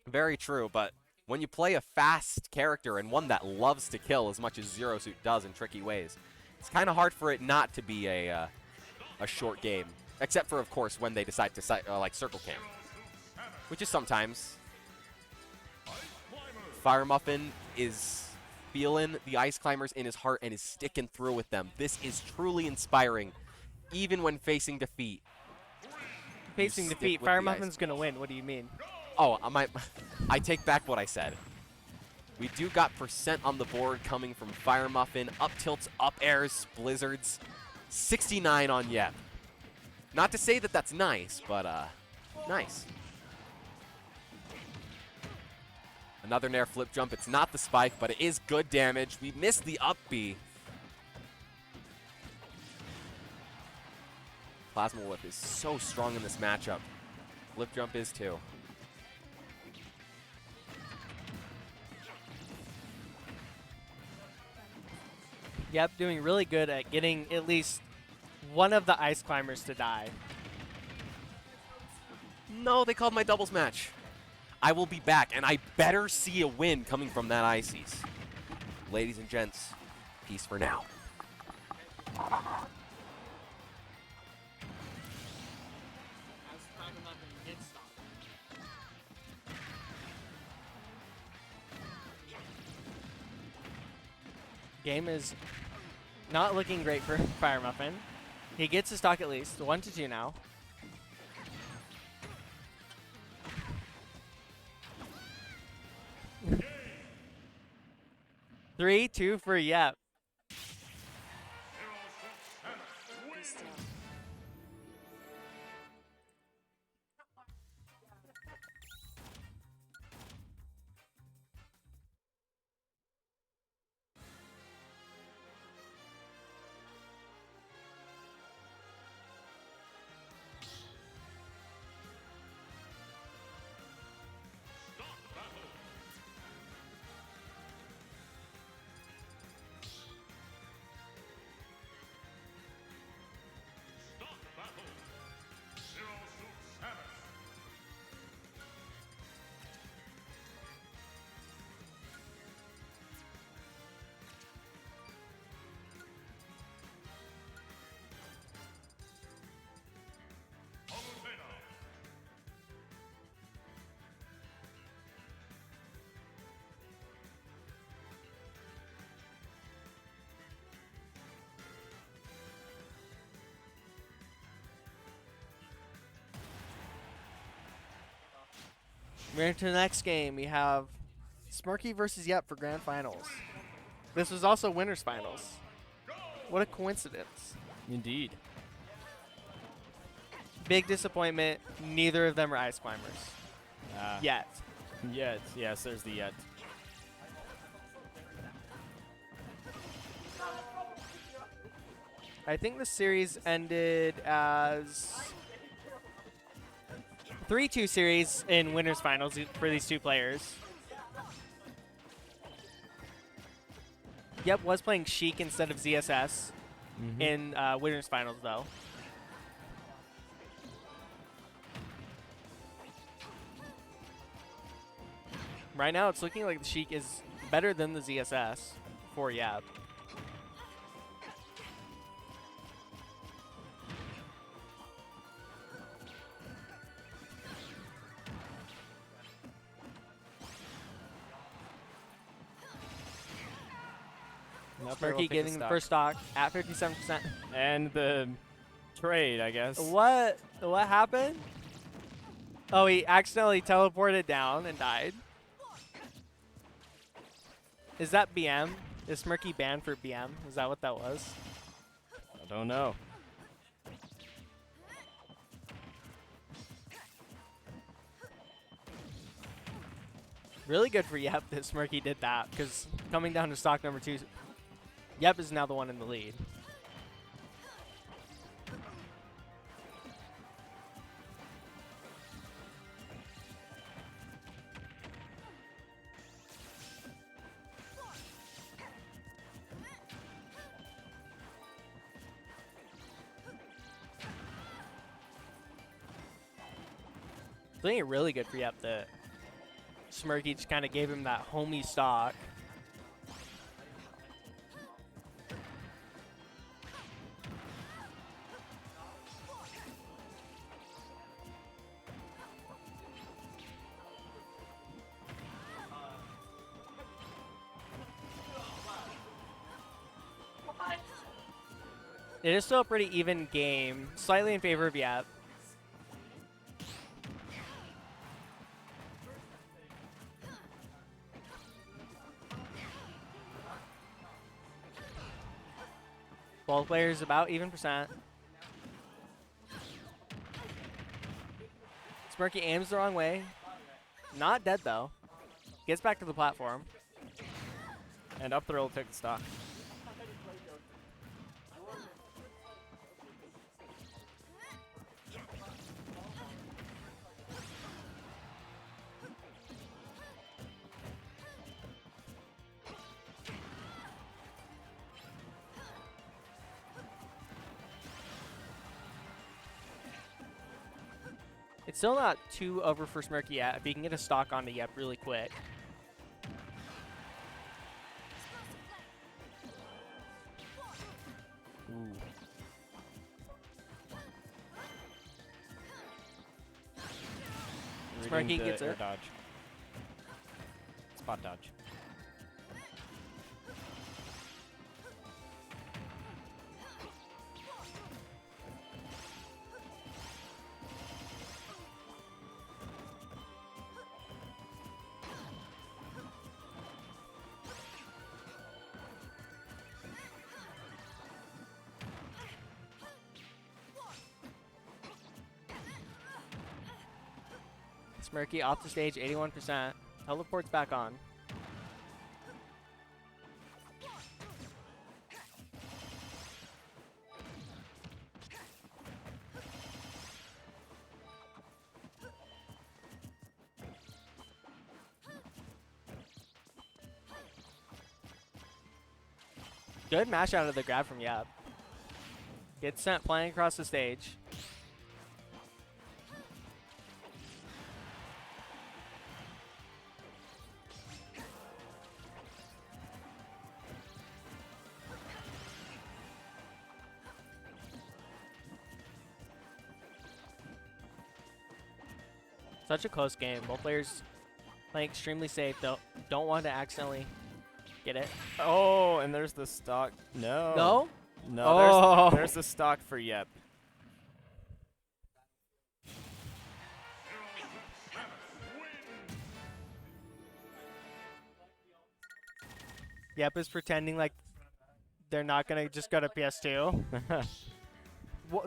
Very true, but when you play a fast character and one that loves to kill as much as Zero Suit does in tricky ways, it's kind of hard for it not to be a short game. Except for, of course, when they decide to like circle camp, which is sometimes. Fire Muffin is feeling the Ice Climbers in his heart and is sticking through with them. This is truly inspiring, even when facing defeat. Facing stick defeat, with Fire the Muffin's going to win. What do you mean? Oh, I take back what I said. We do got percent on the board coming from Fire Muffin. Up tilts, up airs, blizzards. 69 on Yep. Not to say that that's nice, but nice. Another Nair flip jump. It's not the spike, but it is good damage. We missed the up B. Plasma Whip is so strong in this matchup. Flip jump is too. Yep, doing really good at getting at least one of the Ice Climbers to die. No, they called my doubles match. I will be back, and I better see a win coming from that Ices. Ladies and gents, peace for now. Game is not looking great for Fire Muffin. He gets his stock at least. 1-2 now. Three, 2 for Yep. We're into the next game. We have Smirky versus Yep for Grand Finals. This was also Winners Finals. What a coincidence. Indeed. Big disappointment. Neither of them are Ice Climbers. Yet. Yet. Yes, there's the yet. I think the series ended as 3-2 series in Winners Finals for these two players. Yep, was playing Sheik instead of ZSS in Winners Finals, though. Right now, it's looking like the Sheik is better than the ZSS for Yep. Smirky getting the first stock at 57%. And the trade, I guess. What happened? Oh, he accidentally teleported down and died. Is that BM? Is Smirky banned for BM? Is that what that was? I don't know. Really good for Yep that Smirky did that, because coming down to stock number 2, Yep is now the one in the lead. playing it really good for Yep that Smirky just kind of gave him that homey stock. It is still a pretty even game, slightly in favor of Yep. Both players about even percent. Smirky aims the wrong way. Not dead though. Gets back to the platform. And up throw will take the stock. It's still not too over for Smirky yet. If he can get a stock onto Yep really quick. Ooh. Smirky Reading the gets air it. dodge. Spot dodge. Smirky off the stage, 81%. Teleports back on. Good mash out of the grab from Yep. Gets sent flying across the stage. Such a close game. Both players playing extremely safe. Don't want to accidentally get it. Oh, and there's the stock. No. No? No, Oh. there's the stock for Yep. Yep is pretending like they're not going to just go to PS2.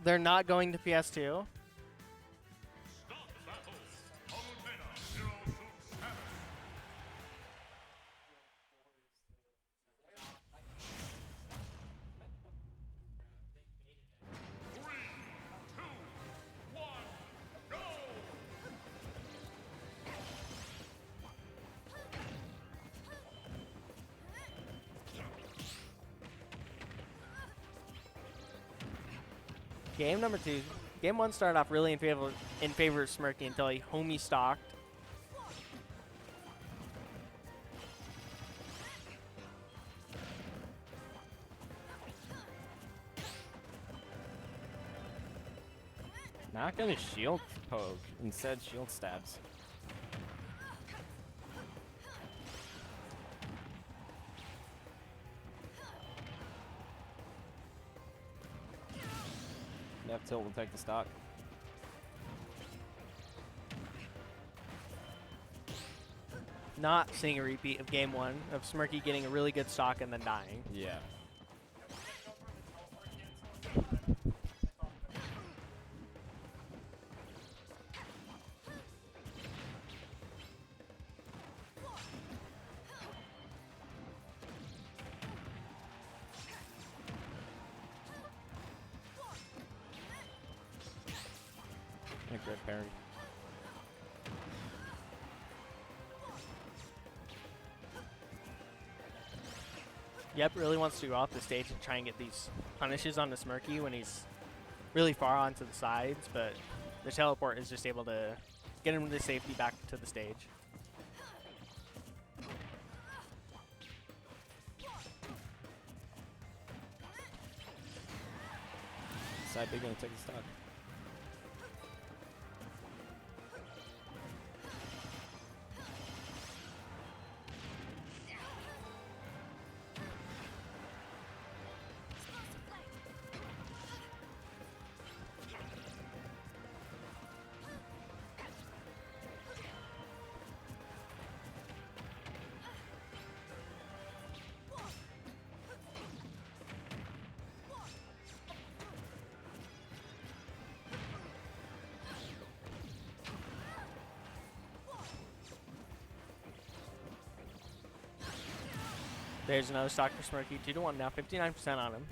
They're not going to PS2. Game number 2. Game 1 started off really in favor of Smirky until he homie stocked. Not gonna shield poke, instead shield stabs. Left tilt will take the stock. Not seeing a repeat of game 1 of Smirky getting a really good stock and then dying. Yeah. A great parry. Yep really wants to go off the stage and try and get these punishes on the Smirky when he's really far onto the sides, but the teleport is just able to get him to safety back to the stage. Side B gonna take the stock. There's another stock for Smirky. 2-1 now, 59% on him.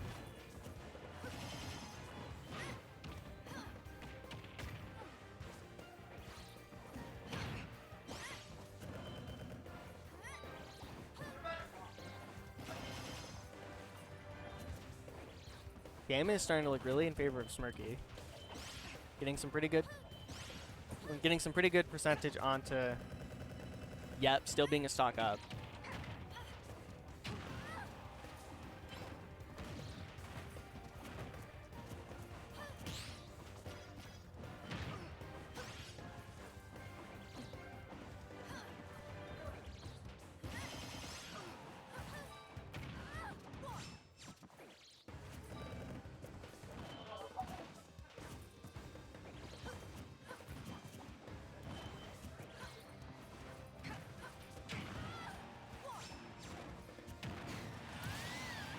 Game is starting to look really in favor of Smirky. Getting some pretty good percentage onto Yep, still being a stock up.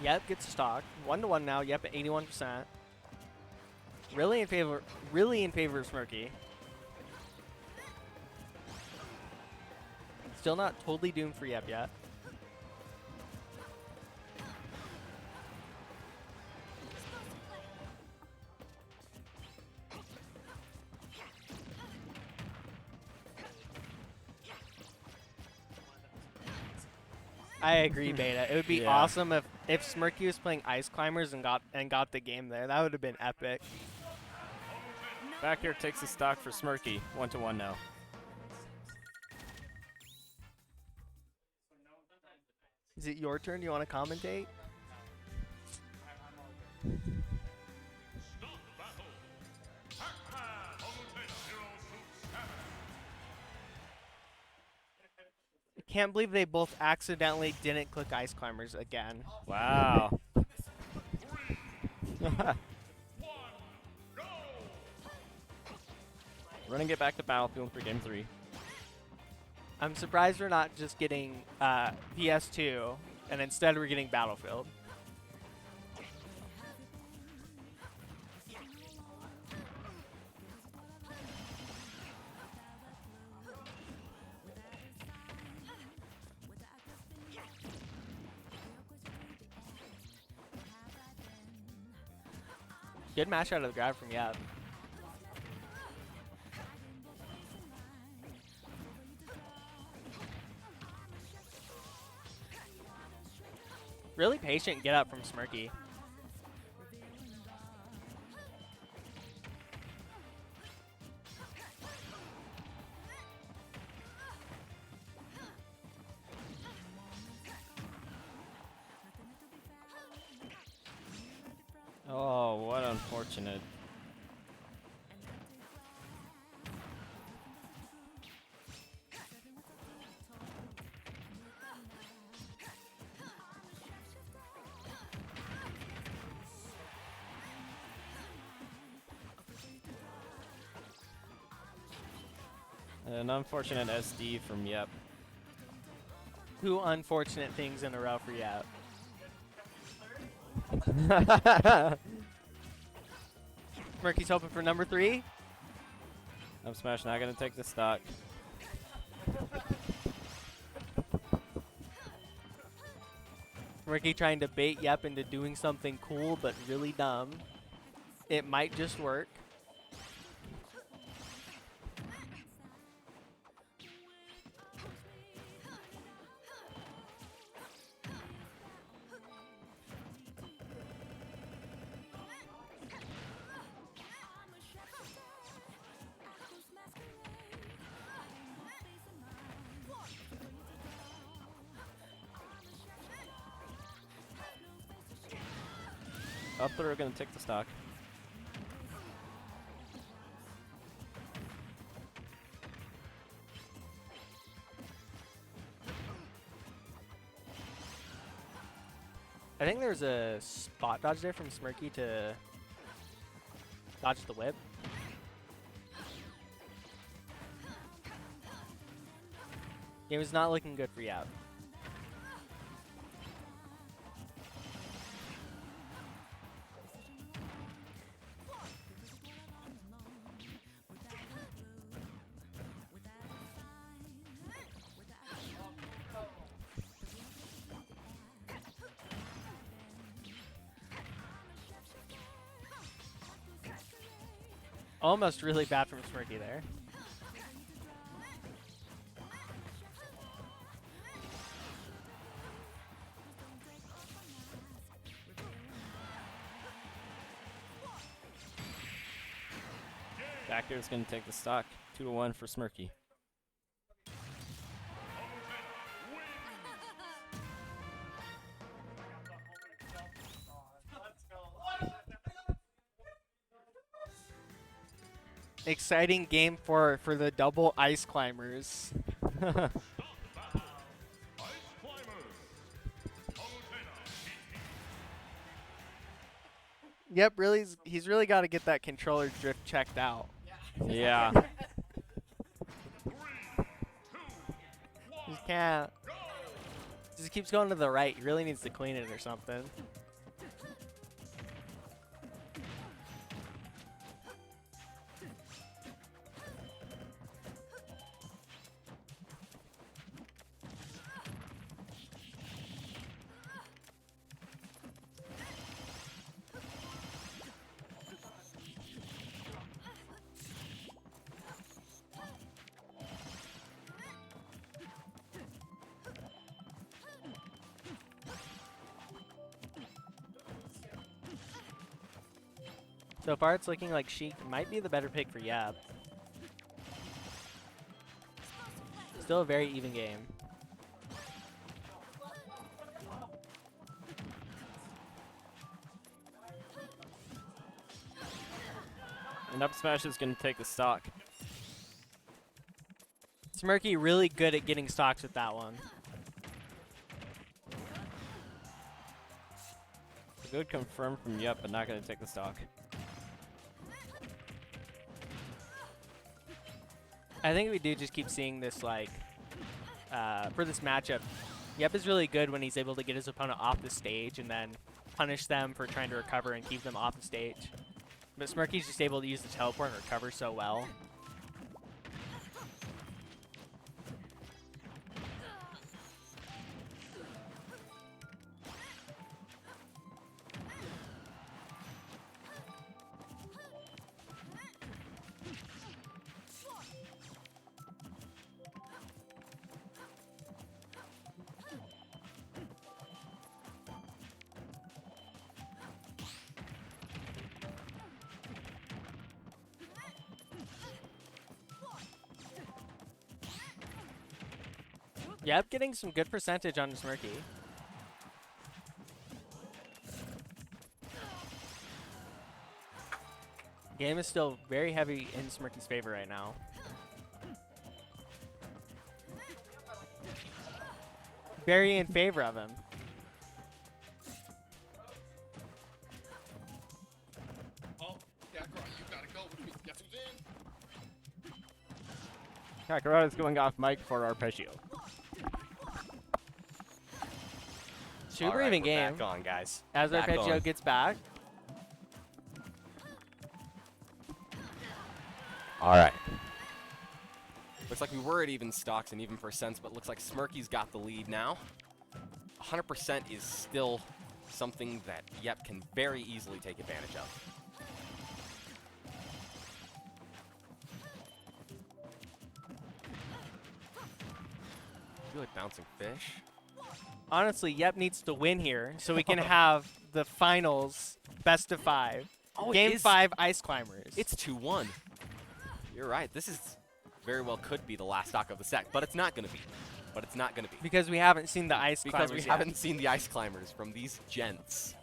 Yep, gets a stock. 1-1 now. Yep, at 81%. Really in favor of Smirky. Still not totally doomed for Yep yet. I agree, Beta. It would be Yeah. awesome if Smirky was playing Ice Climbers and got the game there. That would have been epic. Back here takes the stock for Smirky. 1-1 now. Is it your turn? Do you want to commentate? Stop battle. Pac-Man on the 027. I can't believe they both accidentally didn't click Ice Climbers again. Wow. 3, 1, go! Running it back to Battlefield for game 3. I'm surprised we're not just getting PS2 and instead we're getting Battlefield. Good match out of the grab from Yep. Really patient get up from Smirky. Oh, what unfortunate. An unfortunate SD from Yep. 2 unfortunate things in a row for Yep. Smirky's hoping for number 3. Up smash not gonna take the stock. Smirky trying to bait Yep into doing something cool but really dumb. It might just work. Up throw gonna take the stock. I think there's a spot dodge there from Smirky to dodge the whip. It was not looking good for Yap. Almost really bad from Smirky there. Back air is gonna take the stock. 2-1 for Smirky. Exciting game for the double ice climbers. Ice Climbers. Yep, really, he's really got to get that controller drift checked out. Yeah. Just can't. Just keeps going to the right. He really needs to clean it or something. So far, it's looking like Sheik might be the better pick for Yap. Still a very even game. And up smash is gonna take the stock. Smirky really good at getting stocks with that one. Good confirm from Yup, but not gonna take the stock. I think we do just keep seeing this, like, for this matchup. Yep is really good when he's able to get his opponent off the stage and then punish them for trying to recover and keep them off the stage. But Smirky's just able to use the teleport and recover so well. Yep, getting some good percentage on Smirky. Game is still very heavy in Smirky's favor right now. Very in favor of him. Oh, Kakarot, you gotta go with me. Guess who's in? Kakarot is going off mic for arpeggio. Super All right, even we're game. Back on, guys. As Back Arpeggio on. gets back. All right. Looks like we were at even stocks and even percents, but looks like Smirky's got the lead now. 100% is still something that Yep can very easily take advantage of. I feel like bouncing fish. Honestly, Yep needs to win here so we can have the finals best of 5. Oh, Game 5 Ice Climbers. It's 2-1. You're right. This is very well could be the last stock of the set, but it's not going to be. But it's not going to be. because we haven't seen the Ice Because Climbers we yet. haven't seen the Ice Climbers from these gents.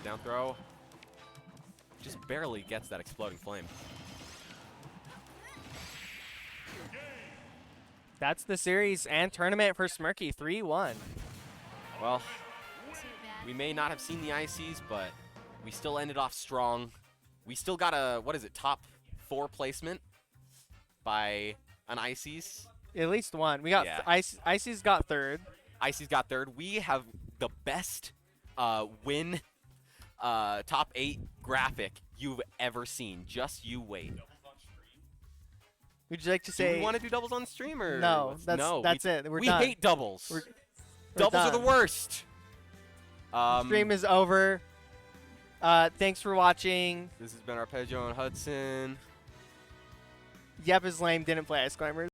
Down throw. Just barely gets that exploding flame. That's the series and tournament for Smirky, 3-1. Well, we may not have seen the ICs, but we still ended off strong. We still got a, what is it, top 4 placement by an ICs. At least one. We got Yeah. Icy's got third. ICs got third. We have the best win top 8 graphic you've ever seen. Just you wait. Would you like to Do say? we want to do doubles on stream or No, what's- that's no, that's it. We're we done. hate doubles. We're Doubles are the done. worst. Stream is over. Thanks for watching. This has been Arpeggio and Hudson. Yep is lame. Didn't play Ice Climbers.